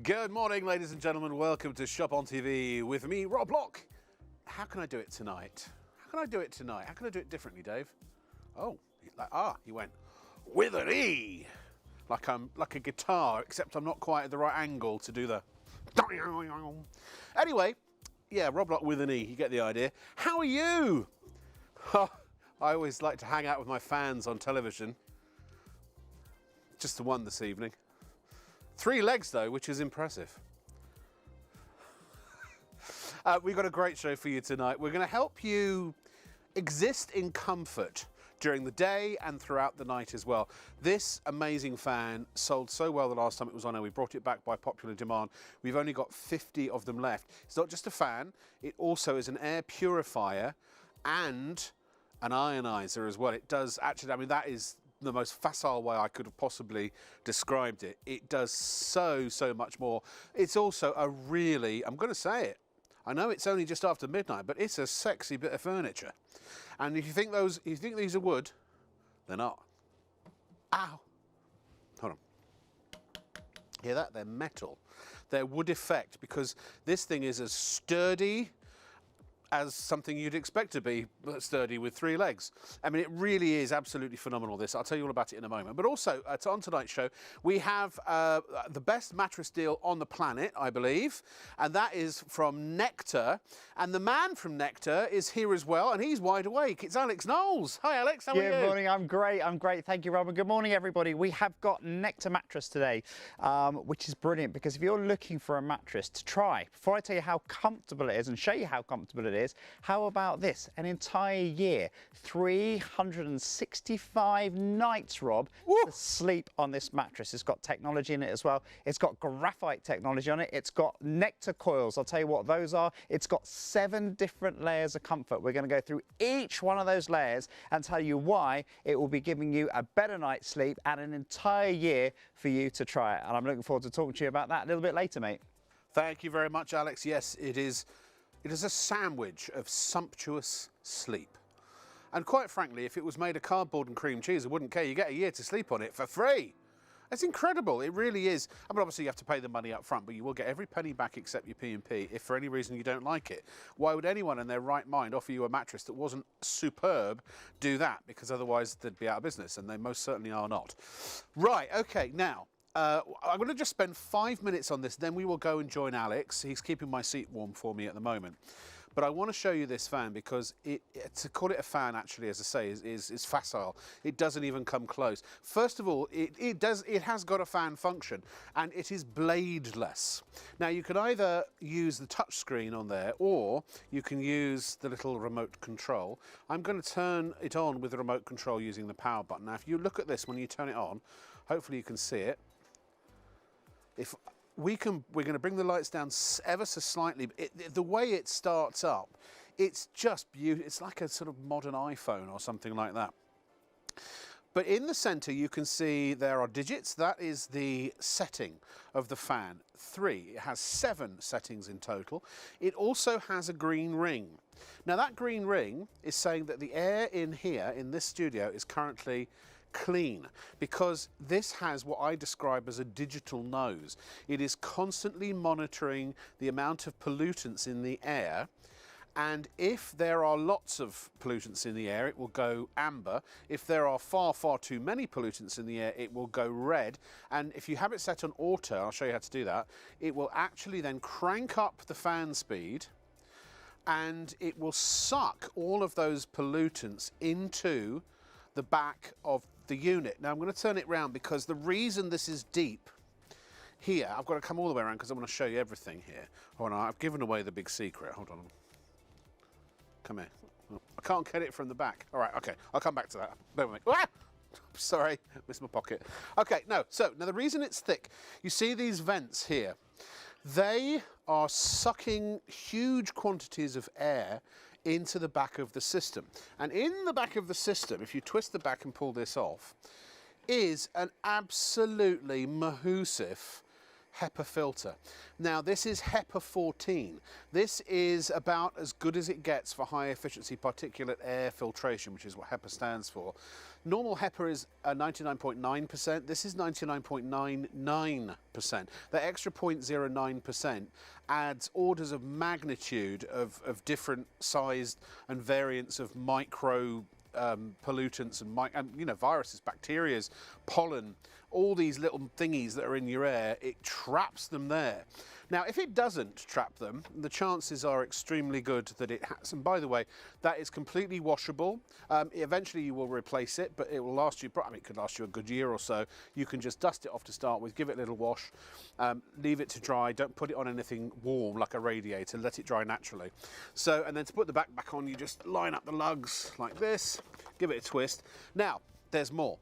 Good morning, ladies and gentlemen. Welcome to Shop on TV with me, Rob Lock. How can I do it tonight? How can I do it tonight? How can I do it differently, Dave? Oh, he went with an E. Like I'm like a guitar, except I'm not quite at the right angle to do the. Anyway, yeah, Rob Lock with an E. You get the idea. How are you? I always like to hang out with my fans on television. Just the one this evening. 3 legs though, which is impressive. We've got a great show for you tonight. We're going to help you exist in comfort during the day and throughout the night as well. This amazing fan sold so well the last time it was on air. We brought it back by popular demand. We've only got 50 of them left. It's not just a fan, it also is an air purifier and an ionizer as well. It does actually, I mean, that is the most facile way I could have possibly described it. It does so much more. It's also a really, I'm going to say it, I know it's only just after midnight, but it's a sexy bit of furniture. And if you think these are wood, they're not. Ow. Hold on. Hear that? They're metal. They're wood effect because this thing is as sturdy as something you'd expect to be sturdy with 3 legs. I mean, it really is absolutely phenomenal, this. I'll tell you all about it in a moment. But also, on tonight's show, we have the best mattress deal on the planet, I believe, and that is from Nectar. And the man from Nectar is here as well, and he's wide awake. It's Alex Knowles. Hi, Alex. How are you? Good morning. I'm great. Thank you, Robin. Good morning, everybody. We have got Nectar mattress today, which is brilliant because if you're looking for a mattress to try, before I tell you how comfortable it is and show you how comfortable it is, how about this? An entire year, 365 nights, Rob, to sleep on this mattress. It's got technology in it as well. It's got graphite technology on it. It's got Nectar coils. I'll tell you what those are. It's got 7 different layers of comfort. We're going to go through each one of those layers and tell you why it will be giving you a better night's sleep and an entire year for you to try it. And I'm looking forward to talking to you about that a little bit later, mate. Thank you very much, Alex. Yes, it is. It is a sandwich of sumptuous sleep. And quite frankly, if it was made of cardboard and cream cheese, I wouldn't care. You get a year to sleep on it for free. It's incredible. It really is. I mean, obviously you have to pay the money up front, but you will get every penny back except your P&P if for any reason you don't like it. Why would anyone in their right mind offer you a mattress that wasn't superb do that? Because otherwise they'd be out of business, and they most certainly are not. Right, okay, now, I'm going to just spend 5 minutes on this, then we will go and join Alex. He's keeping my seat warm for me at the moment. But I want to show you this fan because to call it a fan, actually, as I say, is facile. It doesn't even come close. First of all, it has got a fan function, and it is bladeless. Now, you can either use the touch screen on there, or you can use the little remote control. I'm going to turn it on with the remote control using the power button. Now, if you look at this when you turn it on, hopefully you can see it. We're going to bring the lights down ever so slightly. The way it starts up, it's just beautiful. It's like a sort of modern iPhone or something like that. But in the center, you can see there are digits. That is the setting of the fan. 3. It has 7 settings in total. It also has a green ring. Now, that green ring is saying that the air in here, in this studio, is currently clean, because this has what I describe as a digital nose. It is constantly monitoring the amount of pollutants in the air, and if there are lots of pollutants in the air, it will go amber. If there are far too many pollutants in the air, it will go red. And if you have it set on auto, I'll show you how to do that, it will actually then crank up the fan speed, and it will suck all of those pollutants into the back of the unit. Now I'm going to turn it round because the reason this is deep here, I've got to come all the way around because I want to show you everything here. Hold on, I've given away the big secret. Hold on. Come here. Oh, I can't get it from the back. All right, okay, I'll come back to that. Bear with me. Ah! Sorry, missed my pocket. Okay, now the reason it's thick, you see these vents here, they are sucking huge quantities of air into the back of the system. And in the back of the system, if you twist the back and pull this off, is an absolutely mahoosive HEPA filter. Now this is HEPA 14. This is about as good as it gets for high efficiency particulate air filtration, which is what HEPA stands for. Normal HEPA is 99.9%. This is 99.99%. That extra 0.09% adds orders of magnitude of different sized and variants of micro pollutants and you know, viruses, bacterias, pollen, all these little thingies that are in your air. It traps them there. Now, if it doesn't trap them, the chances are extremely good that it has. And by the way, that is completely washable. Eventually you will replace it, but it will last you, I mean, it could last you a good year or so. You can just dust it off to start with, give it a little wash, leave it to dry. Don't put it on anything warm like a radiator, let it dry naturally. So, and then to put the back on, you just line up the lugs like this, give it a twist. Now, there's more.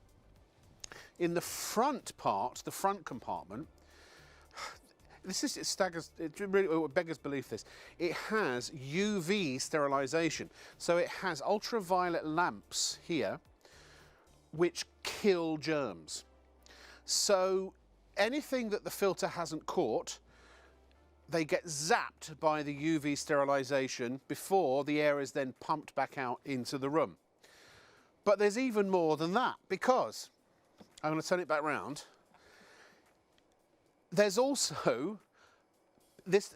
In the front part, the front compartment, this is, it really beggars belief this. It has UV sterilization. So it has ultraviolet lamps here which kill germs. So anything that the filter hasn't caught, they get zapped by the UV sterilization before the air is then pumped back out into the room. But there's even more than that, because I'm going to turn it back round. There's also, this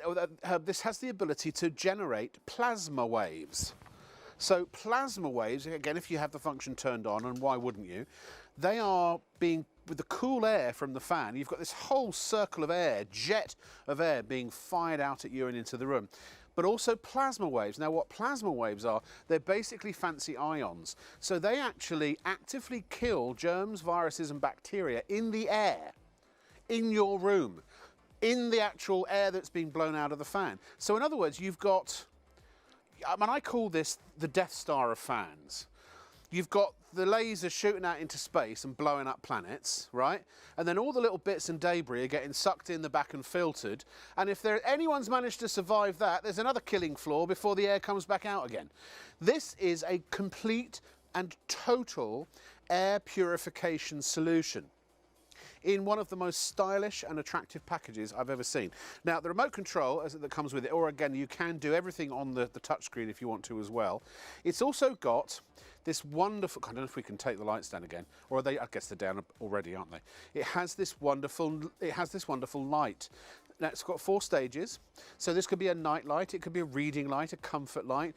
has the ability to generate plasma waves. So plasma waves, again, if you have the function turned on, and why wouldn't you, they are being, with the cool air from the fan, you've got this whole circle of air, jet of air being fired out at you and into the room. But also plasma waves. Now what plasma waves are, they're basically fancy ions. So they actually actively kill germs, viruses and bacteria in the air, in your room, in the actual air that's being blown out of the fan. So in other words, you've got, I mean, I call this the Death Star of fans. You've got the laser shooting out into space and blowing up planets, right? And then all the little bits and debris are getting sucked in the back and filtered. And if anyone's managed to survive that, there's another killing floor before the air comes back out again. This is a complete and total air purification solution in one of the most stylish and attractive packages I've ever seen. Now, the remote control that comes with it, or again, you can do everything on the touchscreen if you want to as well. It's also got this wonderful, I don't know if we can take the lights down again, or are they, I guess they're down already, aren't they? It has this wonderful light. Now, it's got 4 stages. So this could be a night light, it could be a reading light, a comfort light,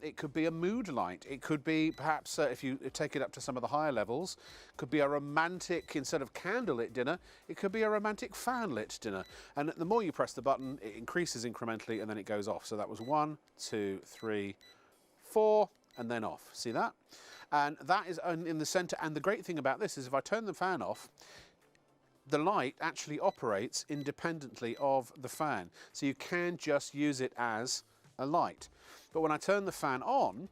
it could be a mood light, it could be perhaps, if you take it up to some of the higher levels, could be a romantic, instead of candlelit dinner, it could be a romantic fan-lit dinner. And the more you press the button, it increases incrementally and then it goes off. So that was 1, 2, 3, 4, and then off. See that? And that is in the center. And the great thing about this is if I turn the fan off, the light actually operates independently of the fan. So you can just use it as a light. But when I turn the fan on,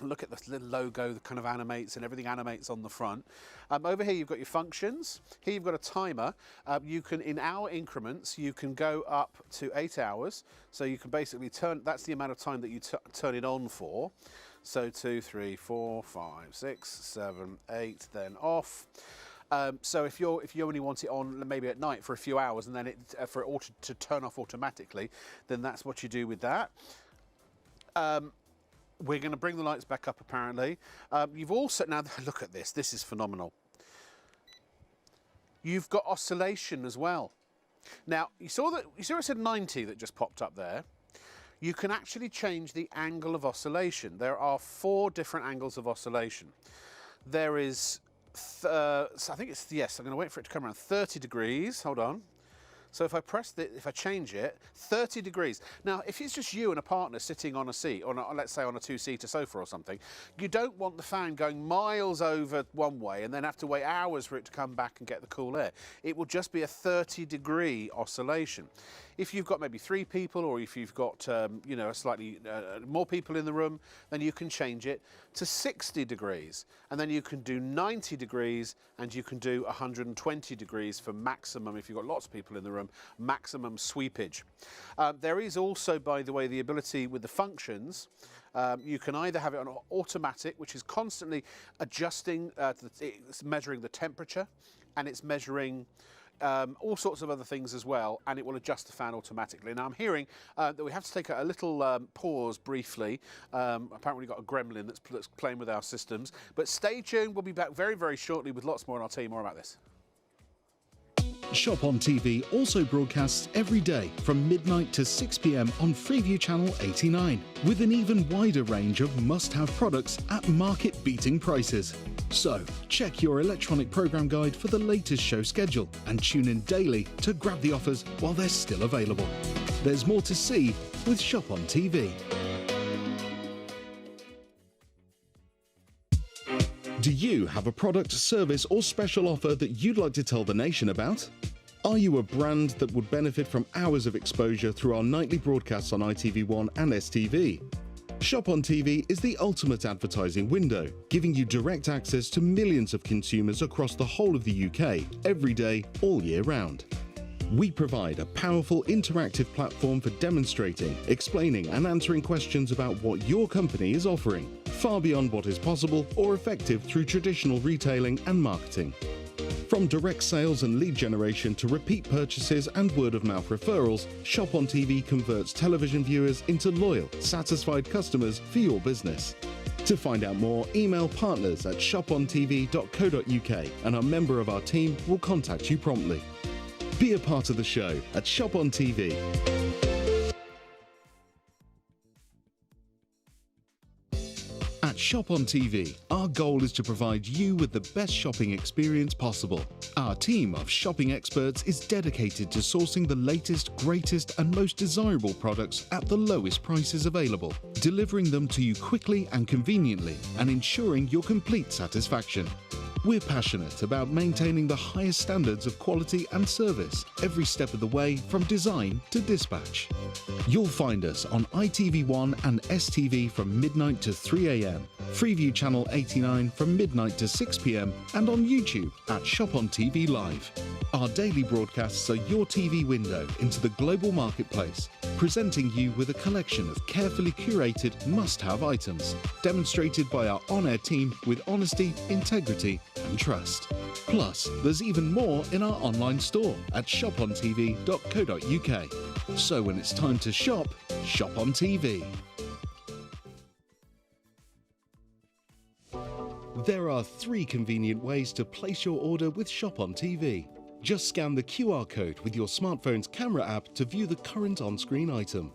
look at this little logo that kind of animates, and everything animates on the front. Over here you've got your functions. Here you've got a timer. You can, in hour increments, you can go up to 8 hours. So you can basically turn, that's the amount of time that you turn it on for. So 2, 3, 4, 5, 6, 7, 8, then off. So if you only want it on maybe at night for a few hours and then for it to turn off automatically, then that's what you do with that. We're going to bring the lights back up apparently. You've also, now look at this, this is phenomenal. You've got oscillation as well. Now you saw it said 90 that just popped up there. You can actually change the angle of oscillation. There are 4 different angles of oscillation. There is so I think it's, yes, I'm going to wait for it to come around, 30 degrees, hold on. So if I if I change it, 30 degrees. Now, if it's just you and a partner sitting on a seat, or let's say on a 2-seater sofa or something, you don't want the fan going miles over one way and then have to wait hours for it to come back and get the cool air. It will just be a 30-degree oscillation. If you've got maybe 3 people, or if you've got you know, slightly more people in the room, then you can change it to 60 degrees. And then you can do 90 degrees, and you can do 120 degrees for maximum, if you've got lots of people in the room, maximum sweepage. There is also, by the way, the ability with the functions. You can either have it on automatic, which is constantly adjusting, it's measuring the temperature, and it's measuring all sorts of other things as well, and it will adjust the fan automatically. Now I'm hearing that we have to take a little pause briefly. Apparently we've got a gremlin that's playing with our systems, but stay tuned. We'll be back very, very shortly with lots more, and I'll tell you more about this. Shop on TV also broadcasts every day from midnight to 6 p.m. on Freeview Channel 89, with an even wider range of must-have products at market-beating prices. So, check your electronic program guide for the latest show schedule and tune in daily to grab the offers while they're still available. There's more to see with Shop on TV. Do you have a product, service or special offer that you'd like to tell the nation about? Are you a brand that would benefit from hours of exposure through our nightly broadcasts on ITV1 and STV? Shop on TV is the ultimate advertising window, giving you direct access to millions of consumers across the whole of the UK, every day, all year round. We provide a powerful interactive platform for demonstrating, explaining and answering questions about what your company is offering, far beyond what is possible or effective through traditional retailing and marketing. From direct sales and lead generation to repeat purchases and word-of-mouth referrals, Shop on TV converts television viewers into loyal, satisfied customers for your business. To find out more, email partners@shopontv.co.uk and a member of our team will contact you promptly. Be a part of the show at Shop on TV. At Shop on TV, our goal is to provide you with the best shopping experience possible. Our team of shopping experts is dedicated to sourcing the latest, greatest and most desirable products at the lowest prices available, delivering them to you quickly and conveniently and ensuring your complete satisfaction. We're passionate about maintaining the highest standards of quality and service every step of the way from design to dispatch. You'll find us on ITV1 and STV from midnight to 3 a.m, Freeview Channel 89 from midnight to 6 p.m, and on YouTube at ShopOnTV Live. Our daily broadcasts are your TV window into the global marketplace, presenting you with a collection of carefully curated must-have items, demonstrated by our on-air team with honesty, integrity and trust. Plus, there's even more in our online store at shopontv.co.uk. So when it's time to shop, shop on TV. There are 3 convenient ways to place your order with Shop on TV. Just scan the QR code with your smartphone's camera app to view the current on-screen item.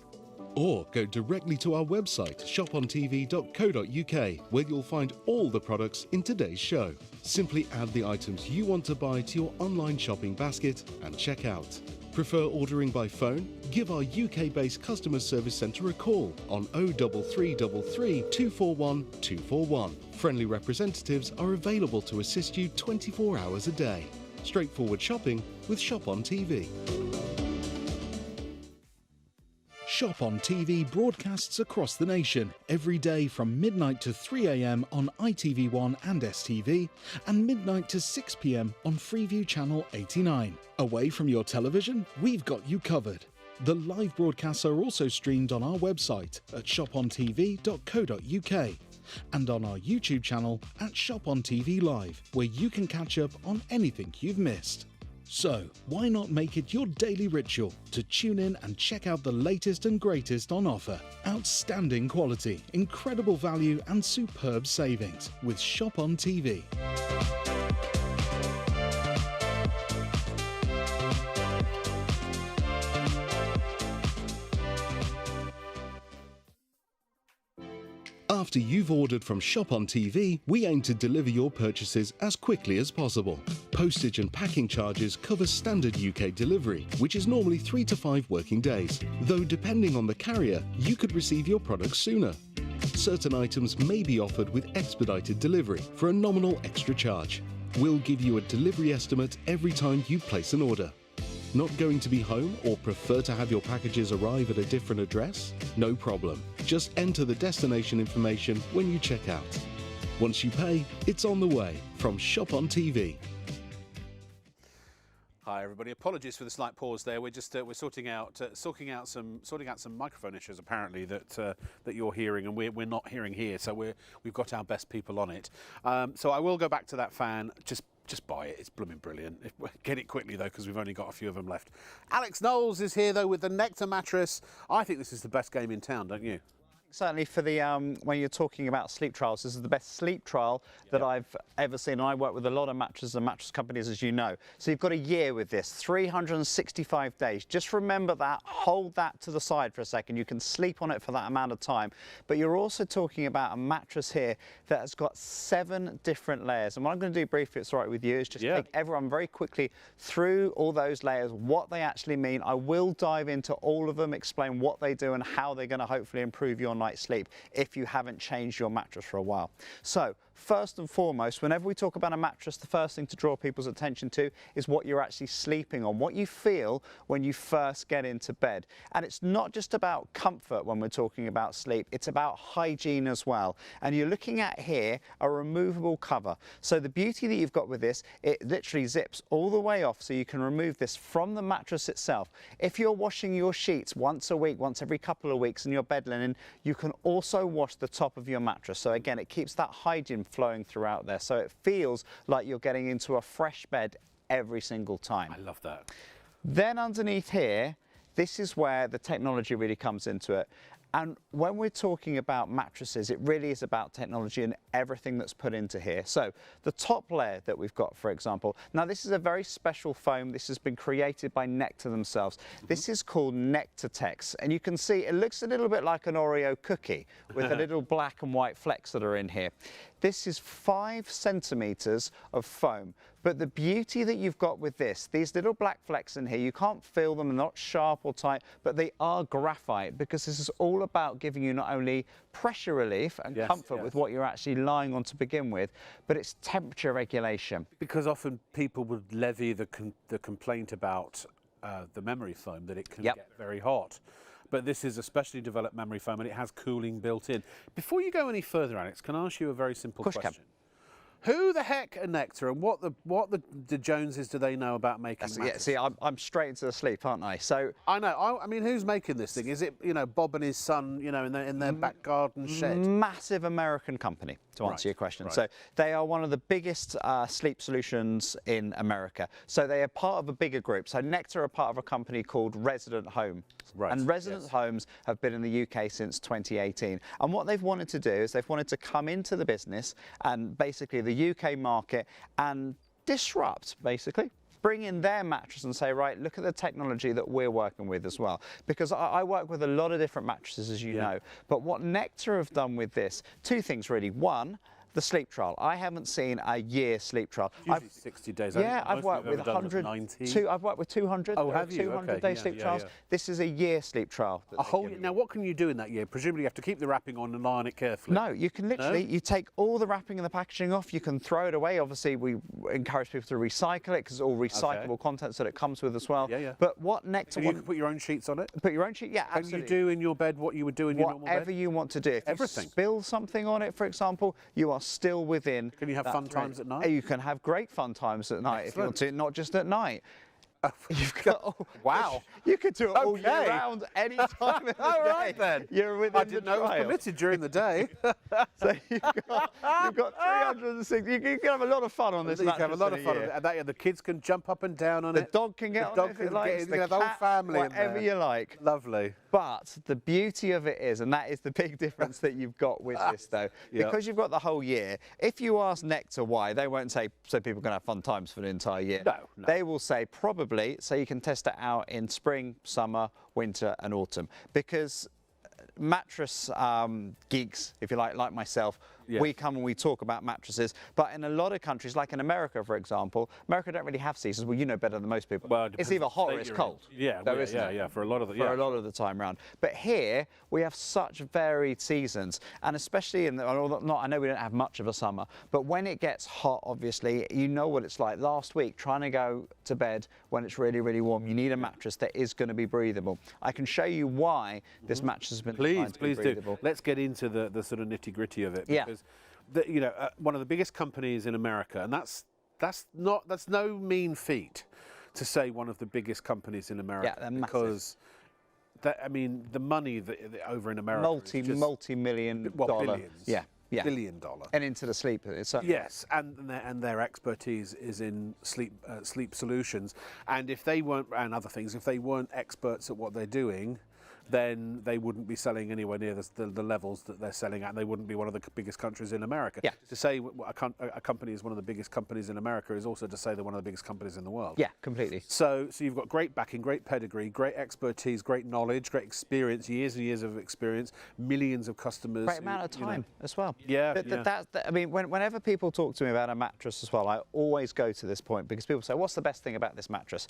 Or go directly to our website, shopontv.co.uk, where you'll find all the products in today's show. Simply add the items you want to buy to your online shopping basket and check out. Prefer ordering by phone? Give our UK-based customer service centre a call on 03333 241 241. Friendly representatives are available to assist you 24 hours a day. Straightforward shopping with Shop on TV. Shop on TV broadcasts across the nation every day from midnight to 3 a.m. on ITV1 and STV and midnight to 6 p.m. on Freeview Channel 89. Away from your television, we've got you covered. The live broadcasts are also streamed on our website at shopontv.co.uk and on our YouTube channel at ShopOnTV Live, where you can catch up on anything you've missed. So, why not make it your daily ritual to tune in and check out the latest and greatest on offer? Outstanding quality, incredible value and superb savings with Shop on TV. After you've ordered from Shop on TV, we aim to deliver your purchases as quickly as possible. Postage and packing charges cover standard UK delivery, which is normally 3 to 5 working days, though depending on the carrier, you could receive your products sooner. Certain items may be offered with expedited delivery for a nominal extra charge. We'll give you a delivery estimate every time you place an order. Not going to be home or prefer to have your packages arrive at a different address? No problem. Just enter the destination information when you check out. Once you pay, it's on the way from Shop on TV. Hi everybody. Apologies for the slight pause there. We're just we're sorting out some microphone issues apparently that you're hearing and we're not hearing here. So we've got our best people on it. So I will go back to that fan. Just just buy it. It's blooming brilliant. Get it quickly, though, because we've only got a few of them left. Alex Knowles is here, though, with the Nectar mattress. I think this is the best game in town, don't you? Certainly for the, when you're talking about sleep trials, this is the best sleep trial that I've ever seen. And I work with a lot of mattresses and mattress companies, as you know. So you've got a year with this, 365 days. Just remember that, hold that to the side for a second. You can sleep on it for that amount of time. But you're also talking about a mattress here that has got 7 different layers. And what I'm going to do briefly, if it's all right with you, is just take everyone very quickly through all those layers, what they actually mean. I will dive into all of them, explain what they do and how they're going to hopefully improve your night's sleep if you haven't changed your mattress for a while. So first and foremost, whenever we talk about a mattress, the first thing to draw people's attention to is what you're actually sleeping on, what you feel when you first get into bed. And it's not just about comfort when we're talking about sleep, it's about hygiene as well. And you're looking at here a removable cover. So the beauty that you've got with this, it literally zips all the way off, so you can remove this from the mattress itself. If you're washing your sheets once a week, once every couple of weeks, and your bed linen, you can also wash the top of your mattress. So again, it keeps that hygiene flowing throughout there, so it feels like you're getting into a fresh bed every single time. I love that. Then underneath here, this is where the technology really comes into it. And when we're talking about mattresses, it really is about technology and everything that's put into here. So the top layer that we've got, for example, now this is a very special foam. This has been created by Nectar themselves. This is called Nectar Tex. And you can see it looks a little bit like an Oreo cookie with the little black and white flecks that are in here. This is 5 centimeters of foam. But the beauty that you've got with this, these little black flecks in here, you can't feel them, they're not sharp or tight, but they are graphite, because this is all about giving you not only pressure relief and comfort with what you're actually lying on to begin with, but it's temperature regulation. Because often people would levy the complaint about the memory foam, that it can get very hot. But this is a specially developed memory foam, and it has cooling built in. Before you go any further, Alex, can I ask you a very simple question? Who the heck are Nectar, and what the Joneses do they know about making mattresses? Yeah, see, I'm straight into the sleep, aren't I? So I know. I mean, who's making this thing? Is it, you know, Bob and his son, you know, in their back garden shed? Massive American company, to answer your question. So they are one of the biggest sleep solutions in America. So they are part of a bigger group. So Nectar are part of a company called Resident Home. And Resident Homes have been in the UK since 2018. And what they've wanted to do is they've wanted to come into the business and basically the UK market and disrupt, basically. Bring in their mattress and say, right, look at the technology that we're working with as well. Because I work with a lot of different mattresses, as you know. But what Nectar have done with this, 2 things really. One, the sleep trial. I haven't seen a year sleep trial. Usually 60 days. Yeah, I've worked with 100. I've worked with 200. Oh, have you? 200-day sleep trials. This is a year sleep trial. A whole year. Now, what can you do in that year? Presumably, you have to keep the wrapping on and lie on it carefully. No, you can literally, you take all the wrapping and the packaging off. You can throw it away. Obviously, we encourage people to recycle it because it's all recyclable contents that it comes with as well. But what Nectar? So you can put your own sheets on it. Put your own sheet. Yeah, absolutely. Can you do in your bed what you would do in your normal bed? Whatever you want to do. If you spill something on it, for example, you are still within. Can you have fun times at night? You can have great fun times at night if you want to, not just at night. You've got, wow. You could do it all year round, any time of the All day. right then. You're within I didn't know it was permitted during the day. So you've got 360. You can have a lot of fun on this. You can have a lot of fun on it. And the kids can jump up and down on it. The dog can get on it if it likes. The whole family whatever you like. Lovely. But the beauty of it is, and that is the big difference that you've got with this though, because you've got the whole year, if you ask Nectar why, they won't say so people can have fun times for the entire year. No. They will say probably so you can test it out in spring, summer, winter and autumn. Because mattress geeks, if you like myself, we come and we talk about mattresses, but in a lot of countries, like in America, for example, America don't really have seasons. Well, you know better than most people. Well, it's either hot or it's cold. For a lot of the time around. But here we have such varied seasons, and especially in I know we don't have much of a summer, but when it gets hot, obviously, you know what it's like. Last week, trying to go to bed when it's really, really warm, you need a mattress that is going to be breathable. I can show you why this mattress has been designed to be breathable. Let's get into the sort of nitty-gritty of it. Because one of the biggest companies in America, and that's no mean feat to say one of the biggest companies in America. Yeah, because I mean the money that over in America multi-million dollar. Billions. billion. And into the sleep. Yes, and their expertise is in sleep solutions. And if they weren't, and other things, if they weren't experts at what they're doing, then they wouldn't be selling anywhere near the levels that they're selling at, and they wouldn't be one of the biggest countries in America. Yeah. To say a company is one of the biggest companies in America is also to say they're one of the biggest companies in the world. Yeah, completely. So you've got great backing, great pedigree, great expertise, great knowledge, great experience, years and years of experience, millions of customers. Great amount of time as well. Yeah, I mean, whenever people talk to me about a mattress as well, I always go to this point because people say, what's the best thing about this mattress?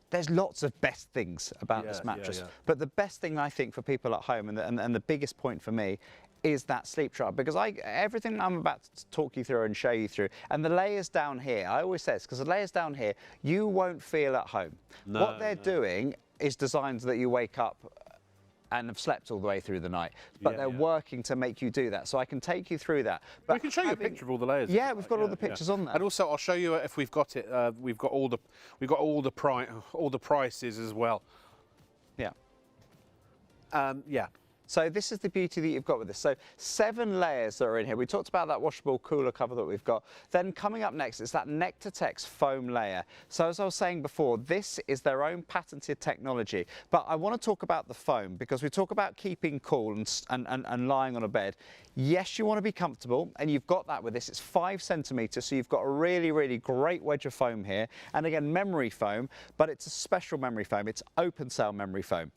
There's lots of best things about this mattress, but the best thing I think for people at home, and the biggest point for me, is that sleep trial, because everything I'm about to talk you through and show you through, and the layers down here, I always say this, because the layers down here, you won't feel at home. What they're doing is designed so that you wake up and have slept all the way through the night, but they're working to make you do that. So I can take you through that. But we can show you a picture of all the layers. Yeah, we've got all the pictures on there. And also, I'll show you if we've got it. We've got all the prices as well. Yeah. Yeah. So this is the beauty that you've got with this. So 7 layers that are in here. We talked about that washable cooler cover that we've got. Then coming up next is that Nectartex foam layer. So as I was saying before, this is their own patented technology. But I want to talk about the foam because we talk about keeping cool and lying on a bed. Yes, you want to be comfortable, and you've got that with this. It's 5 centimetres, so you've got a really, really great wedge of foam here. And again, memory foam, but it's a special memory foam. It's open cell memory foam,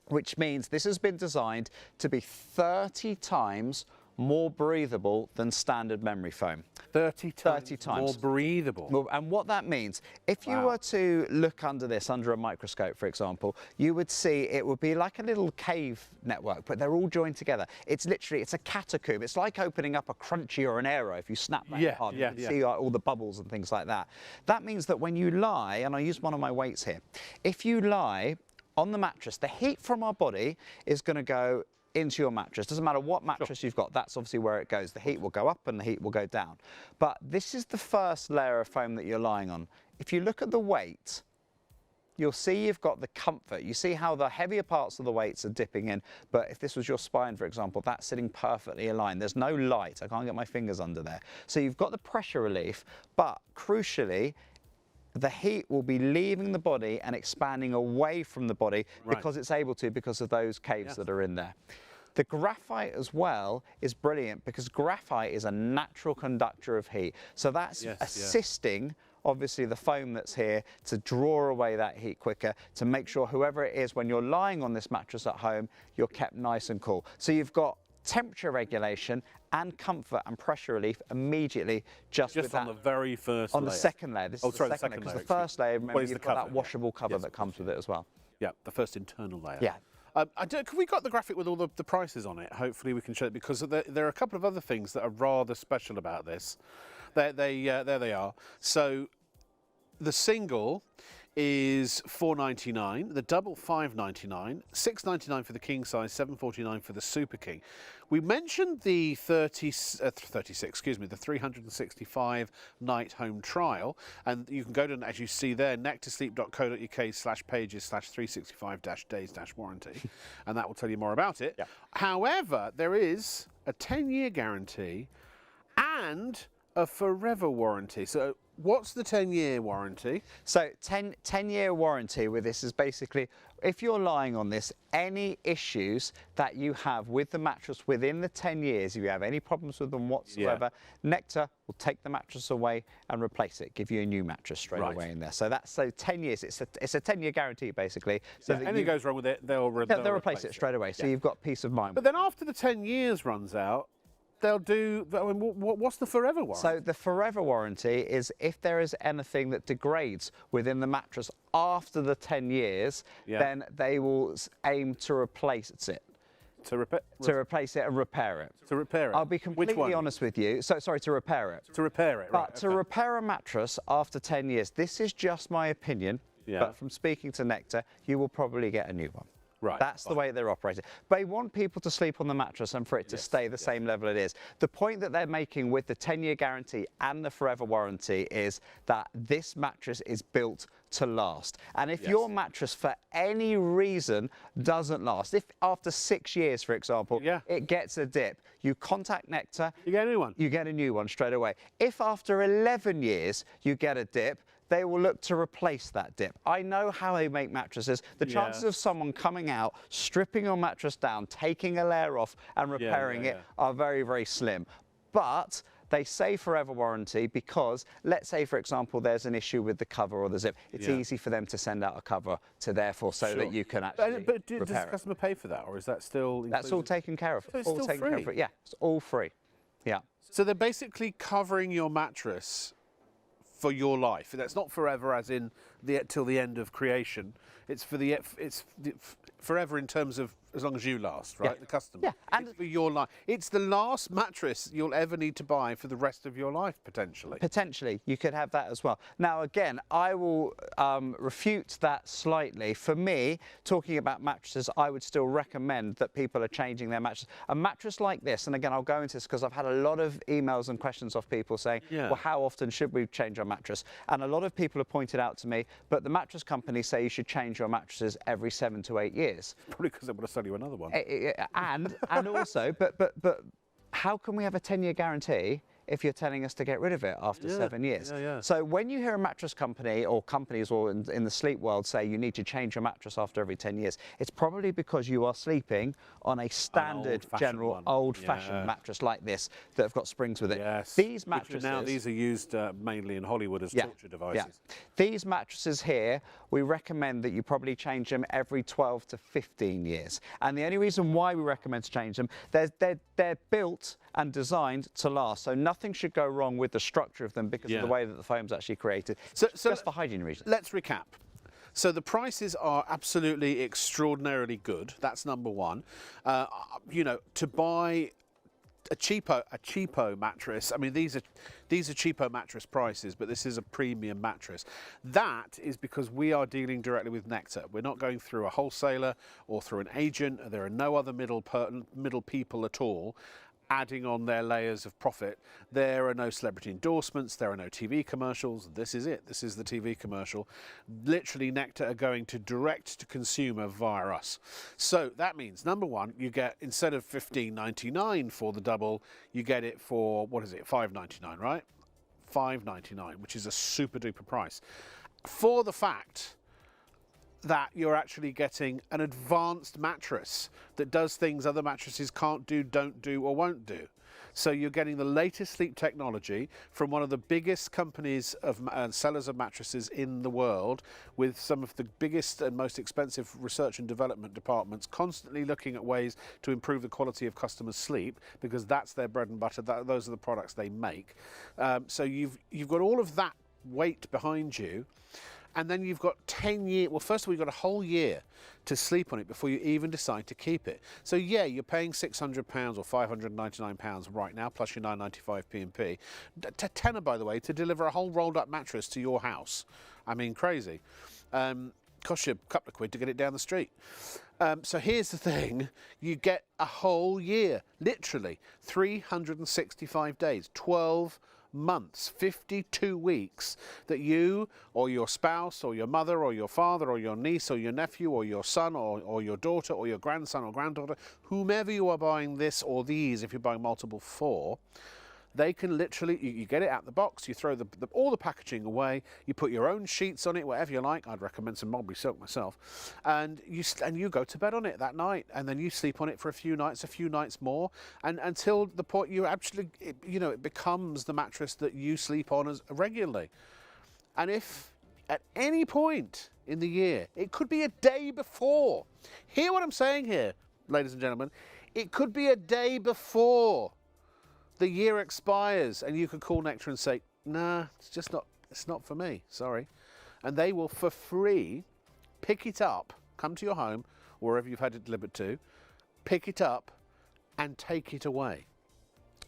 which means this has been designed to be 30 times more breathable than standard memory foam. 30 times more breathable. And what that means, if you were to look under this, under a microscope, for example, you would see it would be like a little cave network, but they're all joined together. It's literally, it's a catacomb. It's like opening up a Crunchy or an Aero. If you snap that hard, you can see all the bubbles and things like that. That means that when you lie, and I use one of my weights here, if you lie on the mattress, the heat from our body is going to go into your mattress. Doesn't matter what mattress you've got, that's obviously where it goes. The heat will go up and the heat will go down. But this is the first layer of foam that you're lying on. If you look at the weight, you'll see you've got the comfort. You see how the heavier parts of the weights are dipping in, but if this was your spine, for example, that's sitting perfectly aligned. There's no light. I can't get my fingers under there. So you've got the pressure relief, but crucially, the heat will be leaving the body and expanding away from the body because it's able to, because of those caves that are in there. The graphite as well is brilliant because graphite is a natural conductor of heat. So that's assisting, obviously, the foam that's here to draw away that heat quicker, to make sure whoever it is, when you're lying on this mattress at home, you're kept nice and cool. So you've got temperature regulation and comfort and pressure relief immediately just with on that, the very first on layer. the second layer. This is the second layer, because the first layer, remember, you've got that washable cover that comes with it as well. Yeah, the first internal layer. Yeah. Have we got the graphic with all the prices on it? Hopefully we can show it, because there are a couple of other things that are rather special about this. There they are. So the single is $4.99, the double $5.99, $6.99 for the king size, $7.49 for the super king. We mentioned the 365 night home trial, and you can go to, as you see there, nectarsleep.co.uk/pages/365-days-warranty, and that will tell you more about it. Yeah. However, there is a 10-year guarantee and a forever warranty. So what's the 10-year warranty? So 10-year warranty with this is basically, if you're lying on this, any issues that you have with the mattress within the 10 years, if you have any problems with them whatsoever, Nectar will take the mattress away and replace it, give you a new mattress straight away in there. So that's 10 years. It's a 10-year guarantee basically. So that anything goes wrong with it, they'll replace it straight away. So you've got peace of mind. But then after the 10 years runs out, they'll do, I mean, what's the forever warranty? So the forever warranty is if there is anything that degrades within the mattress after the 10 years, then they will aim to replace it. To replace it and repair it. To repair it. I'll be completely honest with you. So sorry, to repair it. To repair it, right. But to repair a mattress after 10 years, this is just my opinion, but from speaking to Nectar, you will probably get a new one. Right, That's the way they're operating. They want people to sleep on the mattress and for it to stay the same level it is. The point that they're making with the 10-year guarantee and the forever warranty is that this mattress is built to last. And if your mattress for any reason doesn't last, if after 6 years, for example, it gets a dip, you contact Nectar, you get a new one. You get a new one straight away. If after 11 years you get a dip, they will look to replace that dip. I know how they make mattresses. The chances of someone coming out, stripping your mattress down, taking a layer off and repairing it are very, very slim. But they say forever warranty because, let's say, for example, there's an issue with the cover or the zip. It's easy for them to send out a cover to therefore so that you can actually But does the repair it. customer pay for that, or is that still included? That's all taken care of. So it's all still taken free? care of. Yeah, it's all free. Yeah. So they're basically covering your mattress for your life. That's not forever, as in till the end of creation. It's forever in terms of as long as you last, right? The customer. Yeah, and it's for your life. It's the last mattress you'll ever need to buy for the rest of your life, potentially. Potentially, you could have that as well. Now, again, I will refute that slightly. For me, talking about mattresses, I would still recommend that people are changing their mattress. A mattress like this, and again, I'll go into this because I've had a lot of emails and questions off people saying, well, how often should we change our mattress? And a lot of people have pointed out to me, but the mattress companies say you should change your mattresses every 7 to 8 years. Probably because they want to sell you another one. And also, but how can we have a 10-year guarantee if you're telling us to get rid of it after 7 years? So when you hear a mattress company or companies or in the sleep world say you need to change your mattress after every 10 years, it's probably because you are sleeping on a standard, general, old-fashioned mattress like this that have got springs with it. Yes. These mattresses... Now these are used mainly in Hollywood as torture devices. These mattresses here, we recommend that you probably change them every 12 to 15 years. And the only reason why we recommend to change them, they're built and designed to last. So nothing should go wrong with the structure of them because of the way that the foam's actually created. So just for hygiene reasons. Let's recap. So the prices are absolutely extraordinarily good. That's number one. You know, to buy a cheapo mattress. I mean, these are cheapo mattress prices, but this is a premium mattress. That is because we are dealing directly with Nectar. We're not going through a wholesaler or through an agent. There are no other middle people at all adding on their layers of profit. There are no celebrity endorsements, there are no TV commercials. This is it. This is the TV commercial. Literally, Nectar are going to direct to consumer via us. So that means, number one, you get, instead of $15.99 for the double, you get it for, what is it, $5.99, right? $5.99, which is a super duper price. For the fact that you're actually getting an advanced mattress that does things other mattresses can't do, don't do, or won't do. So you're getting the latest sleep technology from one of the biggest companies of sellers of mattresses in the world, with some of the biggest and most expensive research and development departments constantly looking at ways to improve the quality of customers' sleep, because that's their bread and butter. Those are the products they make. So you've got all of that weight behind you. And then you've got 10 years, well, first of all, you've got a whole year to sleep on it before you even decide to keep it. So yeah, you're paying £600 or £599 right now, plus your £9.95 P&P. Tenner, by the way, to deliver a whole rolled up mattress to your house. I mean, crazy. Costs you a couple of quid to get it down the street. So here's the thing, you get a whole year, literally 365 days, 12 months, 52 weeks, that you or your spouse or your mother or your father or your niece or your nephew or your son or your daughter or your grandson or granddaughter, whomever you are buying this or these, if you're buying multiple for, they can literally, you get it out the box, you throw all the packaging away, you put your own sheets on it, whatever you like. I'd recommend some mulberry silk myself, and you go to bed on it that night, and then you sleep on it for a few nights more, and until the point you actually, you know, it becomes the mattress that you sleep on as regularly. And if at any point in the year, it could be a day before, hear what I'm saying here, ladies and gentlemen, it could be a day before the year expires, and you could call Nectar and say, nah, it's not for me, sorry. And they will, for free, pick it up, come to your home, wherever you've had it delivered to, pick it up and take it away.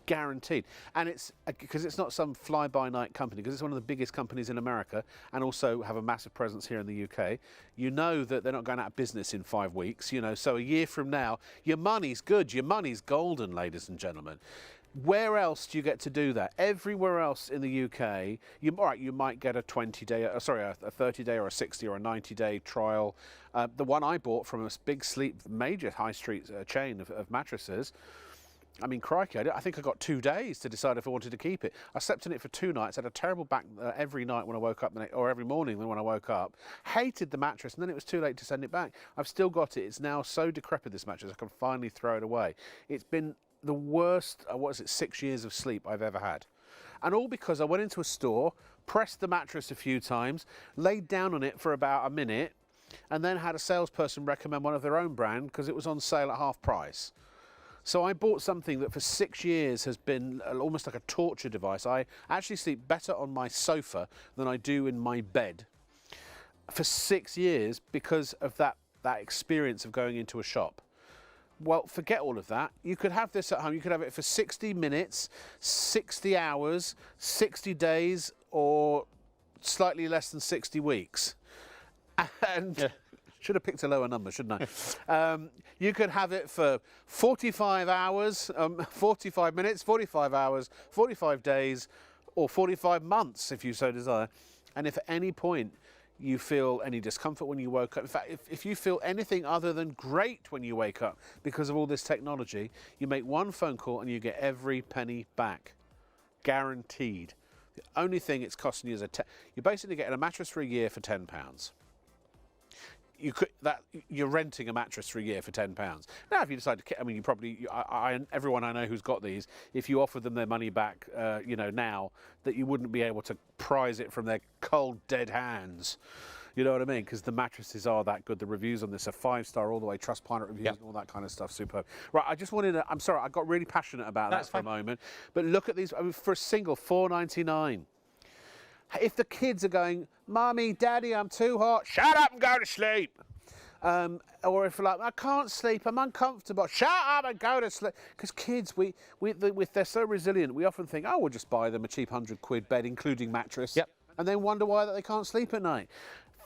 guaranteed. And it's because it's not some fly-by-night company, because it's one of the biggest companies in America and also have a massive presence here in the UK. You know that they're not going out of business in 5 weeks, you know, so a year from now, your money's good, your money's golden, ladies and gentlemen. Where else do you get to do that? Everywhere else in the UK, you might get a 20-day, a 30-day or a 60 or a 90-day trial. The one I bought from a big major high street chain of mattresses, I mean, crikey, I think I got 2 days to decide if I wanted to keep it. I slept in it for 2 nights, had a terrible back every night when I woke up, or every morning when I woke up. Hated the mattress, and then it was too late to send it back. I've still got it. It's now so decrepit, this mattress, I can finally throw it away. It's been the worst, 6 years of sleep I've ever had. And all because I went into a store, pressed the mattress a few times, laid down on it for about a minute, and then had a salesperson recommend one of their own brand because it was on sale at half price. So I bought something that for 6 years has been almost like a torture device. I actually sleep better on my sofa than I do in my bed for 6 years because of that experience of going into a shop. Well, forget all of that. You could have this at home. You could have it for 60 minutes, 60 hours, 60 days, or slightly less than 60 weeks. And... yeah. Should have picked a lower number, shouldn't I? You could have it for 45 hours, 45 minutes, 45 hours, 45 days, or 45 months if you so desire. And if at any point you feel any discomfort when you woke up, in fact, if you feel anything other than great when you wake up because of all this technology, you make one phone call and you get every penny back. Guaranteed. The only thing it's costing you is you're basically getting a mattress for a year for £10. You're renting a mattress for a year for £10. Now, if you decide to, I mean, you probably, everyone I know who's got these, if you offered them their money back, you know, now, that you wouldn't be able to prise it from their cold, dead hands. You know what I mean? Because the mattresses are that good. The reviews on this are 5-star all the way, Trustpilot reviews, and all that kind of stuff. Superb. Right, I just wanted to, I'm sorry, I got really passionate about that for a moment. But look at these, I mean, for a single, £4.99. If the kids are going, Mummy, Daddy, I'm too hot, shut up and go to sleep. Or if like, I can't sleep, I'm uncomfortable, shut up and go to sleep. Because kids, they're so resilient, we often think, oh, we'll just buy them a cheap £100 bed, including mattress, and then wonder why they can't sleep at night.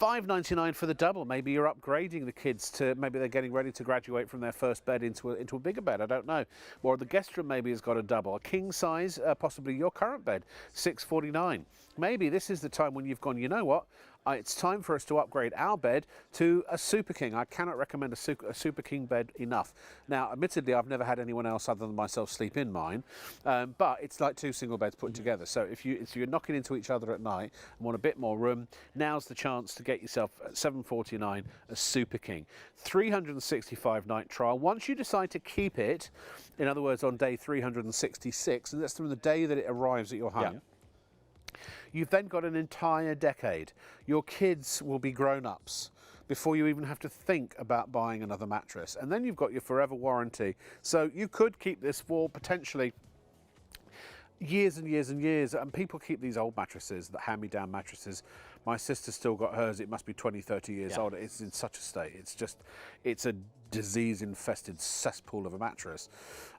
£5.99 for the double. Maybe you're upgrading the kids to, maybe they're getting ready to graduate from their first bed into a bigger bed, I don't know. Or the guest room maybe has got a double. A king size, possibly your current bed, £6.49. Maybe this is the time when you've gone, you know what, it's time for us to upgrade our bed to a Super King. I cannot recommend a Super King bed enough. Now, admittedly, I've never had anyone else other than myself sleep in mine, but it's like 2 single beds put together. So if you're knocking into each other at night and want a bit more room, now's the chance to get yourself at $7.49 a Super King. 365-night trial. Once you decide to keep it, in other words, on day 366, and that's from the day that it arrives at your home, you've then got an entire decade. Your kids will be grown-ups before you even have to think about buying another mattress. And then you've got your forever warranty. So you could keep this for potentially years and years and years. And people keep these old mattresses, the hand-me-down mattresses. My sister's still got hers. It must be 20, 30 years old. It's in such a state. It's a disease-infested cesspool of a mattress.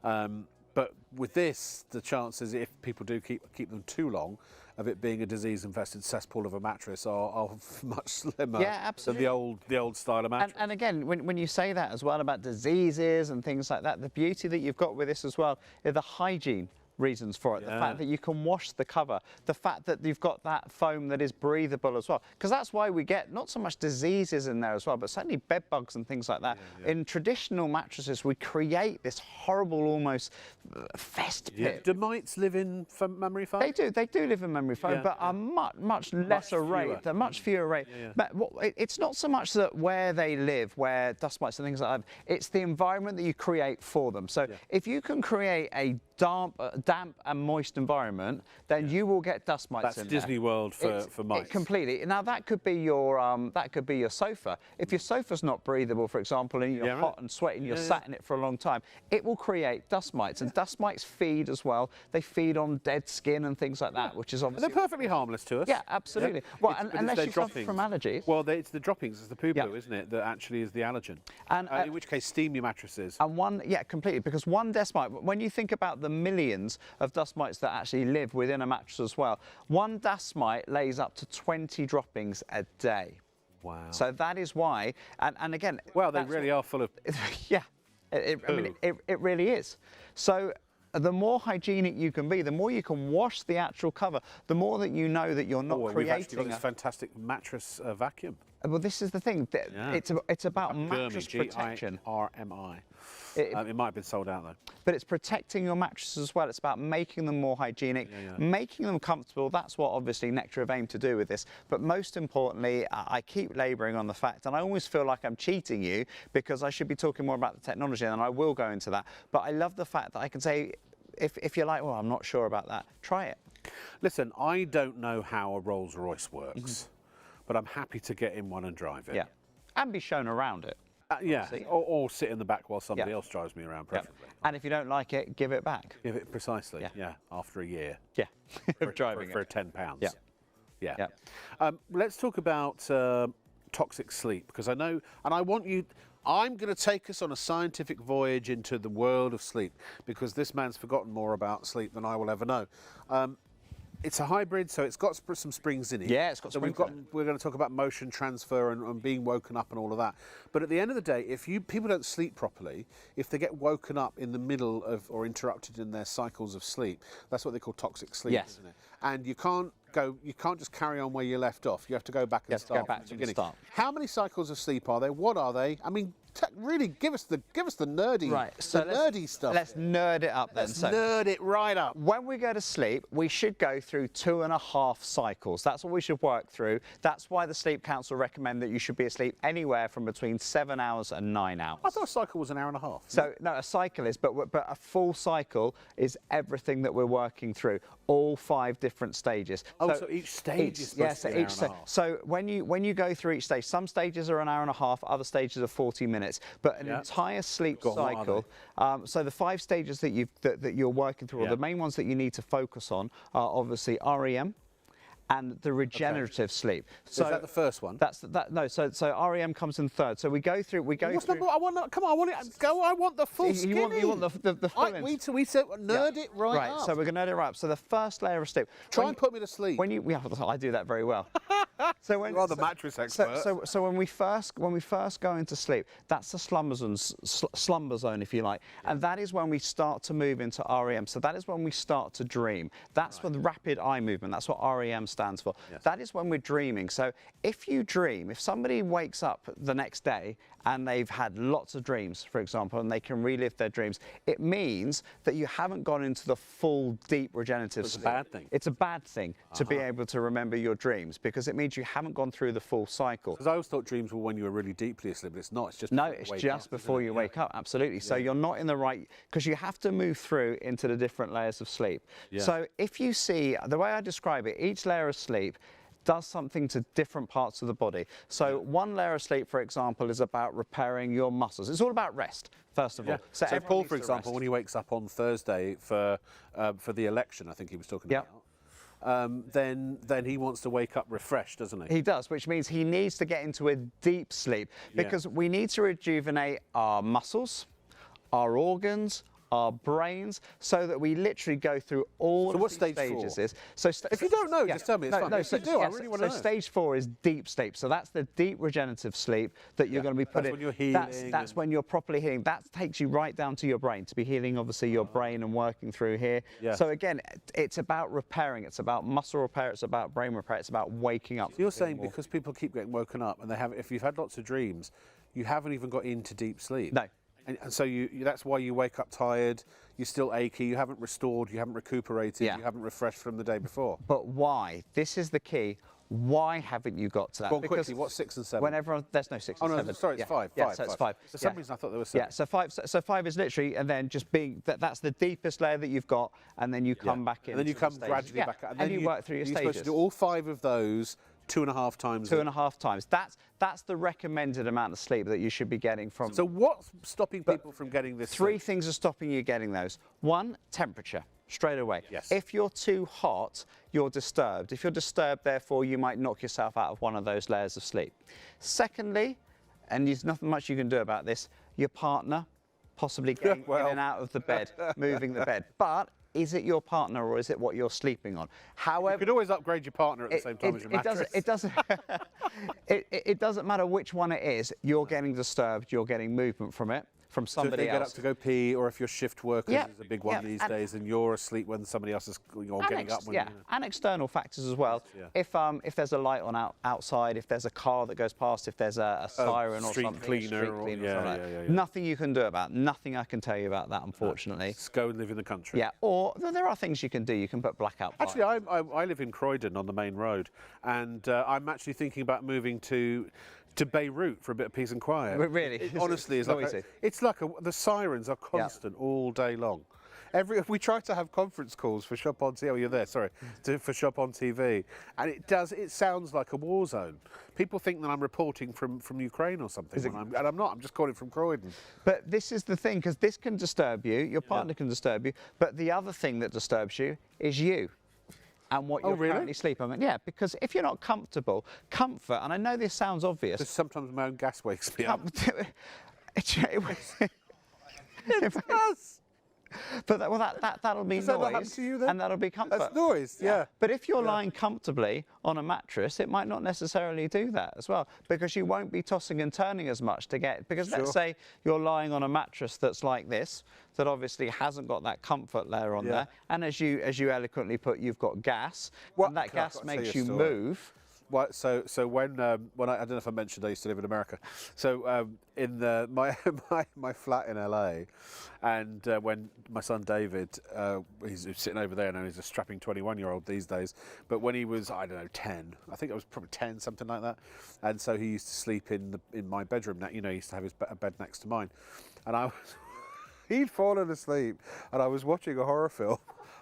But with this, the chances, if people do keep them too long, of it being a disease-infested cesspool of a mattress are much slimmer than the old style of mattress. And again, when you say that as well about diseases and things like that, the beauty that you've got with this as well is the hygiene reasons for it. The fact that you can wash the cover, the fact that you've got that foam that is breathable as well. Because that's why we get not so much diseases in there as well, but certainly bed bugs and things like that. In traditional mattresses, we create this horrible, almost fest pit. Do mites live in memory foam? They do live in memory foam, but are much lesser rate. They're much fewer rate. But it's not so much that where they live, where dust mites and things like that, it's the environment that you create for them. So if you can create a damp and moist environment, then you will get dust mites in there. That's Disney World for mice. Completely. Now that could be your sofa. If your sofa's not breathable, for example, and you're hot and sweating, you're sat in it for a long time, it will create dust mites. And dust mites feed as well. They feed on dead skin and things like that, which is obviously... They're perfectly harmless to us. Yeah, absolutely. Well, unless you suffer from allergies. Well, it's the droppings, it's the poo poo, isn't it, that actually is the allergen. And in which case, steam your mattresses. And completely, because one dust mite, when you think about the millions of dust mites that actually live within a mattress as well. One dust mite lays up to 20 droppings a day. Wow. So that is why, and again... Well, they really are full of... Yeah, I mean, it really is. So the more hygienic you can be, the more you can wash the actual cover, the more that you know that you're not We've creating actually got this fantastic mattress vacuum. Well, this is the thing. Yeah. It's about mattress protection. GIRMI. It might have been sold out though. But it's protecting your mattresses as well. It's about making them more hygienic, making them comfortable. That's what obviously Nectar have aimed to do with this. But most importantly, I keep labouring on the fact, and I always feel like I'm cheating you because I should be talking more about the technology, and I will go into that. But I love the fact that I can say, if you're like, well, I'm not sure about that, try it. Listen, I don't know how a Rolls-Royce works, but I'm happy to get in one and drive it. Yeah, and be shown around it. Yeah, or sit in the back while somebody else drives me around, preferably. And if you don't like it, give it back. Give it precisely, yeah, after a year. Yeah, of driving for it. £10. Yeah. Let's talk about toxic sleep, because I know, and I want you, I'm going to take us on a scientific voyage into the world of sleep, because this man's forgotten more about sleep than I will ever know. It's a hybrid, so it's got some springs in it. Yeah, it's got so springs we're going to talk about motion transfer and being woken up and all of that. But at the end of the day, if people don't sleep properly, if they get woken up in the middle of or interrupted in their cycles of sleep, that's what they call toxic sleep, isn't it? And you can't just carry on where you left off. You have to go back and start. Go back to the start. How many cycles of sleep are there? What are they? I mean, really give us the nerdy, nerdy stuff. Let's nerd it up then. Let's nerd it right up. When we go to sleep, we should go through 2.5 cycles. That's what we should work through. That's why the Sleep Council recommend that you should be asleep anywhere from between 7 hours and 9 hours. I thought a cycle was an hour and a half. So no, a cycle is, but a full cycle is everything that we're working through, all 5 different stages. Oh, so each stage is supposed to be an hour and a half. So when you go through each stage, some stages are an hour and a half, other stages are 40 minutes. But an entire sleep cycle. So the 5 stages that you're working through, or the main ones that you need to focus on, are obviously REM and the regenerative sleep. So is that the first one? No. So REM comes in third. So we go through. What's number? I want the full skinny. You want the full. We said nerd it right up. So we're gonna nerd it right up. So the first layer of sleep. Try and put me to sleep. I do that very well. So you are the mattress expert. So when we first go into sleep, that's the slumber zone, if you like, and that is when we start to move into REM. So that is when we start to dream. That's for the rapid eye movement. That's what REM stands for. Yes. That is when we're dreaming. So if you dream, if somebody wakes up the next day and they've had lots of dreams, for example, and they can relive their dreams, it means that you haven't gone into the full deep regenerative sleep. It's a bad thing. It's a bad thing to be able to remember your dreams, because it means you haven't gone through the full cycle. Because I always thought dreams were when you were really deeply asleep, but it's not. It's just before you wake up. Absolutely. So you're not in the right, because you have to move through into the different layers of sleep. So if you see, the way I describe it, each layer of sleep does something to different parts of the body. So one layer of sleep, for example, is about repairing your muscles. It's all about rest, first of all. So Paul, for example, when he wakes up on Thursday for the election, I think he was talking about, then he wants to wake up refreshed, doesn't he? He does, which means he needs to get into a deep sleep, because we need to rejuvenate our muscles, our organs, our brains, so that we literally go through all of the stages. So if you don't know, just tell me. It's fine. If you do, I really want to know. So stage 4 is deep sleep. So that's the deep regenerative sleep that you're going to be put in. That's when you're healing. That's when you're properly healing. That takes you right down to your brain, to be healing, obviously, your brain and working through here. So again, it's about repairing. It's about muscle repair. It's about brain repair. It's about waking up. So you're saying because people keep getting woken up, and if you've had lots of dreams, you haven't even got into deep sleep. No. And so that's why you wake up tired, you're still achy, you haven't restored, you haven't recuperated, you haven't refreshed from the day before. But why? This is the key. Why haven't you got to that? Go on quickly, what's 6 and 7? Whenever there's no 6 and 7. Oh no, sorry, it's 5. Yeah, so it's 5. For some reason I thought there was 7. Yeah, so 5 is literally, and then just being, that's the deepest layer that you've got, and then you come back in. And then you come gradually back out. And then you work through your stages. You're supposed to do all 5 of those 2.5 times. 2.5 times. That's the recommended amount of sleep that you should be getting from. So what's stopping people from getting this? 3 things are stopping you getting those. 1, temperature. Straight away. Yes. If you're too hot, you're disturbed. If you're disturbed, therefore, you might knock yourself out of one of those layers of sleep. Secondly, and there's nothing much you can do about this, your partner, possibly getting Well. in and out of the bed, moving the bed. But is it your partner or is it what you're sleeping on? However, You could always upgrade your partner at the same time as your mattress. It doesn't matter which one it is. You're getting disturbed. You're getting movement from it, from So if somebody they get up else. to go pee, or if your shift workers Yeah, is a big one yeah, these and- days, and you're asleep when somebody else is you're getting up. When, Yeah, and external factors as well. Yeah. If there's a light on outside, if there's a car that goes past, if there's a siren or street something, cleaner street or- cleaner yeah, or something like yeah, that. yeah. Nothing you can do about. Nothing I can tell you about that, unfortunately. Just go and live in the country. Yeah, or there are things you can do. You can put blackout. Actually, I live in Croydon on the main road, and I'm actually thinking about moving to Beirut for a bit of peace and quiet. Really? It honestly, is Noisy. like it's like the sirens are constant all day long. We try to have conference calls for Shop on TV. Oh, you're there. Sorry, for Shop on TV, and it sounds like a war zone. People think that I'm reporting from Ukraine or something, and I'm not. I'm just calling from Croydon. But this is the thing, because this can disturb you. Your partner can disturb you. But the other thing that disturbs you is you. And what you're really? currently sleeping on. Yeah, because if you're not comfortable, comfort, and I know this sounds obvious. Just sometimes my own gas wakes me up. It does. But that'll be Does that not happen noise, to you then? and that'll be comfort. That's noise. Yeah. But if you're lying comfortably on a mattress, it might not necessarily do that as well, because you won't be tossing and turning as much to get. Because let's say you're lying on a mattress that's like this, that obviously hasn't got that comfort layer on there, and as you eloquently put, you've got gas, and that gas I've got to makes tell you you a story. move. Well, so when I don't know if I mentioned I used to live in America. So in my flat in LA, and when my son David, he's sitting over there now. He's a strapping 21-year-old these days. But when he was, I don't know, 10, I think I was probably 10, something like that. And so he used to sleep in my bedroom. He used to have a bed next to mine, and I was he'd fallen asleep, and I was watching a horror film,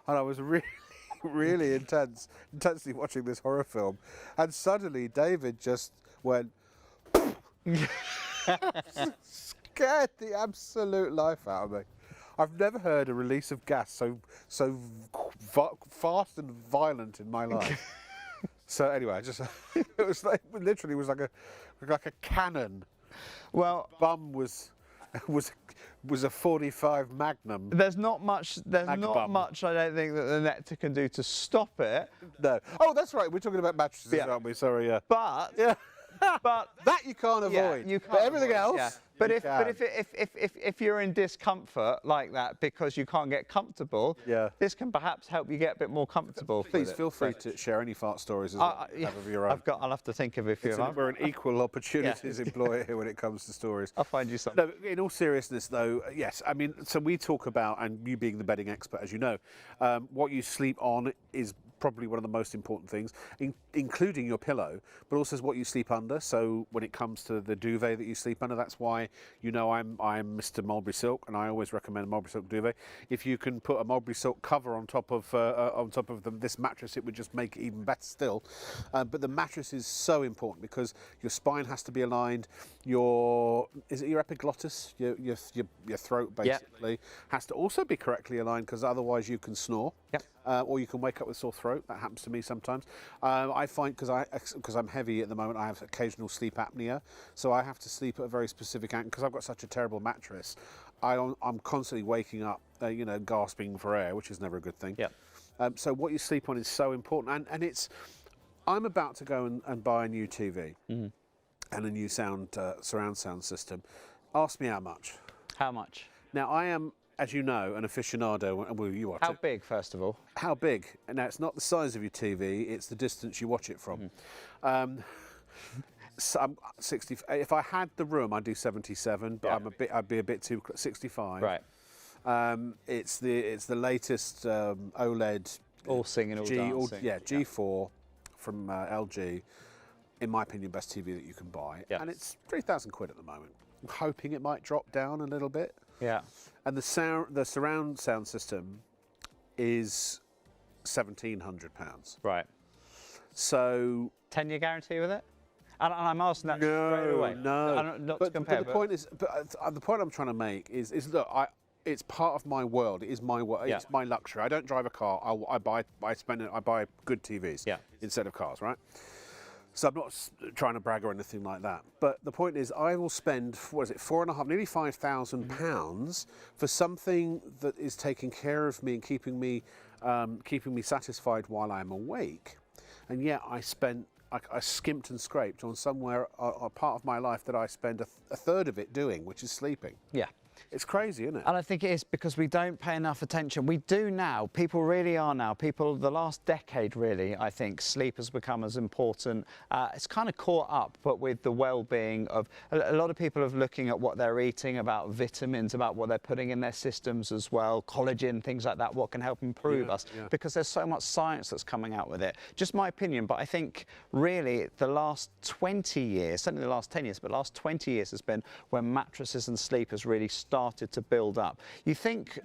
and I was really intensely watching this horror film, and suddenly David just went scared the absolute life out of me. I've never heard a release of gas so fast and violent in my life. So anyway, it was like literally was like a cannon. Well, Bum was a 45 Magnum. there's not much. There's not Magbum. much. I don't think that the Nectar can do to stop it. No. Oh, that's right. We're talking about mattresses, aren't we? Sorry. Yeah. But Yeah. but That you can't avoid. yeah, you can't But everything avoid it, else. yeah. But you if you're in discomfort like that because you can't get comfortable, this can perhaps help you get a bit more comfortable. Please feel free to share any fart stories as well. Yeah, Have of your own. I'll have to think of a few. We're an equal opportunities employer here when it comes to stories. I'll find you something. No, in all seriousness, though, yes. I mean, so we talk about, and you being the bedding expert, as you know, what you sleep on is probably one of the most important things, including your pillow, but also is what you sleep under. So when it comes to the duvet that you sleep under, that's why I'm Mr. Mulberry Silk, and I always recommend Mulberry Silk duvet. If you can put a Mulberry Silk cover on top of this mattress, it would just make it even better still. But the mattress is so important because your spine has to be aligned. Is it your epiglottis, your throat basically has to also be correctly aligned, because otherwise you can snore. Yep. Or you can wake up with sore throat. That happens to me sometimes. I find because I'm heavy at the moment, I have occasional sleep apnea, so I have to sleep at a very specific angle because I've got such a terrible mattress. I'm constantly waking up, gasping for air, which is never a good thing. Yep. So what you sleep on is so important, and I'm about to go and buy a new TV and a new surround sound system. Ask me how much. How much? Now I am, as you know, an aficionado. Well, you watch How it. big, first of all? How big? Now, it's not the size of your TV, it's the distance you watch it from. So I'm 60. If I had the room, I'd do 77, but I'd be a bit too 65. Right. It's the latest OLED. All singing, all dancing. G4 from LG. In my opinion, best TV that you can buy, and it's 3,000 quid at the moment. I'm hoping it might drop down a little bit. Yeah. And the surround sound system is £1,700. Right. So 10-year guarantee with it? And I'm asking that straight away. No. Not to compare. But the point is, the point I'm trying to make is look, it's part of my world. It is my world. It's my luxury. I don't drive a car. I buy good TVs instead of cars, right? So I'm not trying to brag or anything like that. But the point is, I will spend, what is it, £4,500, nearly £5,000 for something that is taking care of me and keeping me satisfied while I'm awake. And yet I skimped and scraped on somewhere, a part of my life that I spend a third of it doing, which is sleeping. Yeah. It's crazy, isn't it? And I think it is because we don't pay enough attention. We do now. People really are now. People, the last decade, really, I think, sleep has become as important. It's kind of caught up, but with the well-being of a lot of people are looking at what they're eating, about vitamins, about what they're putting in their systems as well, collagen, things like that, what can help improve us, because there's so much science that's coming out with it. Just my opinion, but I think really the last 20 years, certainly the last 10 years, but the last 20 years has been when mattresses and sleep has really started to build up. You think,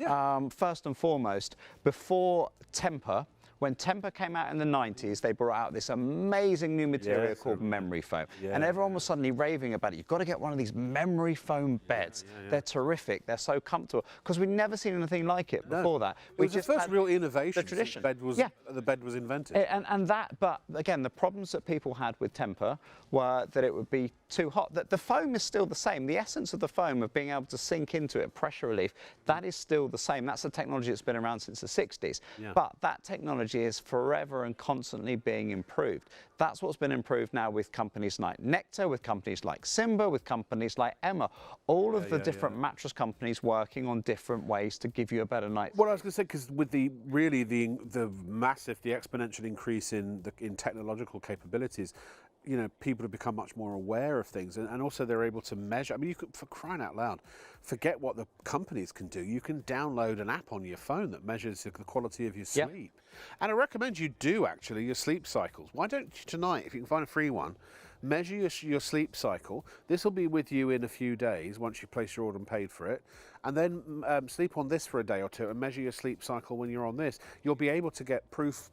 first and foremost, before Tempur, when Tempur came out in the 90s, they brought out this amazing new material called memory foam. And everyone was suddenly raving about it. You've got to get one of these memory foam beds. They're terrific. They're so comfortable. Because we'd never seen anything like it before that. It was the first real innovation. The tradition. The bed was invented. And that, but again, the problems that people had with Tempur were that it would be too hot. The foam is still the same. The essence of the foam, of being able to sink into it, pressure relief, that is still the same. That's the technology that's been around since the 60s. But that technology is forever and constantly being improved. That's what's been improved now with companies like Nectar, with companies like Simba, with companies like Emma. All of the different mattress companies working on different ways to give you a better night's sleep. Well, I was going to say, because with the massive, the exponential increase in technological capabilities, you know, people have become much more aware of things, and also they're able to measure. I mean, you could, for crying out loud, forget what the companies can do. You can download an app on your phone that measures the quality of your sleep. And I recommend you do, actually, your sleep cycles. Why don't you tonight, if you can find a free one, measure your sleep cycle. This will be with you in a few days once you place your order and paid for it. And then sleep on this for a day or two and measure your sleep cycle when you're on this. You'll be able to get proof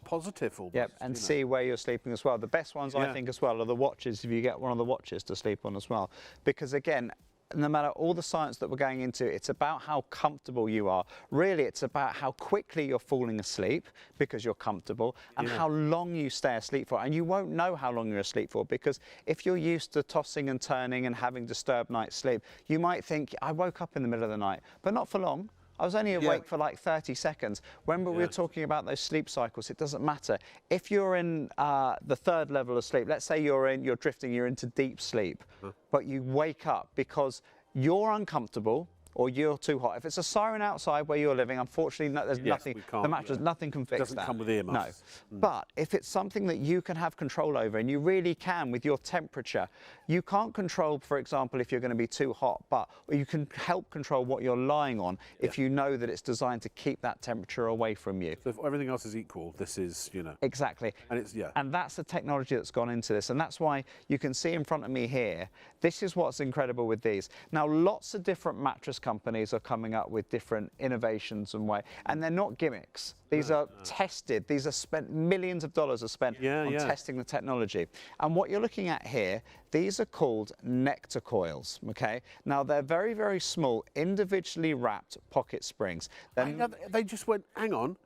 positive almost. And see where you're sleeping as well. The best ones, I think, as well, are the watches, if you get one of the watches to sleep on as well. Because, again, no matter all the science that we're going into, it's about how comfortable you are. Really, it's about how quickly you're falling asleep because you're comfortable, and how long you stay asleep for. And you won't know how long you're asleep for, because if you're used to tossing and turning and having disturbed night's sleep, you might think, I woke up in the middle of the night, but not for long. I was only awake for like 30 seconds. When we were talking about those sleep cycles, it doesn't matter. If you're in the third level of sleep, let's say you're drifting, you're into deep sleep, but you wake up because you're uncomfortable or you're too hot. If it's a siren outside where you're living, unfortunately, there's nothing, the mattress, nothing can fix that. It doesn't come with earmuffs. No. But if it's something that you can have control over, and you really can with your temperature, you can't control, for example, if you're going to be too hot, but you can help control what you're lying on if you know that it's designed to keep that temperature away from you. So if everything else is equal, this is, you know. Exactly. And it's, and that's the technology that's gone into this. And that's why you can see in front of me here, this is what's incredible with these. Now, lots of different mattress companies are coming up with different innovations and and they're not gimmicks. These are tested. These are spent, millions of dollars are spent on testing the technology. And what you're looking at here, these are called Nectar coils, okay? Now, they're very, very small, individually wrapped pocket springs. They just went, hang on.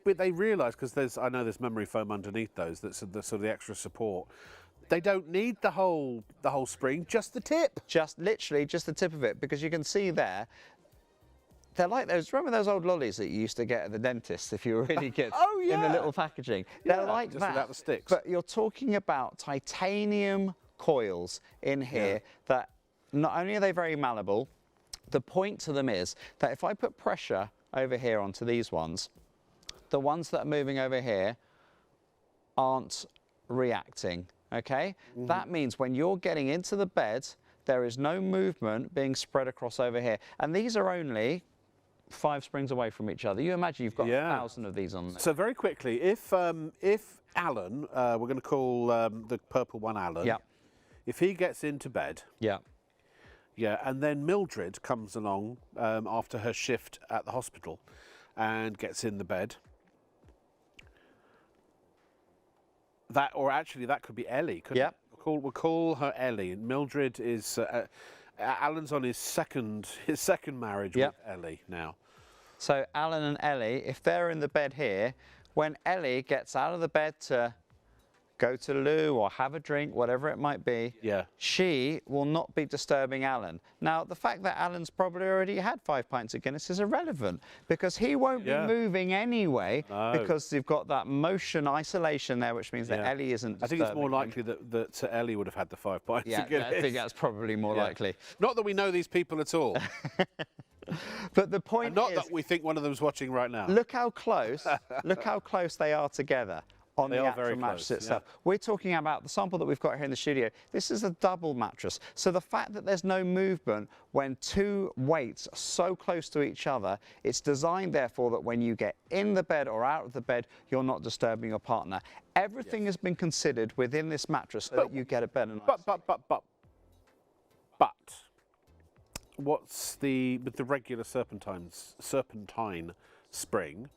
They realised, because I know there's memory foam underneath those, that's the sort of the extra support. They don't need the whole spring, just the tip. Just literally just the tip of it, because you can see there, they're like those, remember those old lollies that you used to get at the dentist if you were really kids? In the little packaging. They're like just that. Without the sticks. But you're talking about titanium coils in here that not only are they very malleable, the point to them is that if I put pressure over here onto these ones, the ones that are moving over here aren't reacting, okay? That means when you're getting into the bed, there is no movement being spread across over here. And these are only 5 springs away from each other. You imagine you've got 1,000 of these on there. So very quickly, if Alan, we're going to call the purple one Alan, if he gets into bed, and then Mildred comes along after her shift at the hospital and gets in the bed, or actually that could be Ellie, couldn't it? We'll call her Ellie. And Mildred is Alan's on his second marriage with Ellie now. So Alan and Ellie, if they're in the bed here, when Ellie gets out of the bed to go to loo or have a drink, whatever it might be, Yeah. she will not be disturbing Alan. Now, the fact that Alan's probably already had 5 pints of Guinness is irrelevant because he won't be moving anyway because you've got that motion isolation there, which means that Ellie isn't disturbing. I think it's more likely that Ellie would have had the 5 pints of Guinness. I think that's probably more likely. Not that we know these people at all. But the point And not is, that we think one of them's watching right now. look how close they are together on They the are actual very mattress close, itself. We're talking about the sample that we've got here in the studio. This is a double mattress. So the fact that there's no movement when 2 weights are so close to each other, it's designed therefore that when you get in the bed or out of the bed, you're not disturbing your partner. Everything has been considered within this mattress so that you get a better night's sleep. But what's with the regular serpentine spring?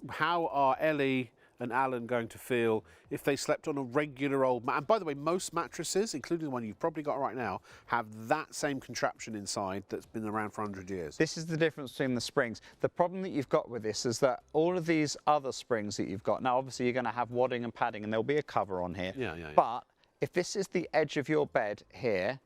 How are Ellie and Alan going to feel if they slept on a regular old and by the way, most mattresses, including the one you've probably got right now, have that same contraption inside that's been around for 100 years. This is the difference between the springs. The problem that you've got with this is that all of these other springs that you've got, now obviously you're going to have wadding and padding and there'll be a cover on here. But if this is the edge of your bed here,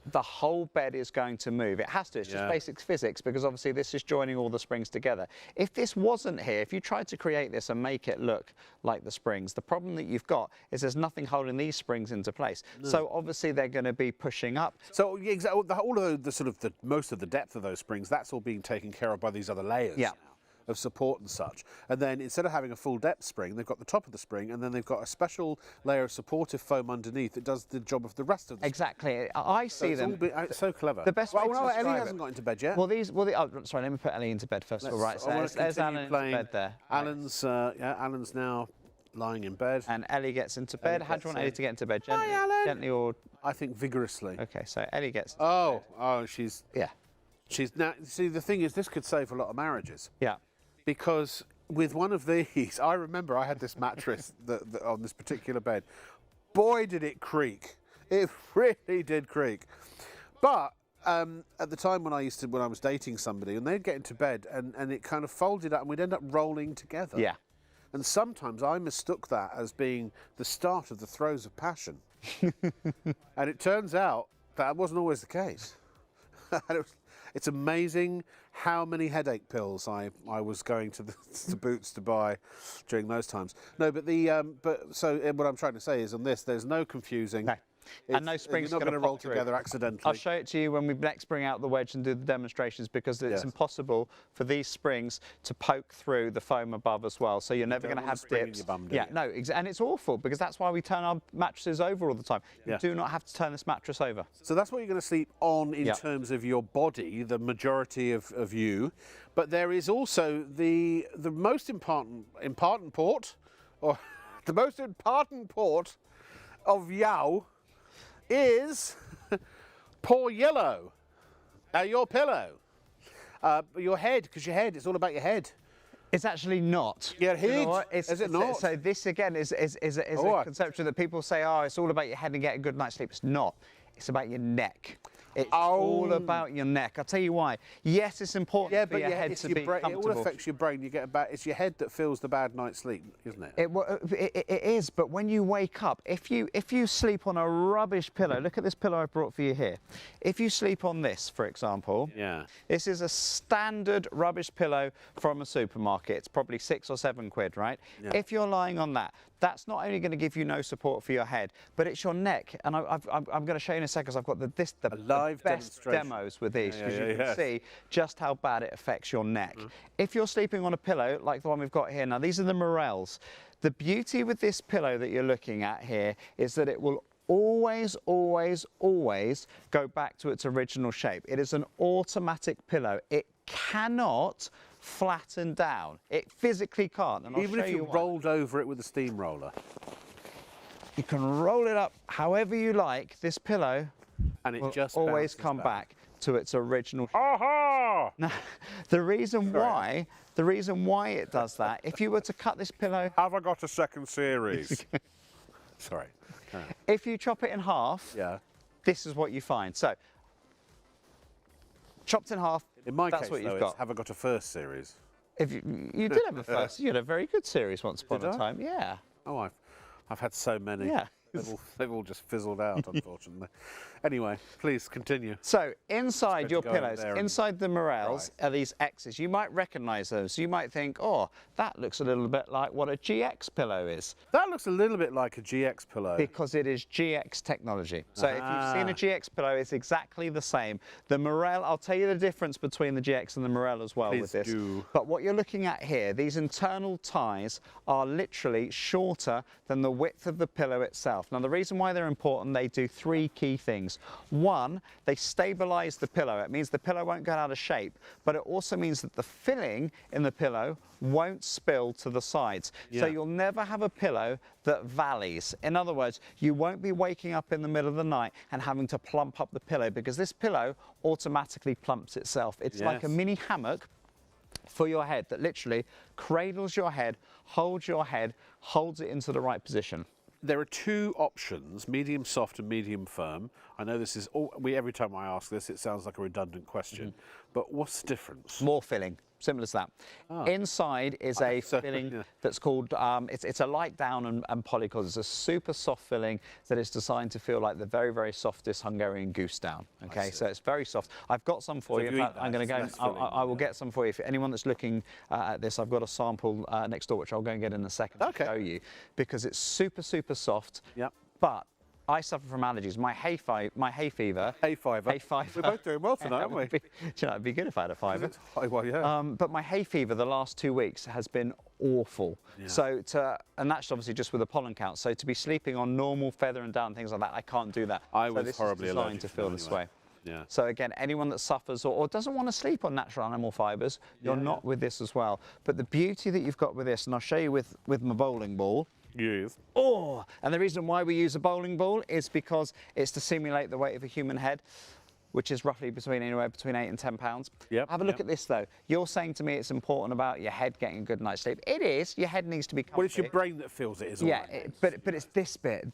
the whole bed is going to move. It has to. It's just basic physics because obviously this is joining all the springs together. If this wasn't here, if you tried to create this and make it look like the springs, the problem that you've got is there's nothing holding these springs into place. So obviously they're going to be pushing up. So all of the most of the depth of those springs, that's all being taken care of by these other layers. Now of support and such. And then instead of having a full depth spring, they've got the top of the spring and then they've got a special layer of supportive foam underneath that does the job of the rest of the spring. Exactly. I see them. It's so clever. The best way to describe Ellie hasn't got into bed yet. Oh, sorry, let me put Ellie into bed first of all. Right, so there's Alan into bed there. Alan's now lying in bed. And Ellie gets into bed. How do you want Ellie to get into bed? Gently, Hi, Alan. Gently or? I think vigorously. Okay, so Ellie gets into bed. Oh, she's... Yeah. She's now, see, the thing is, this could save a lot of marriages. Yeah. Because with one of these, I remember I had this mattress on this particular bed. Boy, did it creak. It really did creak. But at the time when I was dating somebody, and they'd get into bed and it kind of folded up and we'd end up rolling together. Yeah. And sometimes I mistook that as being the start of the throes of passion. And it turns out that wasn't always the case. It's amazing how many headache pills I was going to the Boots to buy during those times. No, but so what I'm trying to say is on this, there's no confusing. No. And no springs you're not going to roll together accidentally. I'll show it to you when we next bring out the wedge and do the demonstrations because it's impossible for these springs to poke through the foam above as well. So you're never going to have dips. And it's awful because that's why we turn our mattresses over all the time. You do not have to turn this mattress over. So that's what you're going to sleep on in terms of your body, the majority of you. But there is also the most important port, or the most important port of Yao is poor yellow. Your pillow. Your head, because your head, it's all about your head. It's actually not. Your head? You know is it not? So this again is a conception that people say, oh, it's all about your head and get a good night's sleep. It's not. It's about your neck. It's all about your neck. I'll tell you why. Yes, it's important for your head to be comfortable. It all affects your brain. You get it's your head that feels the bad night's sleep, isn't it? It is, but when you wake up, if you sleep on a rubbish pillow, look at this pillow I brought for you here. If you sleep on this, for example, this is a standard rubbish pillow from a supermarket. It's probably £6 or £7, right? Yeah. If you're lying on that, that's not only going to give you no support for your head, but it's your neck. And I'm going to show you in a second because I've got the best demos with these because you can see just how bad it affects your neck. If you're sleeping on a pillow like the one we've got here now, these are the Morels. The beauty with this pillow that you're looking at here is that it will always, always, always go back to its original shape. It is an automatic pillow. It cannot flatten down. It physically can't. And even if you rolled over it with a steamroller. You can roll it up however you like. This pillow and it will just always come back to its original shape. Aha! Now, the reason why it does that, if you were to cut this pillow... Have I got a second series? Sorry. If you chop it in half, this is what you find. So, chopped in half, in my that's case, what you've though, got. Have I got a first series? If you did have a first, you had a very good series once upon a I? time. Yeah. Oh, I've had so many. Yeah. They've all just fizzled out, unfortunately. Anyway, please continue. So inside your go over pillows, there and inside the morels try. are these X's. You might recognise those. You might think, oh, that looks a little bit like what a GX pillow is. That looks a little bit like a GX pillow. Because it is GX technology. So if you've seen a GX pillow, it's exactly the same. The morel, I'll tell you the difference between the GX and the morel as well with this. do. But what you're looking at here, these internal ties are literally shorter than the width of the pillow itself. Now the reason why they're important, they do three key things. One, they stabilize the pillow. It means the pillow won't get out of shape, but it also means that the filling in the pillow won't spill to the sides. So you'll never have a pillow that valleys. In other words, you won't be waking up in the middle of the night and having to plump up the pillow, because this pillow automatically plumps itself. It's like a mini hammock for your head that literally cradles your head, holds it into the right position. There are two options, medium soft and medium firm. I know this is, every time I ask this, it sounds like a redundant question, but what's the difference? More filling. Simple as that. Inside is a filling that's called, it's a light down and polycod. It's a super soft filling that is designed to feel like the very, very softest Hungarian goose down. Okay, so it's very soft. I've got some for you. In fact, I'm going to go, I will get some for you. For anyone that's looking at this, I've got a sample next door, which I'll go and get in a second to show you, because it's super, super soft. Yep. But I suffer from allergies. My hay fever. Hay fiver. We're both doing well tonight, aren't we? Do you know, it'd be good if I had a fiver. Well, yeah. But my hay fever the last 2 weeks has been awful. So and that's obviously just with the pollen count. So to be sleeping on normal feather and down, things like that, I can't do that. I was horribly allergic. Designed to feel this way. Yeah. So again, anyone that suffers or doesn't want to sleep on natural animal fibres, you're not with this as well. But the beauty that you've got with this, and I'll show you with my bowling ball. Yes. Oh, and the reason why we use a bowling ball is because it's to simulate the weight of a human head, which is roughly anywhere between 8 and 10 pounds. Yep, Have a look at this though. You're saying to me it's important about your head getting a good night's sleep. It is. Your head needs to be comfy. Well, it's your brain that feels it, isn't it? Yeah, but it's this bit.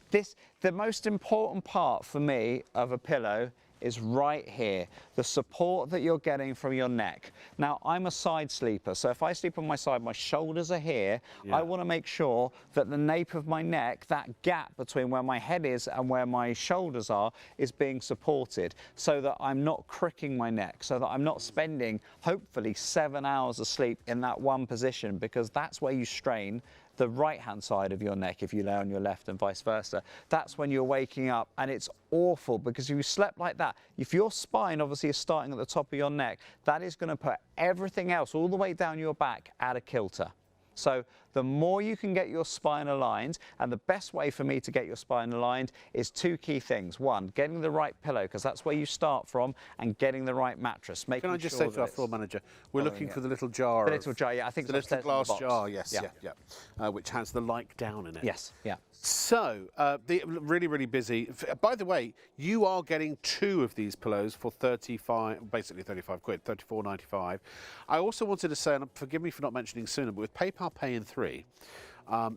The most important part for me of a pillow is right here, the support that you're getting from your neck. Now, I'm a side sleeper, so if I sleep on my side, my shoulders are here. I want to make sure that the nape of my neck, that gap between where my head is and where my shoulders are, is being supported, so that I'm not cricking my neck, so that I'm not spending, hopefully, 7 hours of sleep in that one position, because that's where you strain the right-hand side of your neck if you lay on your left and vice versa. That's when you're waking up, and it's awful, because if you slept like that, if your spine obviously is starting at the top of your neck, that is going to put everything else all the way down your back out of kilter. So the more you can get your spine aligned, and the best way for me to get your spine aligned is two key things. One, getting the right pillow, because that's where you start from, and getting the right mattress. Can I just say to our floor manager, we're looking for the little jar. The little jar, yeah. I think the little glass jar, yes, yeah. Which has the like down in it. Yes, yeah. So, really, really busy. By the way, you are getting 2 of these pillows for basically 35 quid, 34.95. I also wanted to say, and forgive me for not mentioning sooner, but with PayPal Pay in 3,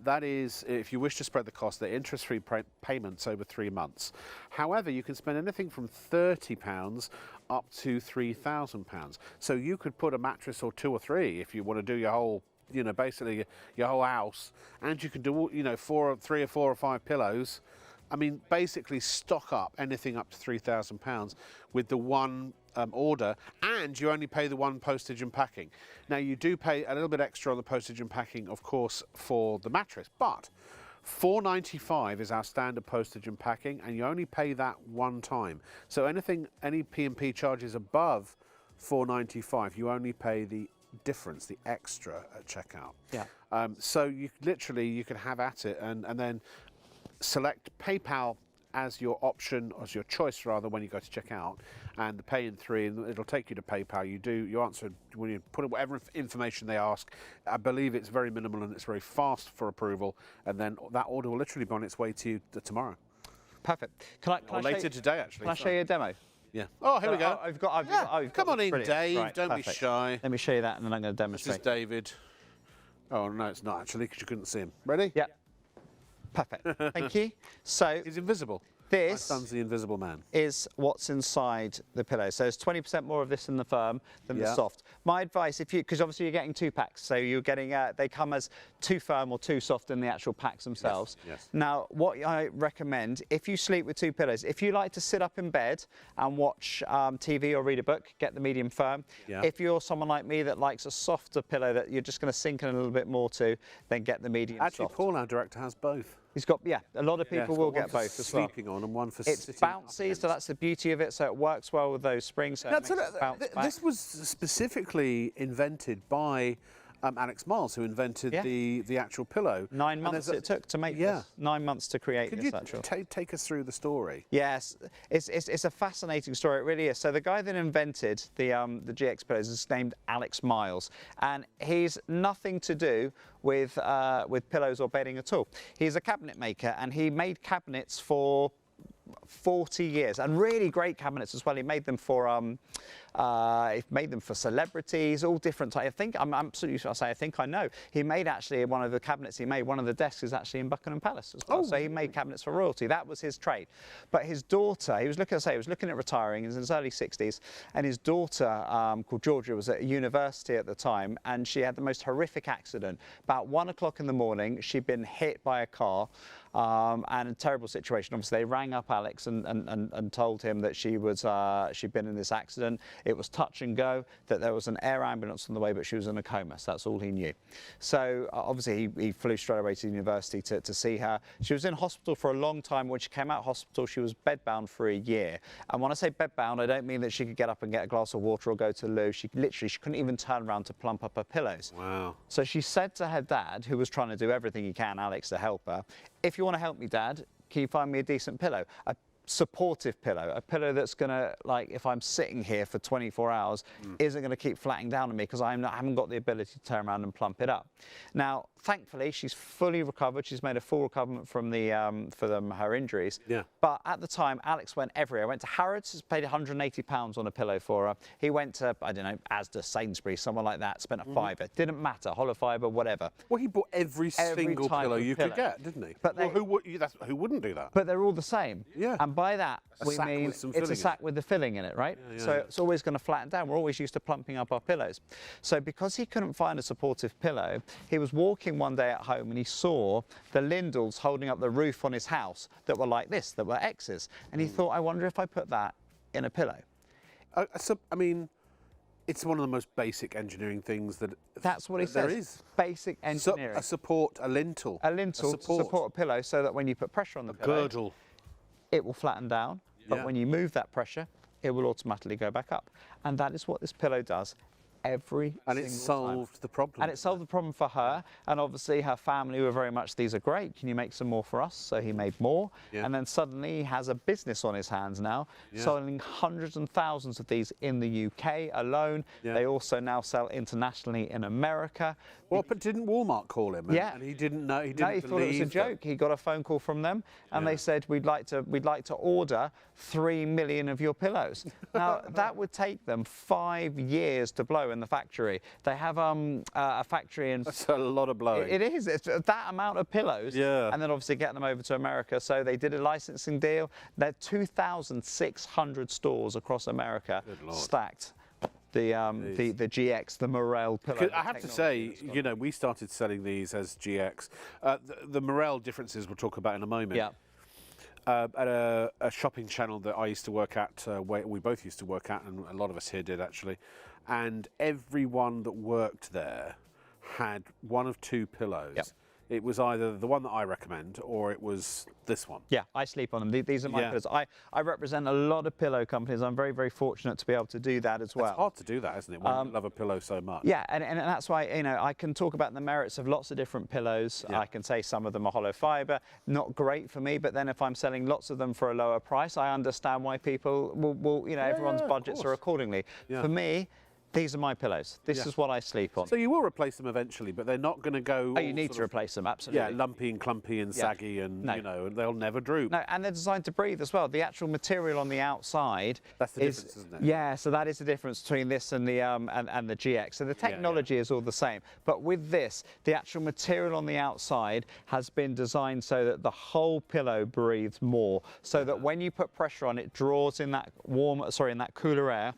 that is, if you wish to spread the cost, they're interest-free payments over 3 months. However, you can spend anything from £30 up to £3,000. So you could put a mattress or 2 or 3 if you want to do your whole, basically your whole house, and you can do, 3 or 4 or 5 pillows. I mean, basically stock up anything up to £3,000 with the one order, and you only pay the 1 postage and packing. Now, you do pay a little bit extra on the postage and packing, of course, for the mattress, but £4.95 is our standard postage and packing, and you only pay that one time. So any P&P charges above £4.95, you only pay the difference, the extra at checkout. Yeah. So you can have at it, and then select PayPal as your option, as your choice rather, when you go to check out, and the Pay in 3, and it'll take you to PayPal. You answer when you put in whatever information they ask. I believe it's very minimal and it's very fast for approval, and then that order will literally be on its way to you tomorrow. Perfect. Can I later today, actually. Can I show you a demo? Yeah. Oh, here we go. I've got Come on in, brilliant. Dave. Right, Don't perfect. be shy. Let me show you that, and then I'm going to This demonstrate. is David. Oh, no, it's not actually, because you couldn't see him. Ready? Yeah. Perfect. Thank you. So He's invisible. My son's the Invisible Man. Is what's inside the pillow. So there's 20% more of this in the firm than the soft. My advice, because obviously you're getting 2 packs, so you're getting, they come as 2 firm or 2 soft in the actual packs themselves. Yes. Now, what I recommend, if you sleep with 2 pillows, if you like to sit up in bed and watch TV or read a book, get the medium firm. Yeah. If you're someone like me that likes a softer pillow that you're just going to sink in a little bit more to, then get the medium Actually, soft. Paul, our director, has both. He's got, a lot of people will get both as well. Sleeping on and one for it's sitting bouncy, so that's the beauty of it. So it works well with those springs. So it makes it bounce back. This was specifically invented by Alex Miles, who invented the actual pillow. 9 months it took to make this. 9 months to create Could this you actual. take us through the story? Yes, it's a fascinating story. It really is. So the guy that invented the GX pillows is named Alex Miles, and he's nothing to do with pillows or bedding at all. He's a cabinet maker, and he made cabinets for 40 years, and really great cabinets as well. He made them for celebrities, all different types. I think I think I know. He made actually one of the cabinets he made. One of the desks is actually in Buckingham Palace as well. Oh. So he made cabinets for royalty. That was his trade. But his daughter, he was looking at retiring. He was in his early 60s, and his daughter called Georgia was at university at the time, and she had the most horrific accident. About 1 o'clock in the morning, she'd been hit by a car. And a terrible situation. Obviously, they rang up Alex and told him that she'd been in this accident. It was touch and go, that there was an air ambulance on the way, but she was in a coma. So that's all he knew. So obviously, he flew straight away to the university to see her. She was in hospital for a long time. When she came out of hospital, she was bedbound for a year. And when I say bedbound, I don't mean that she could get up and get a glass of water or go to the loo. She couldn't even turn around to plump up her pillows. Wow. So she said to her dad, who was trying to do everything he can, Alex, to help her, if you want to help me, Dad, can you find me a decent pillow? A supportive pillow, a pillow that's going to, like, if I'm sitting here for 24 hours, isn't going to keep flattening down on me because I haven't got the ability to turn around and plump it up. Now, thankfully, she's fully recovered. She's made a full recovery from her injuries. Yeah. But at the time, Alex went everywhere. Went to Harrods, paid £180 on a pillow for her. He went to, I don't know, Asda, Sainsbury's, someone like that, spent a fiver. Didn't matter, hollow fibre, whatever. Well, he bought every single pillow you could get, didn't he? But who wouldn't do that? But they're all the same. Yeah. And by that, we mean it's a sack with the filling in it, right? So it's always going to flatten down. We're always used to plumping up our pillows. So because he couldn't find a supportive pillow, he was walking one day at home and he saw the lindels holding up the roof on his house that were like this, that were X's. And he thought, I wonder if I put that in a pillow. I mean, it's one of the most basic engineering things That's what he says. There is. Basic engineering. A lintel. A lintel to support a pillow so that when you put pressure on the pillow, girdle, it will flatten down. But when you move that pressure, it will automatically go back up. And that is what this pillow does every single time. And it solved the problem. And it solved the problem for her. And obviously her family were very much, these are great, can you make some more for us? So he made more. Yeah. And then suddenly he has a business on his hands now, selling hundreds and thousands of these in the UK alone. Yeah. They also now sell internationally in America. Well, but didn't Walmart call him? And he didn't know. He didn't thought it was a joke. He got a phone call from them, and they said, "We'd like to order 3 million of your pillows." Now that would take them 5 years to blow in the factory. They have a factory in. That's a lot of blowing. It is. It's that amount of pillows. Yeah. And then obviously get them over to America. So they did a licensing deal. There are 2,600 stores across America stacked. The GX, the Morel pillow. I have to say, you know, we started selling these as GX. The Morel differences we'll talk about in a moment. Yeah. At a shopping channel that I used to work at, where we both used to work at, and a lot of us here did actually, and everyone that worked there had one of 2 pillows. Yep. It was either the one that I recommend or it was this one. Yeah, I sleep on them. These are my pillows. I represent a lot of pillow companies. I'm very, very fortunate to be able to do that as well. It's hard to do that, isn't it, when you love a pillow so much? Yeah, and that's why, you know, I can talk about the merits of lots of different pillows. Yeah. I can say some of them are hollow fibre, not great for me, but then if I'm selling lots of them for a lower price, I understand why people will you know, everyone's budgets are accordingly. Yeah. For me, These are my pillows. This is what I sleep on. So you will replace them eventually, but they're not going to go. Oh, you need to replace them, absolutely. Yeah, lumpy and clumpy and saggy, and you know, and they'll never droop. No, and they're designed to breathe as well. The actual material on the outside. That's the difference, isn't it? Yeah, so that is the difference between this and the the GX. So the technology is all the same, but with this, the actual material on the outside has been designed so that the whole pillow breathes more, so that when you put pressure on, it draws in that in that cooler air,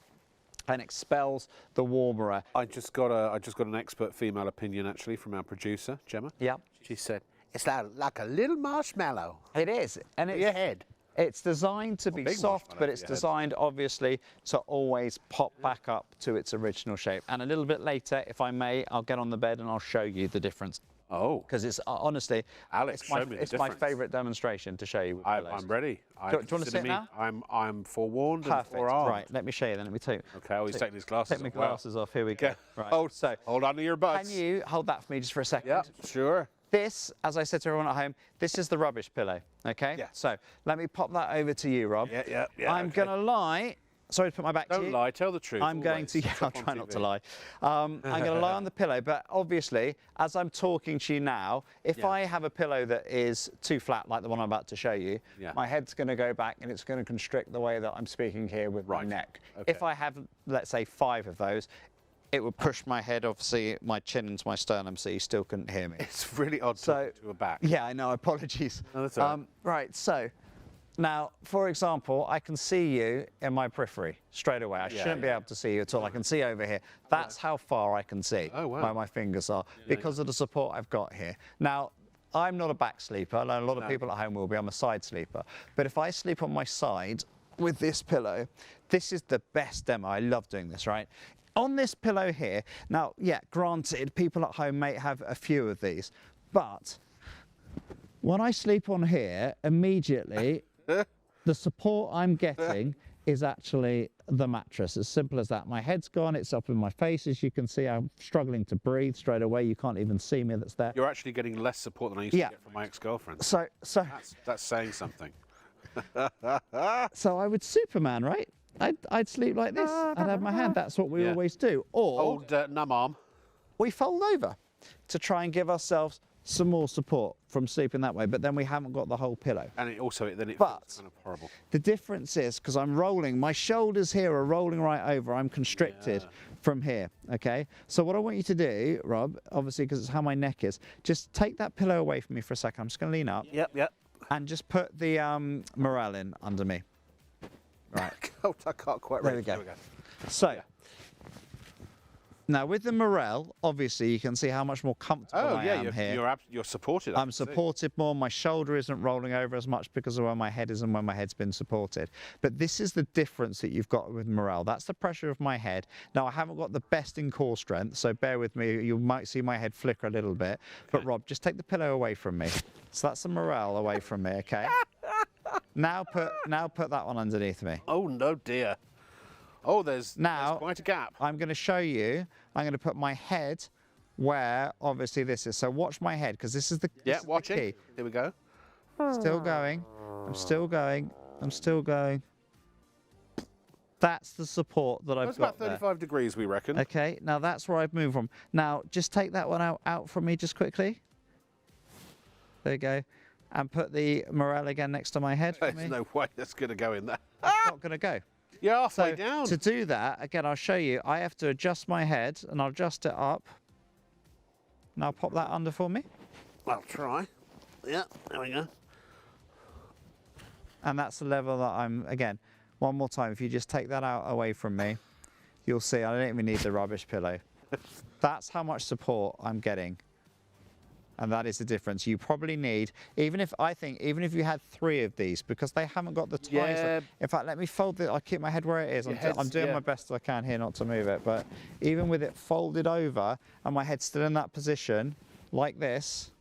and expels the warmer air. I just got an expert female opinion actually from our producer, Gemma. Yeah. She said it's like a little marshmallow. It is, and it's your head. It's designed to be soft, but it's designed obviously to always pop back up to its original shape. And a little bit later, if I may, I'll get on the bed and I'll show you the difference. Oh. Because it's honestly, Alex, it's my favourite demonstration to show you. I'm ready. Do you want to sit now? I'm forewarned and Perfect. forearmed. Right, let me show you then. Let me take. Okay, he's taking his glasses off. Take my glasses off. Here we go. Right. Hold on to your butts. Can you hold that for me just for a second? Yeah, sure. This, as I said to everyone at home, this is the rubbish pillow, okay? Yeah. So let me pop that over to you, Rob. Yeah. I'm going to lie. Sorry to put my back to you. Don't lie, tell the truth. I'm going to, I'll try not to lie. I'm going to lie on the pillow, but obviously, as I'm talking to you now, if I have a pillow that is too flat, like the one I'm about to show you, my head's going to go back and it's going to constrict the way that I'm speaking here with my neck. Okay. If I have, let's say, 5 of those, it would push my head, obviously, my chin into my sternum, so you still couldn't hear me. It's really odd talking to a back. Yeah, I know, apologies. No, that's all right. Right, so, now, for example, I can see you in my periphery straight away. I shouldn't be able to see you at all. I can see over here. That's how far I can see where my fingers are because of the support I've got here. Now, I'm not a back sleeper. I know a lot of people at home will be. I'm a side sleeper. But if I sleep on my side with this pillow, this is the best demo. I love doing this, right? On this pillow here, now, yeah, granted, people at home may have a few of these, but when I sleep on here, immediately, the support I'm getting is actually the mattress. As simple as that. My head's gone, it's up in my face. As you can see, I'm struggling to breathe straight away. You can't even see me that's there. You're actually getting less support than I used to get from my ex-girlfriend. So that's saying something. So I would Superman, right? I'd sleep like this. I'd have my hand. That's what we always do. Or old numb arm. We fold over to try and give ourselves some more support from sleeping that way, but then we haven't got the whole pillow. And it feels kind of horrible. The difference is, because I'm rolling, my shoulders here are rolling right over. I'm constricted from here, okay? So what I want you to do, Rob, obviously because it's how my neck is, just take that pillow away from me for a second. I'm just going to lean up. Yep. And just put the morale in under me. Right. God, I can't quite read. There we go. So, now with the morale, obviously you can see how much more comfortable I am here. You're supported. I'm supported more. My shoulder isn't rolling over as much because of where my head is and where my head's been supported. But this is the difference that you've got with morale. That's the pressure of my head. Now I haven't got the best in core strength, so bear with me. You might see my head flicker a little bit. But Rob, just take the pillow away from me. So that's the morale away from me, okay? Now put that one underneath me. Oh no, dear. Oh, there's quite a gap. I'm going to show you. I'm going to put my head where obviously this is. So watch my head because this is the watching. key. Here we go. Still going. I'm still going. I'm still going. That's the support that I've got. That's about 35 degrees, we reckon. Okay. Now that's where I've moved from. Now just take that one out from me just quickly. There you go. And put the morale again next to my head for me. There's no way that's going to go in there. It's not going to go. You're halfway down. To do that, again, I'll show you. I have to adjust my head, and I'll adjust it up. Now pop that under for me. I'll try. Yeah, there we go. And that's the level that I'm, again, one more time. If you just take that out away from me, you'll see I don't even need the rubbish pillow. That's how much support I'm getting. And that is the difference. You probably need, even if you had 3 of these, because they haven't got the ties. Yeah. In fact, let me fold it. I'll keep my head where it is. I'm doing my best I can here not to move it. But even with it folded over and my head still in that position, like this,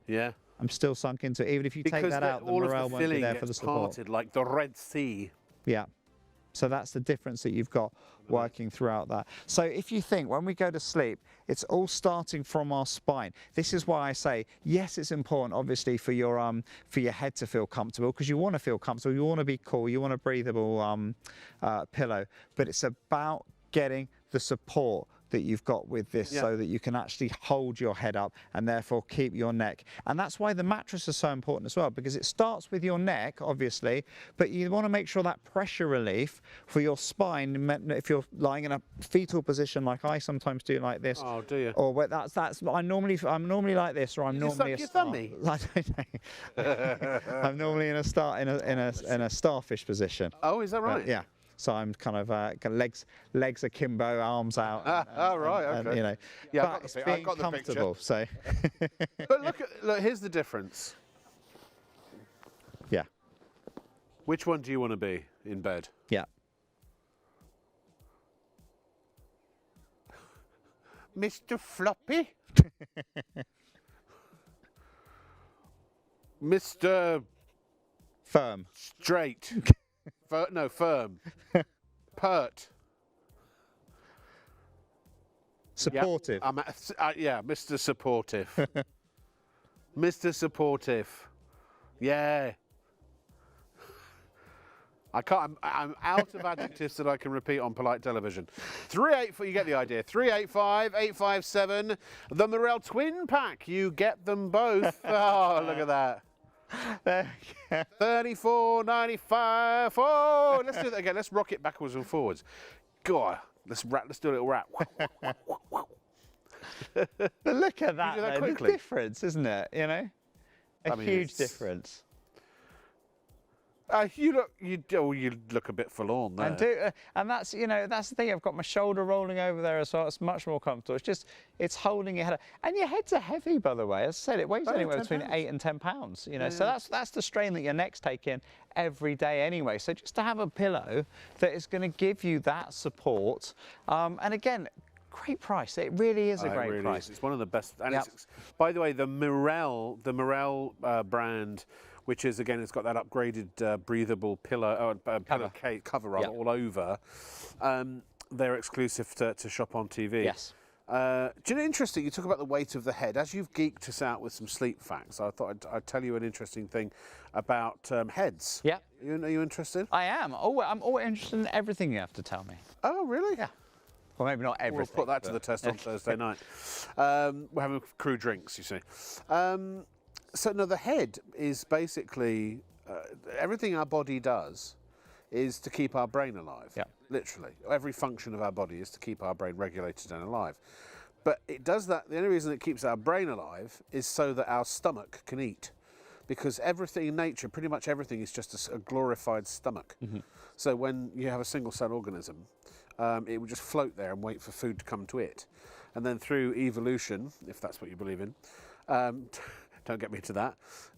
I'm still sunk into it. Even if you take that out, the morale won't be there for the support. Parted like the Red Sea. Yeah. So that's the difference that you've got working throughout that. So if you think when we go to sleep, it's all starting from our spine. This is why I say, yes, it's important, obviously, for your head to feel comfortable, because you want to feel comfortable, you want to be cool, you want a breathable pillow. But it's about getting the support that you've got with this, so that you can actually hold your head up and therefore keep your neck. And that's why the mattress is so important as well, because it starts with your neck, obviously, but you want to make sure that pressure relief for your spine, if you're lying in a fetal position like I sometimes do, like this. Oh, do you? Or I'm normally like this, or I'm normally your thummy? I don't know. I'm normally in a starfish position. Oh, is that right? Yeah. So I'm kind of legs akimbo, arms out. Right, okay. And, you know, Yeah, but it's being comfortable. So. But look, here's the difference. Yeah. Which one do you want to be in bed? Yeah. Mr. Floppy? Mr. Firm. Straight? No, firm. Pert. Supportive. Yeah, Mr. Supportive. Mr. Supportive. Yeah. I can't. I'm out of adjectives that I can repeat on polite television. 384. You get the idea. 385-857. The Morel Twin Pack. You get them both. Oh, look at that. 34.95. Oh, let's do that again. Let's rock it backwards and forwards. Go on. Let's do a little rap. But look at that, do that though. quickly. The difference, isn't it? You know, a huge difference. You look a bit forlorn there. And that's, you know, that's the thing. I've got my shoulder rolling over there as well. It's much more comfortable. It's holding your head up. And your heads are heavy, by the way. As I said, it weighs anywhere between 8 and 10 pounds. You know, so that's the strain that your neck's taking every day anyway. So just to have a pillow that is going to give you that support, and again, great price. It really is a great price. It's one of the best. And by the way, the Morel brand, which is, again, it's got that upgraded breathable pillow, cover all over. They're exclusive to ShopOnTV. Yes. Do you know, interesting, you talk about the weight of the head. As you've geeked us out with some sleep facts, I thought I'd tell you an interesting thing about heads. Yeah. Are you interested? I am. I'm always interested in everything you have to tell me. Oh, really? Yeah. Well, maybe not everything. We'll put that to the test on Thursday night. We're having crew drinks, you see. So, no, the head is basically everything our body does is to keep our brain alive. Yeah. Literally. Every function of our body is to keep our brain regulated and alive. But it does that, the only reason it keeps our brain alive is so that our stomach can eat. Because everything in nature, pretty much everything, is just a glorified stomach. Mm-hmm. So when you have a single cell organism, it would just float there and wait for food to come to it. And then through evolution, if that's what you believe in, don't get me into that,